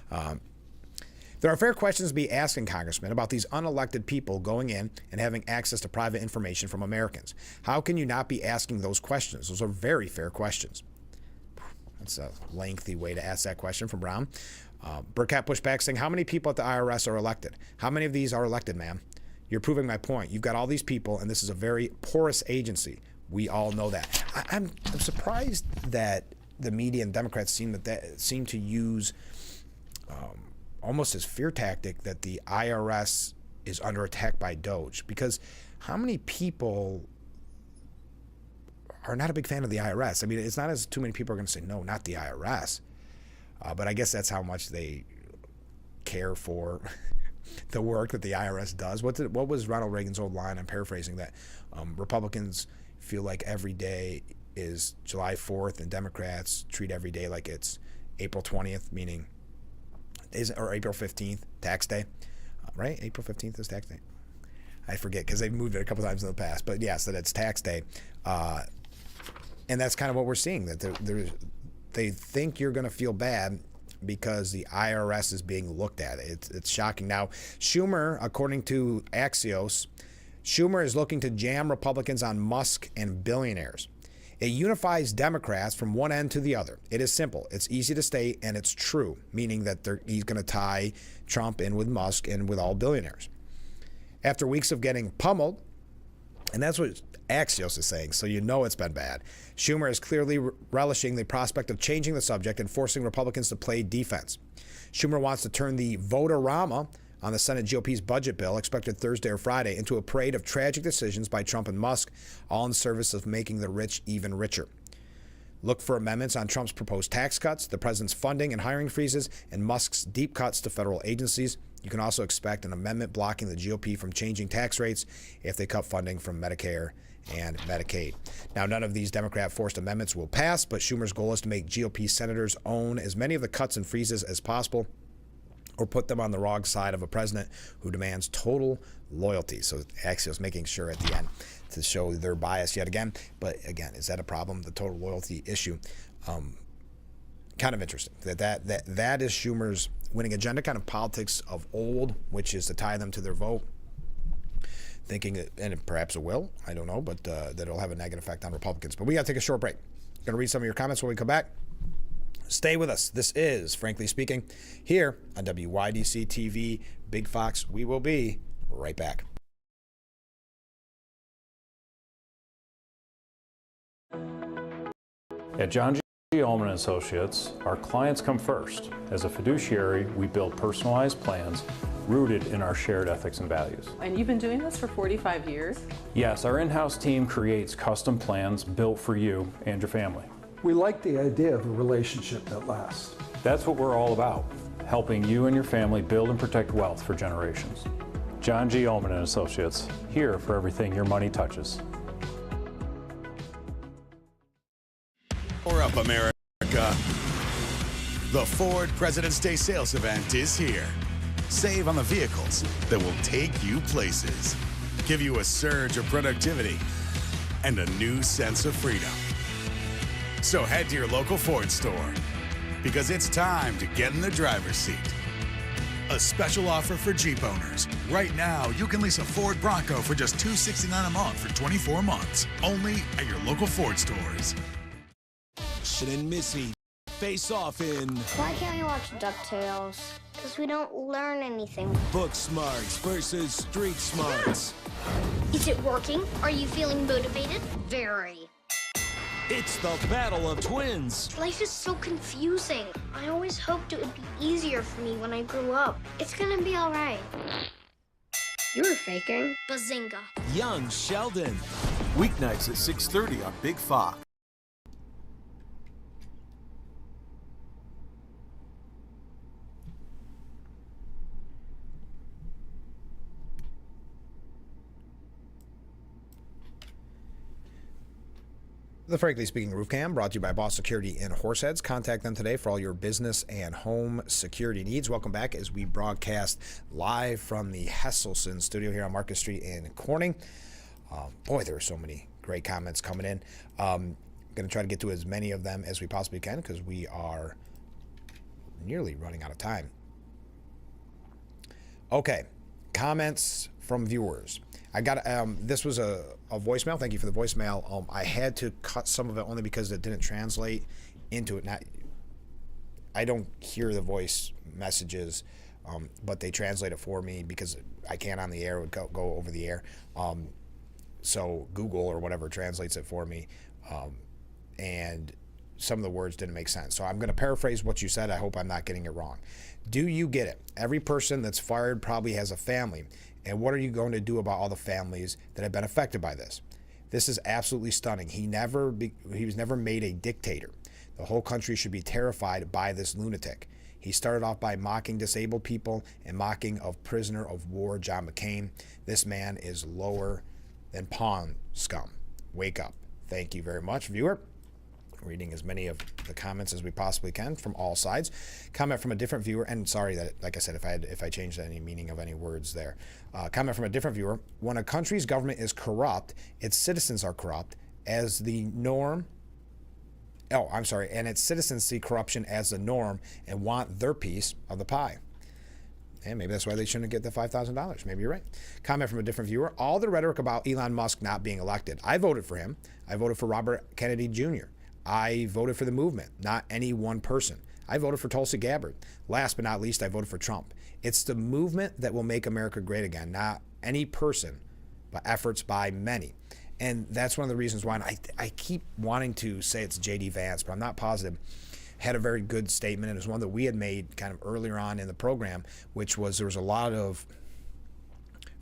There are fair questions to be asking Congressman about these unelected people going in and having access to private information from Americans. How can you not be asking those questions? Those are very fair questions. That's a lengthy way to ask that question from Brown. Burkett pushed back saying, how many people at the IRS are elected? How many of these are elected, ma'am? You're proving my point. You've got all these people, and this is a very porous agency. We all know that. I'm surprised that the media and Democrats seem to use almost as fear tactic that the IRS is under attack by Doge, because how many people are not a big fan of the IRS? I mean, it's not as too many people are going to say, no, not the IRS. But I guess that's how much they care for the work that the IRS does. What was Ronald Reagan's old line? I'm paraphrasing that. Republicans feel like every day is July 4th, and Democrats treat every day like it's April 20th, meaning or April 15th, tax day, right? April 15th is tax day. I forget because they've moved it a couple times in the past, but yes, that it's tax day. And that's kind of what we're seeing, that they think you're going to feel bad because the IRS is being looked at. It's shocking. Now, Schumer, according to Axios, Schumer is looking to jam Republicans on Musk and billionaires. It unifies Democrats from one end to the other. It is simple. It's easy to state, and it's true, meaning that he's going to tie Trump in with Musk and with all billionaires. After weeks of getting pummeled, and that's what Axios is saying, so you know it's been bad, Schumer is clearly relishing the prospect of changing the subject and forcing Republicans to play defense. Schumer wants to turn the vote-a-rama on the Senate GOP's budget bill, expected Thursday or Friday, into a parade of tragic decisions by Trump and Musk, all in service of making the rich even richer. Look for amendments on Trump's proposed tax cuts, the president's funding and hiring freezes, and Musk's deep cuts to federal agencies. You can also expect an amendment blocking the GOP from changing tax rates if they cut funding from Medicare and Medicaid. Now, none of these Democrat-forced amendments will pass, but Schumer's goal is to make GOP senators own as many of the cuts and freezes as possible, or put them on the wrong side of a president who demands total loyalty. So Axios making sure at the end to show their bias yet again. But again, is that a problem? The total loyalty issue. Kind of interesting. That is Schumer's winning agenda, kind of politics of old, which is to tie them to their vote. Thinking, and perhaps it will, I don't know, but that it'll have a negative effect on Republicans. But we got to take a short break. Going to read some of your comments when we come back. Stay with us. This is Frankly Speaking here on WYDC TV, Big Fox. We will be right back. At John G. Ullman & Associates, our clients come first. As a fiduciary, we build personalized plans rooted in our shared ethics and values. And you've been doing this for 45 years? Yes, our in-house team creates custom plans built for you and your family. We like the idea of a relationship that lasts. That's what we're all about, helping you and your family build and protect wealth for generations. John G. Ullman & Associates, here for everything your money touches. Power up, America. The Ford President's Day sales event is here. Save on the vehicles that will take you places, give you a surge of productivity, and a new sense of freedom. So head to your local Ford store, because it's time to get in the driver's seat. A special offer for Jeep owners. Right now, you can lease a Ford Bronco for just $269 a month for 24 months, only at your local Ford stores. Sid and Missy face off in Why can't we watch DuckTales? Because we don't learn anything. Book Smarts versus Street Smarts. Is it working? Are you feeling motivated? Very. It's the battle of twins. Life is so confusing. I always hoped it would be easier for me when I grew up. It's gonna be all right. You were faking. Bazinga. Young Sheldon. Weeknights at 6:30 on Big Fox. The Frankly Speaking Roof Cam brought to you by Boss Security in Horseheads. Contact them today for all your business and home security needs. Welcome back as we broadcast live from the Hesselson studio here on Market Street in Corning. Boy, there are so many great comments coming in. I'm going to try to get to as many of them as we possibly can because we are nearly running out of time. Okay, comments from viewers. I got this was a voicemail. Thank you for the voicemail. I had to cut some of it only because it didn't translate into it. I don't hear the voice messages, but they translate it for me because I can't on the air. It would go over the air. So Google or whatever translates it for me, and some of the words didn't make sense. So I'm going to paraphrase what you said. I hope I'm not getting it wrong. Do you get it? Every person that's fired probably has a family. And what are you going to do about all the families that have been affected by this? This is absolutely stunning. He was never made a dictator. The whole country should be terrified by this lunatic. He started off by mocking disabled people and mocking of prisoner of war John McCain. This man is lower than pawn scum. Wake up. Thank you very much, viewer. Reading as many of the comments as we possibly can from all sides. Comment from a different viewer, and sorry that, like I said, if I changed any meaning of any words there. Comment from a different viewer. When a country's government is corrupt, its citizens are corrupt. As the norm, and its citizens see corruption as the norm and want their piece of the pie. And maybe that's why they shouldn't get the $5,000. Maybe you're right. Comment from a different viewer. All the rhetoric about Elon Musk not being elected. I voted for him. I voted for Robert Kennedy Jr. I voted for the movement, not any one person. I voted for Tulsi Gabbard. Last but not least, I voted for Trump. It's the movement that will make America great again, not any person, but efforts by many. And that's one of the reasons why I keep wanting to say it's J.D. Vance, but I'm not positive. Had a very good statement, and it was one that we had made kind of earlier on in the program, which was there was a lot of,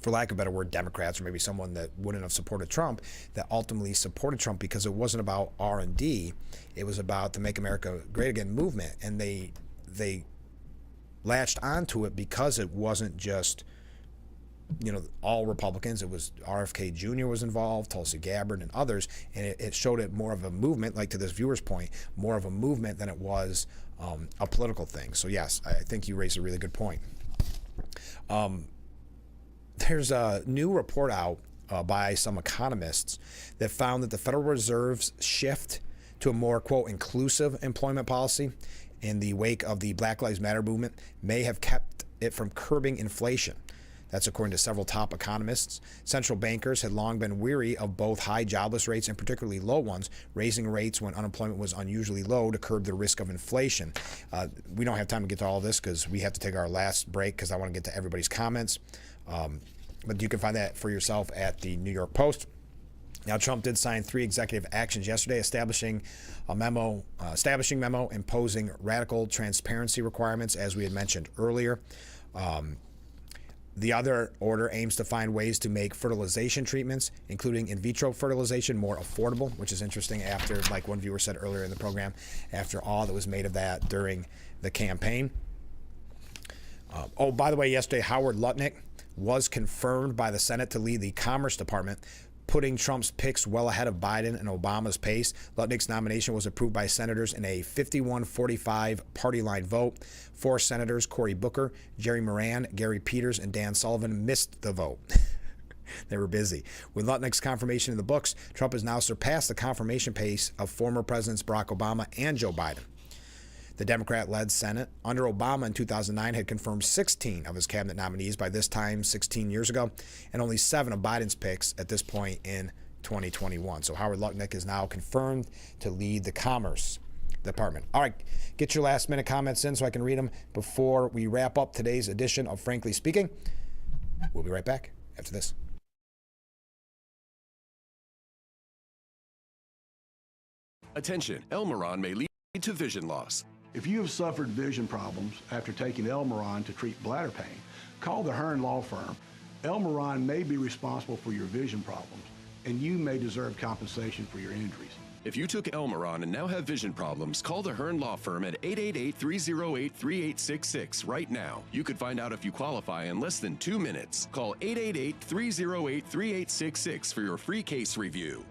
for lack of a better word, Democrats or maybe someone that wouldn't have supported Trump that ultimately supported Trump because it wasn't about R&D. It was about the Make America Great Again movement, and they latched onto it because it wasn't just all Republicans. It was RFK Jr. was involved, Tulsi Gabbard, and others, and it showed it more of a movement, like to this viewer's point, more of a movement than it was a political thing. So yes, I think you raised a really good point. There's a new report out by some economists that found that the Federal Reserve's shift to a more, quote, inclusive employment policy in the wake of the Black Lives Matter movement may have kept it from curbing inflation. That's according to several top economists. Central bankers had long been weary of both high jobless rates and particularly low ones, raising rates when unemployment was unusually low to curb the risk of inflation. We don't have time to get to all of this because we have to take our last break because I want to get to everybody's comments. But you can find that for yourself at the New York Post. Now, Trump did sign 3 executive actions yesterday, establishing memo imposing radical transparency requirements, as we had mentioned earlier. The other order aims to find ways to make fertilization treatments, including in vitro fertilization, more affordable, which is interesting after, like one viewer said earlier in the program, after all that was made of that during the campaign. By the way, yesterday, Howard Lutnick was confirmed by the Senate to lead the Commerce Department, putting Trump's picks well ahead of Biden and Obama's pace. Lutnick's nomination was approved by senators in a 51-45 party line vote. 4 senators, Cory Booker, Jerry Moran, Gary Peters, and Dan Sullivan, missed the vote. They were busy. With Lutnick's confirmation in the books, Trump has now surpassed the confirmation pace of former Presidents Barack Obama and Joe Biden. The Democrat-led Senate under Obama in 2009 had confirmed 16 of his cabinet nominees by this time 16 years ago, and only 7 of Biden's picks at this point in 2021. So Howard Lutnick is now confirmed to lead the Commerce Department. All right, get your last-minute comments in so I can read them before we wrap up today's edition of Frankly Speaking. We'll be right back after this. Attention, Elmeron may lead to vision loss. If you have suffered vision problems after taking Elmeron to treat bladder pain, call the Hearn Law Firm. Elmeron may be responsible for your vision problems, and you may deserve compensation for your injuries. If you took Elmeron and now have vision problems, call the Hearn Law Firm at 888-308-3866 right now. You could find out if you qualify in less than 2 minutes. Call 888-308-3866 for your free case review.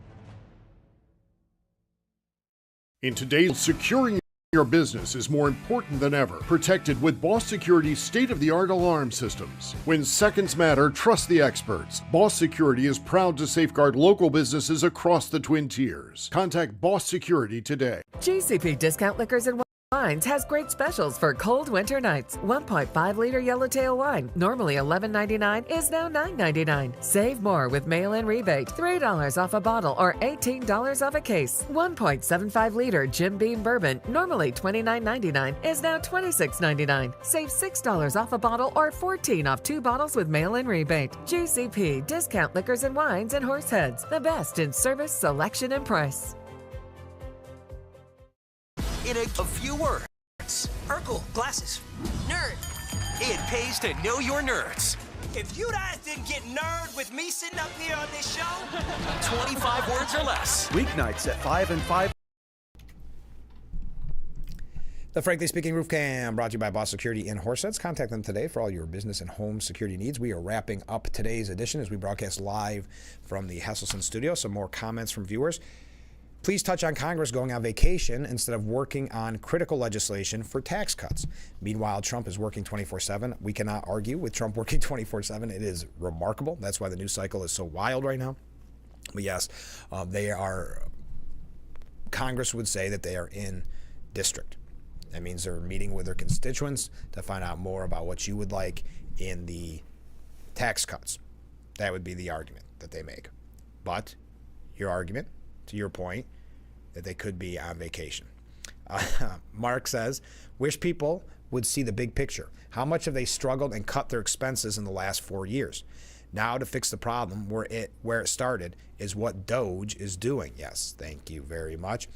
In today's securing your business is more important than ever. Protected with Boss Security's state-of-the-art alarm systems. When seconds matter, trust the experts. Boss Security is proud to safeguard local businesses across the Twin Tiers. Contact Boss Security today. GCP Discount Liquors and Wines has great specials for cold winter nights. 1.5-liter Yellowtail wine, normally $11.99, is now $9.99. Save more with mail-in rebate. $3 off a bottle or $18 off a case. 1.75-liter Jim Beam bourbon, normally $29.99, is now $26.99. Save $6 off a bottle or $14 off 2 bottles with mail-in rebate. GCP Discount Liquors and Wines in Horseheads, the best in service, selection, and price. In a few words. Urkel, glasses. Nerd. It pays to know your nerds. If you guys didn't get nerd with me sitting up here on this show, 25 words or less. Weeknights at 5 and 5. The Frankly Speaking Roof Cam, brought to you by Boss Security in Horseheads. Contact them today for all your business and home security needs. We are wrapping up today's edition as we broadcast live from the Hesselson studio. Some more comments from viewers. Please touch on Congress going on vacation instead of working on critical legislation for tax cuts. Meanwhile, Trump is working 24/7. We cannot argue with Trump working 24/7. It is remarkable. That's why the news cycle is so wild right now. But yes, they are Congress would say that they are in district. That means they're meeting with their constituents to find out more about what you would like in the tax cuts. That would be the argument that they make. But your argument, to your point, that they could be on vacation. Mark says, wish people would see the big picture. How much have they struggled and cut their expenses in the last 4 years? Now to fix the problem where it started is what Doge is doing. Yes, thank you very much.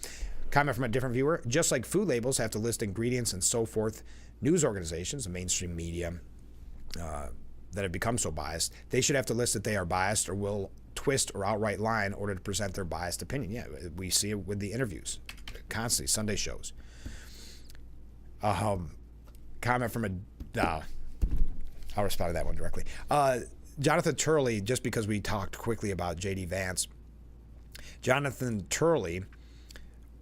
Comment from a different viewer. Just like food labels have to list ingredients and so forth, news organizations, the mainstream media that have become so biased, they should have to list that they are biased or will twist or outright lie in order to present their biased opinion. Yeah, we see it with the interviews constantly, Sunday shows. Comment from I'll respond to that one directly. Jonathan Turley, just because we talked quickly about J.D. Vance, Jonathan Turley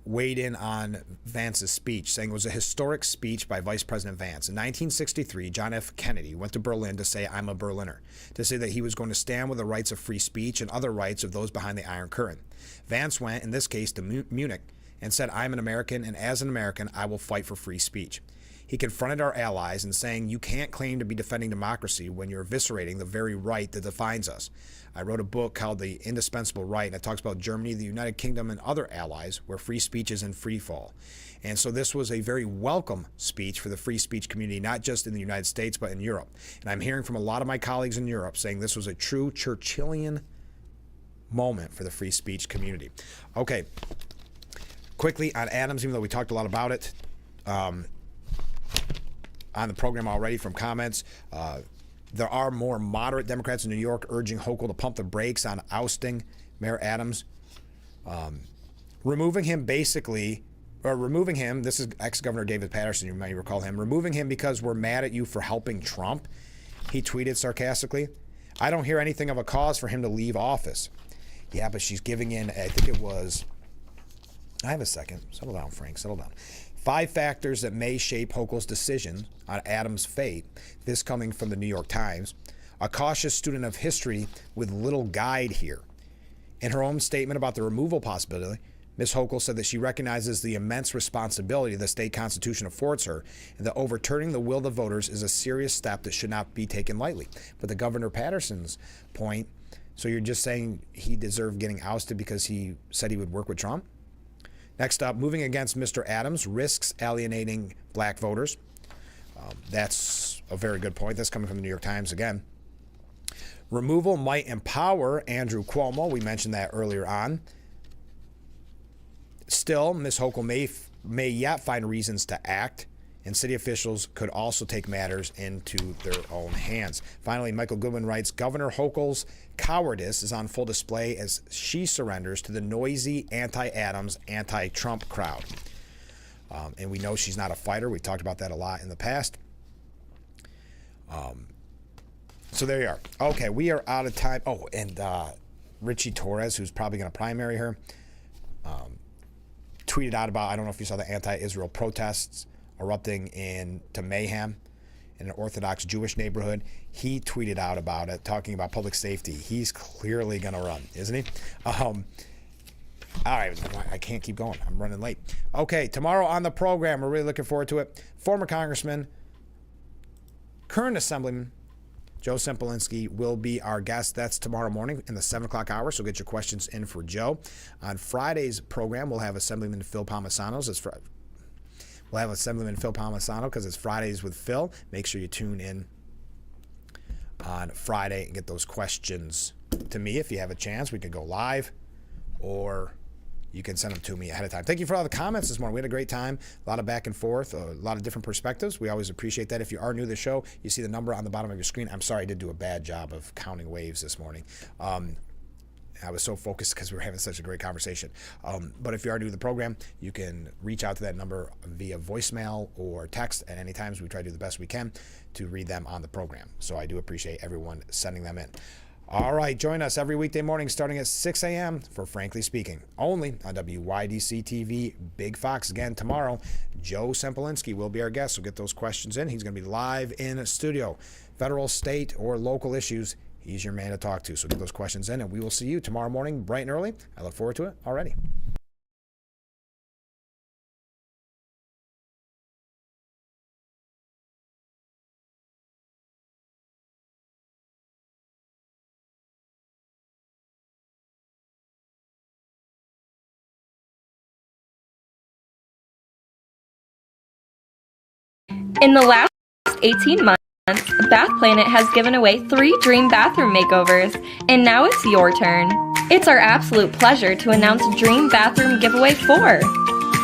weighed in on Vance's speech, saying it was a historic speech by Vice President Vance. In 1963, John F. Kennedy went to Berlin to say, "I'm a Berliner," to say that he was going to stand with the rights of free speech and other rights of those behind the Iron Curtain. Vance went, in this case, to Munich and said, "I'm an American, and as an American, I will fight for free speech." He confronted our allies in saying, "You can't claim to be defending democracy when you're eviscerating the very right that defines us." I wrote a book called The Indispensable Right, and it talks about Germany, the United Kingdom, and other allies where free speech is in free fall. And so this was a very welcome speech for the free speech community, not just in the United States, but in Europe. And I'm hearing from a lot of my colleagues in Europe saying this was a true Churchillian moment for the free speech community. Okay, quickly on Adams, even though we talked a lot about it on the program already from comments, there are more moderate Democrats in New York urging Hochul to pump the brakes on ousting Mayor Adams. Removing him, this is ex-Governor David Patterson, you may recall him, removing him because we're mad at you for helping Trump, he tweeted sarcastically. I don't hear anything of a cause for him to leave office. Yeah, but she's giving in, I think it was, I have a second. Settle down, Frank, settle down. 5 factors that may shape Hochul's decision on Adams' fate. This coming from the New York Times. A cautious student of history with little guide here. In her own statement about the removal possibility, Ms. Hochul said that she recognizes the immense responsibility the state constitution affords her, and that overturning the will of the voters is a serious step that should not be taken lightly. But the Governor Patterson's point, so you're just saying he deserved getting ousted because he said he would work with Trump? Next up, moving against Mr. Adams risks alienating black voters. That's a very good point. That's coming from the New York Times again. Removal might empower Andrew Cuomo. We mentioned that earlier on. Still, Ms. Hochul may yet find reasons to act, and city officials could also take matters into their own hands. Finally, Michael Goodwin writes, Governor Hochul's cowardice is on full display as she surrenders to the noisy anti-Adams, anti-Trump crowd. And we know she's not a fighter. We talked about that a lot in the past. So there you are. Okay, we are out of time. Oh, and Richie Torres, who's probably going to primary her, tweeted out about, I don't know if you saw the anti-Israel protests erupting into mayhem in an Orthodox Jewish neighborhood. He tweeted out about it, talking about public safety. He's clearly going to run, isn't he? All right, I can't keep going. I'm running late. Okay, tomorrow on the program, we're really looking forward to it. Former Congressman, current Assemblyman, Joe Sempolinski will be our guest. That's tomorrow morning in the 7 o'clock hour, so get your questions in for Joe. On Friday's program, we'll have Assemblyman Phil Palmisano. We'll have Assemblyman Phil Palmisano because it's Fridays with Phil. Make sure you tune in on Friday and get those questions to me if you have a chance. We could go live, or you can send them to me ahead of time. Thank you for all the comments this morning. We had a great time, a lot of back and forth, a lot of different perspectives. We always appreciate that. If you are new to the show, you see the number on the bottom of your screen. I'm sorry I did do a bad job of counting waves this morning. I was so focused because we were having such a great conversation. But if you are new to the program, you can reach out to that number via voicemail or text at any times. We try to do the best we can to read them on the program. So I do appreciate everyone sending them in. All right, join us every weekday morning starting at 6 a.m. for Frankly Speaking, only on WYDC TV, Big Fox. Again, tomorrow, Joe Sempolinski will be our guest, so get those questions in. He's going to be live in studio. Federal, state, or local issues, he's your man to talk to, so get those questions in, and we will see you tomorrow morning bright and early. I look forward to it already. In the last 18 months, Bath Planet has given away 3 dream bathroom makeovers, and now it's your turn. It's our absolute pleasure to announce Dream Bathroom Giveaway 4.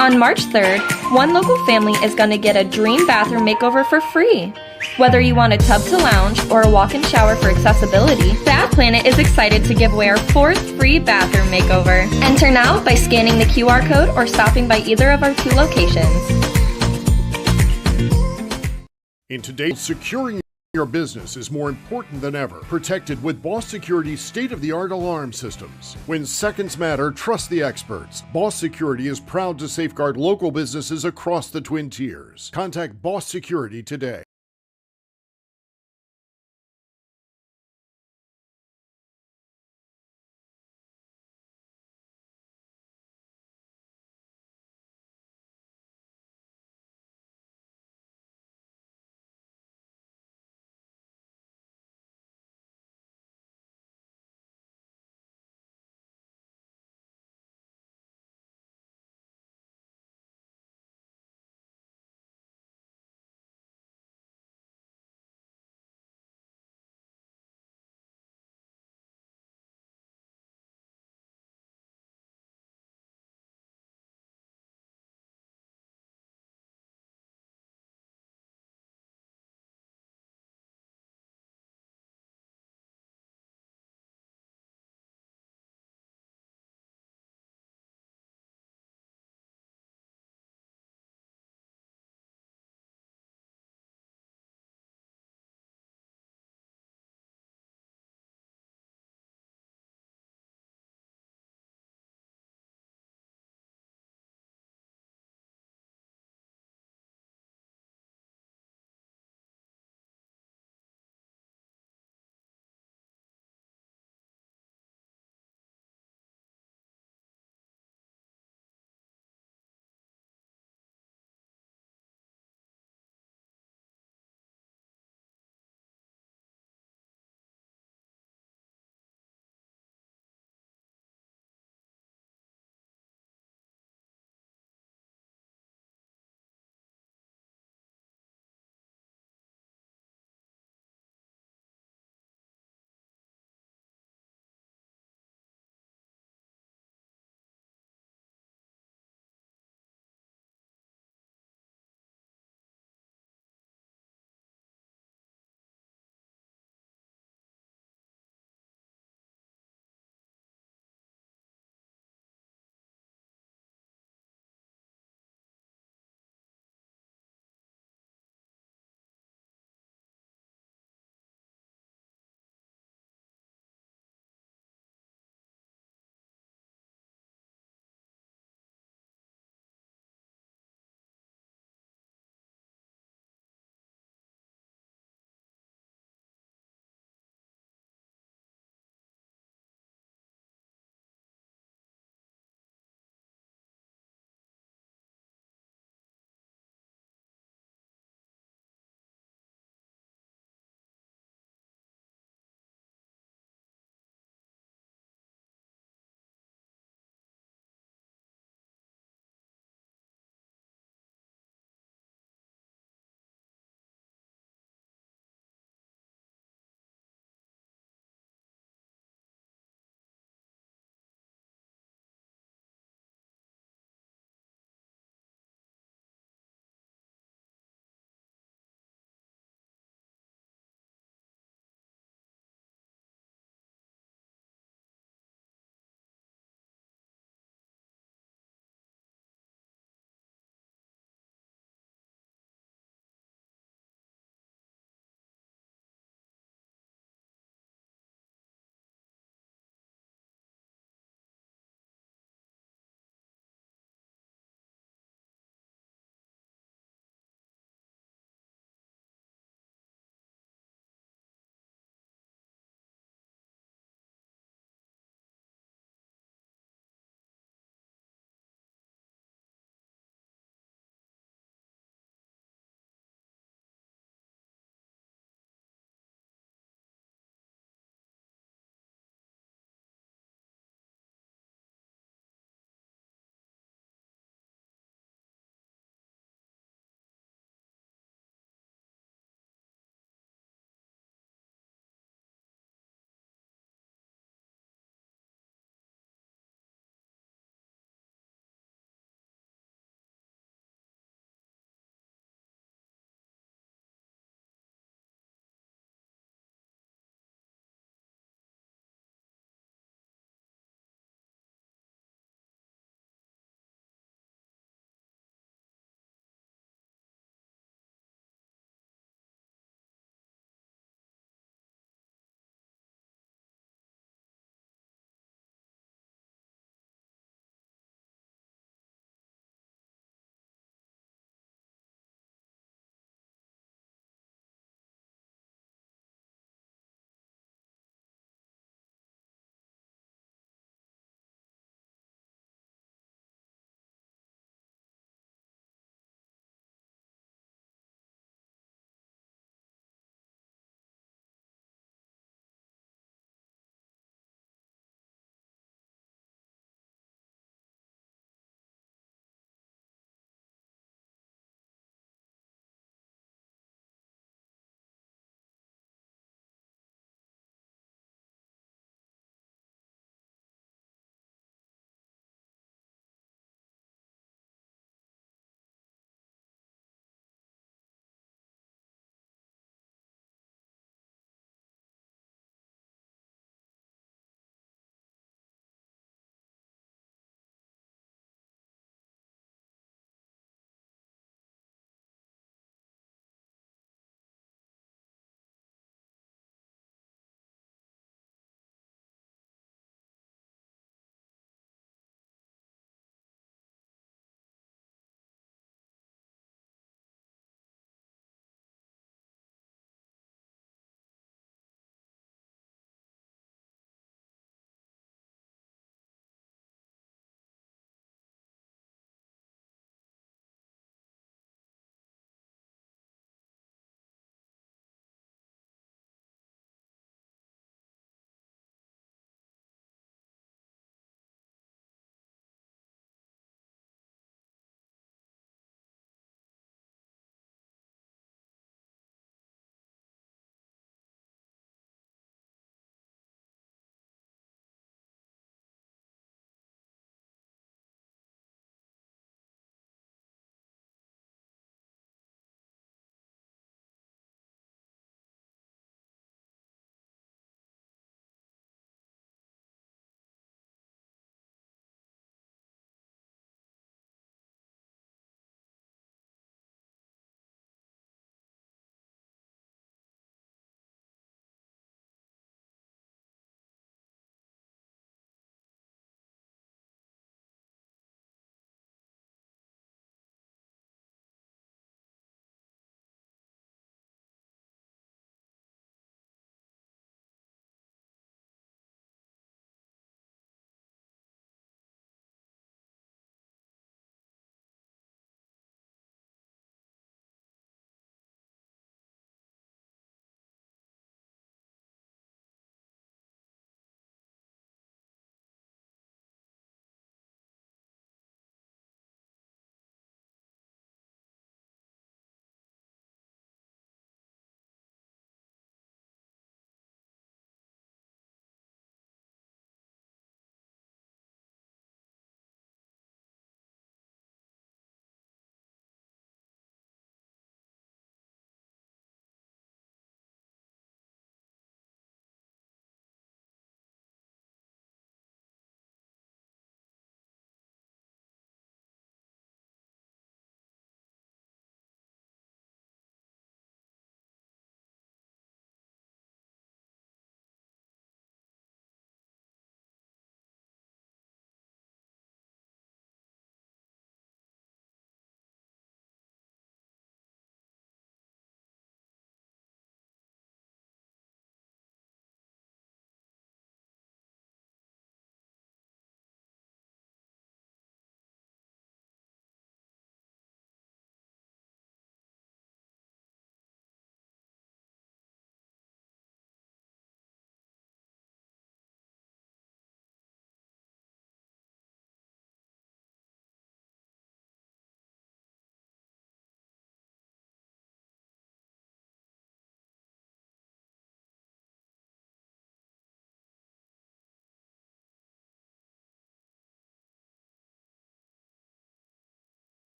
On March 3rd, one local family is going to get a dream bathroom makeover for free. Whether you want a tub to lounge or a walk-in shower for accessibility, Bath Planet is excited to give away our 4th free bathroom makeover. Enter now by scanning the QR code or stopping by either of our 2 locations. In today's securing your business is more important than ever. Protected with Boss Security's state-of-the-art alarm systems. When seconds matter, trust the experts. Boss Security is proud to safeguard local businesses across the Twin Tiers. Contact Boss Security today.